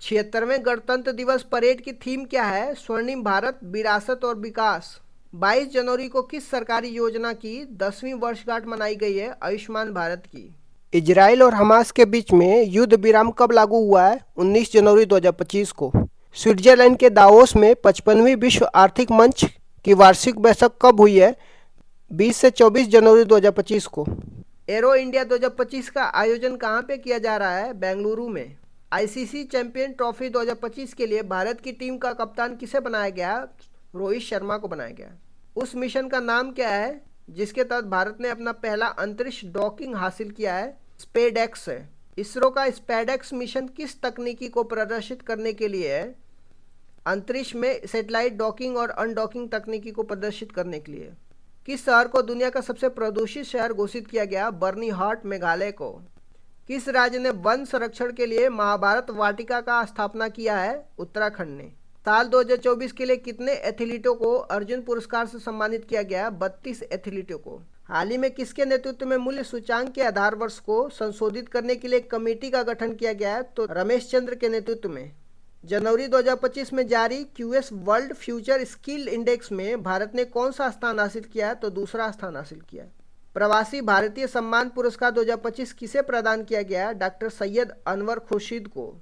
76वें गणतंत्र दिवस परेड की थीम क्या है? स्वर्णिम भारत, विरासत और विकास। 22 जनवरी को किस सरकारी योजना की 10वीं वर्षगांठ मनाई गई है? आयुष्मान भारत की। इजराइल और हमास के बीच में युद्ध विराम कब लागू हुआ है? 19 जनवरी 2025 को। स्विट्जरलैंड के दावोस में 55वीं विश्व आर्थिक मंच की वार्षिक बैठक कब हुई है? 20 से 24 जनवरी 2025 को। एरो इंडिया 2025 का आयोजन कहाँ पे किया जा रहा है? बेंगलुरु में। आईसीसी चैंपियन ट्रॉफी 2025 के लिए भारत की टीम का कप्तान किसे बनाया गया? रोहित शर्मा को बनाया गया। उस मिशन का नाम क्या है जिसके तहत भारत ने अपना पहला अंतरिक्ष डॉकिंग हासिल किया है? स्पेडएक्स है। इसरो का स्पेडएक्स मिशन किस तकनीकी को प्रदर्शित करने के लिए है? अंतरिक्ष में सैटेलाइट डॉकिंग और अनडॉकिंग तकनीकी को प्रदर्शित करने के लिए। किस शहर को दुनिया का सबसे प्रदूषित शहर घोषित किया गया? बर्नीहाट, मेघालय को। किस राज्य ने वन संरक्षण के लिए महाभारत वाटिका का स्थापना किया है? उत्तराखंड ने। साल 2024 के लिए कितने एथलीटों को अर्जुन पुरस्कार से सम्मानित किया गया? 32 एथलीटों को। हाल ही में किसके नेतृत्व में मूल्य सूचांक के आधार वर्ष को संशोधित करने के लिए एक कमेटी का गठन किया गया है? तो रमेश चंद्र के नेतृत्व में। जनवरी 2025 में जारी QS world future skill index में भारत ने कौन सा स्थान हासिल किया है? तो दूसरा स्थान हासिल किया है। प्रवासी भारतीय सम्मान पुरस्कार 2025 किसे प्रदान किया गया? डॉक्टर सैयद अनवर खुर्शीद को।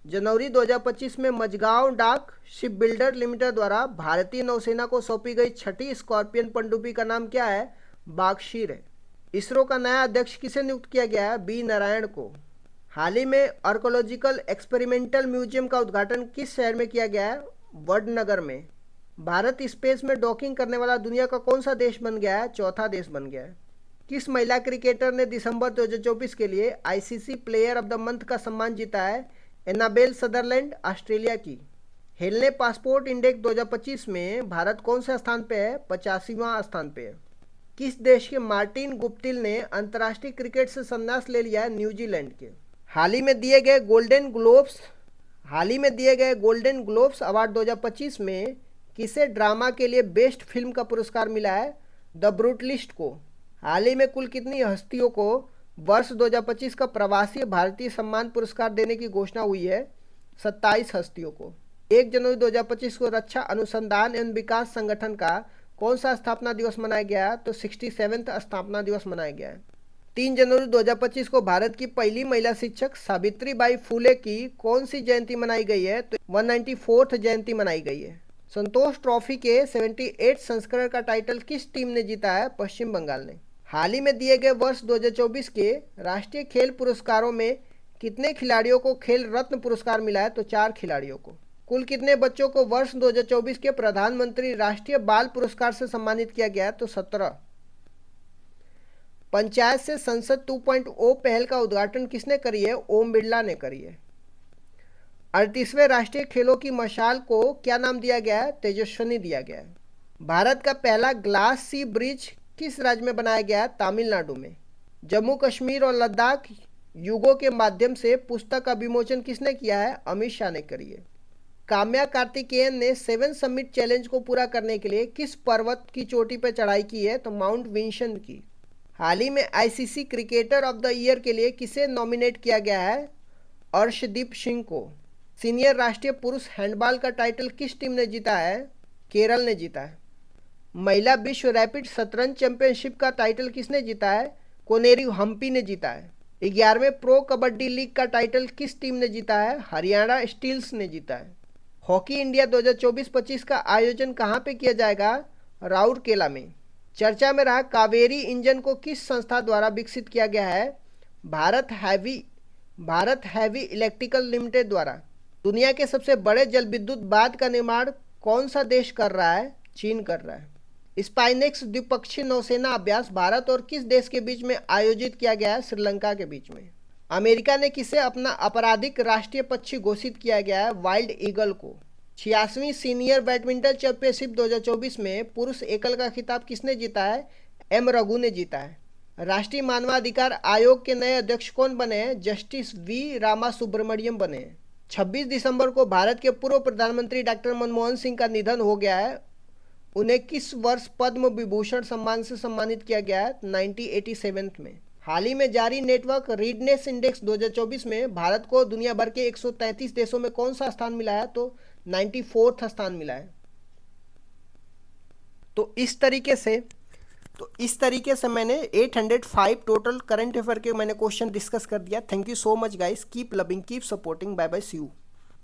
जनवरी 2025 में मझगांव डाक शिप बिल्डर लिमिटेड द्वारा भारतीय नौसेना को सौंपी गई छठी स्कॉर्पियन पनडुब्बी का नाम क्या है? बागशीर है। इसरो का नया अध्यक्ष किसे नियुक्त किया गया है? बी नारायण को। हाल ही में आर्कोलॉजिकल एक्सपेरिमेंटल म्यूजियम का उद्घाटन किस शहर में किया गया है? वडनगर में। भारत स्पेस में डॉकिंग करने वाला दुनिया का कौन सा देश बन गया है? चौथा देश बन गया है। किस महिला क्रिकेटर ने दिसंबर 2024 के लिए ICC player of the month का सम्मान जीता है? एनाबेल सदरलैंड, ऑस्ट्रेलिया की। हेलने पासपोर्ट इंडेक्स 2025 में भारत कौन से स्थान पे है? 85वां स्थान पे है। किस देश के मार्टिन गुप्टिल ने अंतर्राष्ट्रीय क्रिकेट से संन्यास ले लिया है? न्यूजीलैंड के। हाल ही में दिए गए गोल्डन ग्लोब्स अवार्ड 2025 में किसे ड्रामा के लिए बेस्ट फिल्म का पुरस्कार मिला है? द ब्रूटलिस्ट को। हाल ही में कुल कितनी हस्तियों को वर्ष 2025 का प्रवासी भारतीय सम्मान पुरस्कार देने की घोषणा हुई है? 27 हस्तियों को। 1 जनवरी 2025 को रक्षा अनुसंधान एवं विकास संगठन का कौन सा स्थापना दिवस मनाया गया? तो 67वां स्थापना दिवस मनाया गया है। 3 जनवरी 2025 को भारत की पहली महिला शिक्षक सावित्रीबाई फुले की कौन सी जयंती मनाई गई है? तो 194th जयंती मनाई गई है। संतोष ट्रॉफी के 78 संस्करण का टाइटल किस टीम ने जीता है? पश्चिम बंगाल ने। हाल ही में दिए गए वर्ष 2024 के राष्ट्रीय खेल पुरस्कारों में कितने खिलाड़ियों को खेल रत्न पुरस्कार मिला है? तो 4 खिलाड़ियों को। कुल कितने बच्चों को वर्ष 2024 के प्रधानमंत्री राष्ट्रीय बाल पुरस्कार से सम्मानित किया गया? तो 17। पंचायत से संसद 2.0 पहल का उद्घाटन किसने करी है? ओम बिरला ने करी है। 38वें राष्ट्रीय खेलों की मशाल को क्या नाम दिया गया है? तेजस्विनी दिया गया है। भारत का पहला ग्लास सी ब्रिज किस राज्य में बनाया गया है? तमिलनाडु में। जम्मू कश्मीर और लद्दाख युगों के माध्यम से पुस्तक का विमोचन किसने किया है? अमित शाह ने करी है। काम्या कार्तिकेयन ने 7 समिट चैलेंज को पूरा करने के लिए किस पर्वत की चोटी पर चढ़ाई की है? तो माउंट विंसन की। हाल ही में ICC cricketer of the year के लिए किसे नॉमिनेट किया गया है? अर्शदीप सिंह को। सीनियर राष्ट्रीय पुरुष हैंडबॉल का टाइटल किस टीम ने जीता है? केरल ने जीता है। महिला विश्व रैपिड शतरंज चैंपियनशिप का टाइटल किसने जीता है? कोनेरी हम्पी ने जीता है। 11वें प्रो कबड्डी लीग का टाइटल किस टीम ने जीता है? हरियाणा स्टील्स ने जीता है। हॉकी इंडिया 2024-25 का आयोजन कहां पे किया जाएगा? राउरकेला में। चर्चा में रहा कावेरी इंजन को किस संस्था द्वारा विकसित किया गया है? भारत हैवी इलेक्ट्रिकल लिमिटेड द्वारा। दुनिया के सबसे बड़े जल विद्युत बांध का निर्माण कौन सा देश कर रहा है? चीन कर रहा है। स्पाइनेक्स द्विपक्षीय नौसेना अभ्यास भारत और किस देश के बीच में आयोजित किया गया है? श्रीलंका के बीच में। अमेरिका ने किसे अपना आपराधिक राष्ट्रीय पक्षी घोषित किया गया है? वाइल्ड ईगल को। 86वीं सीनियर बैडमिंटन चैंपियनशिप 2024 में पुरुष एकल का खिताब किसने जीता है? एम रघु ने जीता है। राष्ट्रीय मानवाधिकार आयोग के नए अध्यक्ष कौन बने हैं? जस्टिस वी रामा सुब्रमण्यम बने हैं। 26 दिसंबर को भारत के पूर्व प्रधानमंत्री डॉक्टर मनमोहन सिंह का निधन हो गया है। उन्हें किस वर्ष पद्म विभूषण सम्मान से सम्मानित किया गया है? 1987 में। हाल ही में जारी नेटवर्क रीडनेस इंडेक्स 2024 में भारत को दुनिया भर के 133 देशों में कौन सा स्थान मिला है? तो 94वां स्थान मिला है। तो इस तरीके से मैंने 805 टोटल करंट अफेयर के मैंने क्वेश्चन डिस्कस कर दिया। Thank you so much guys, keep loving, keep supporting, bye bye, see you.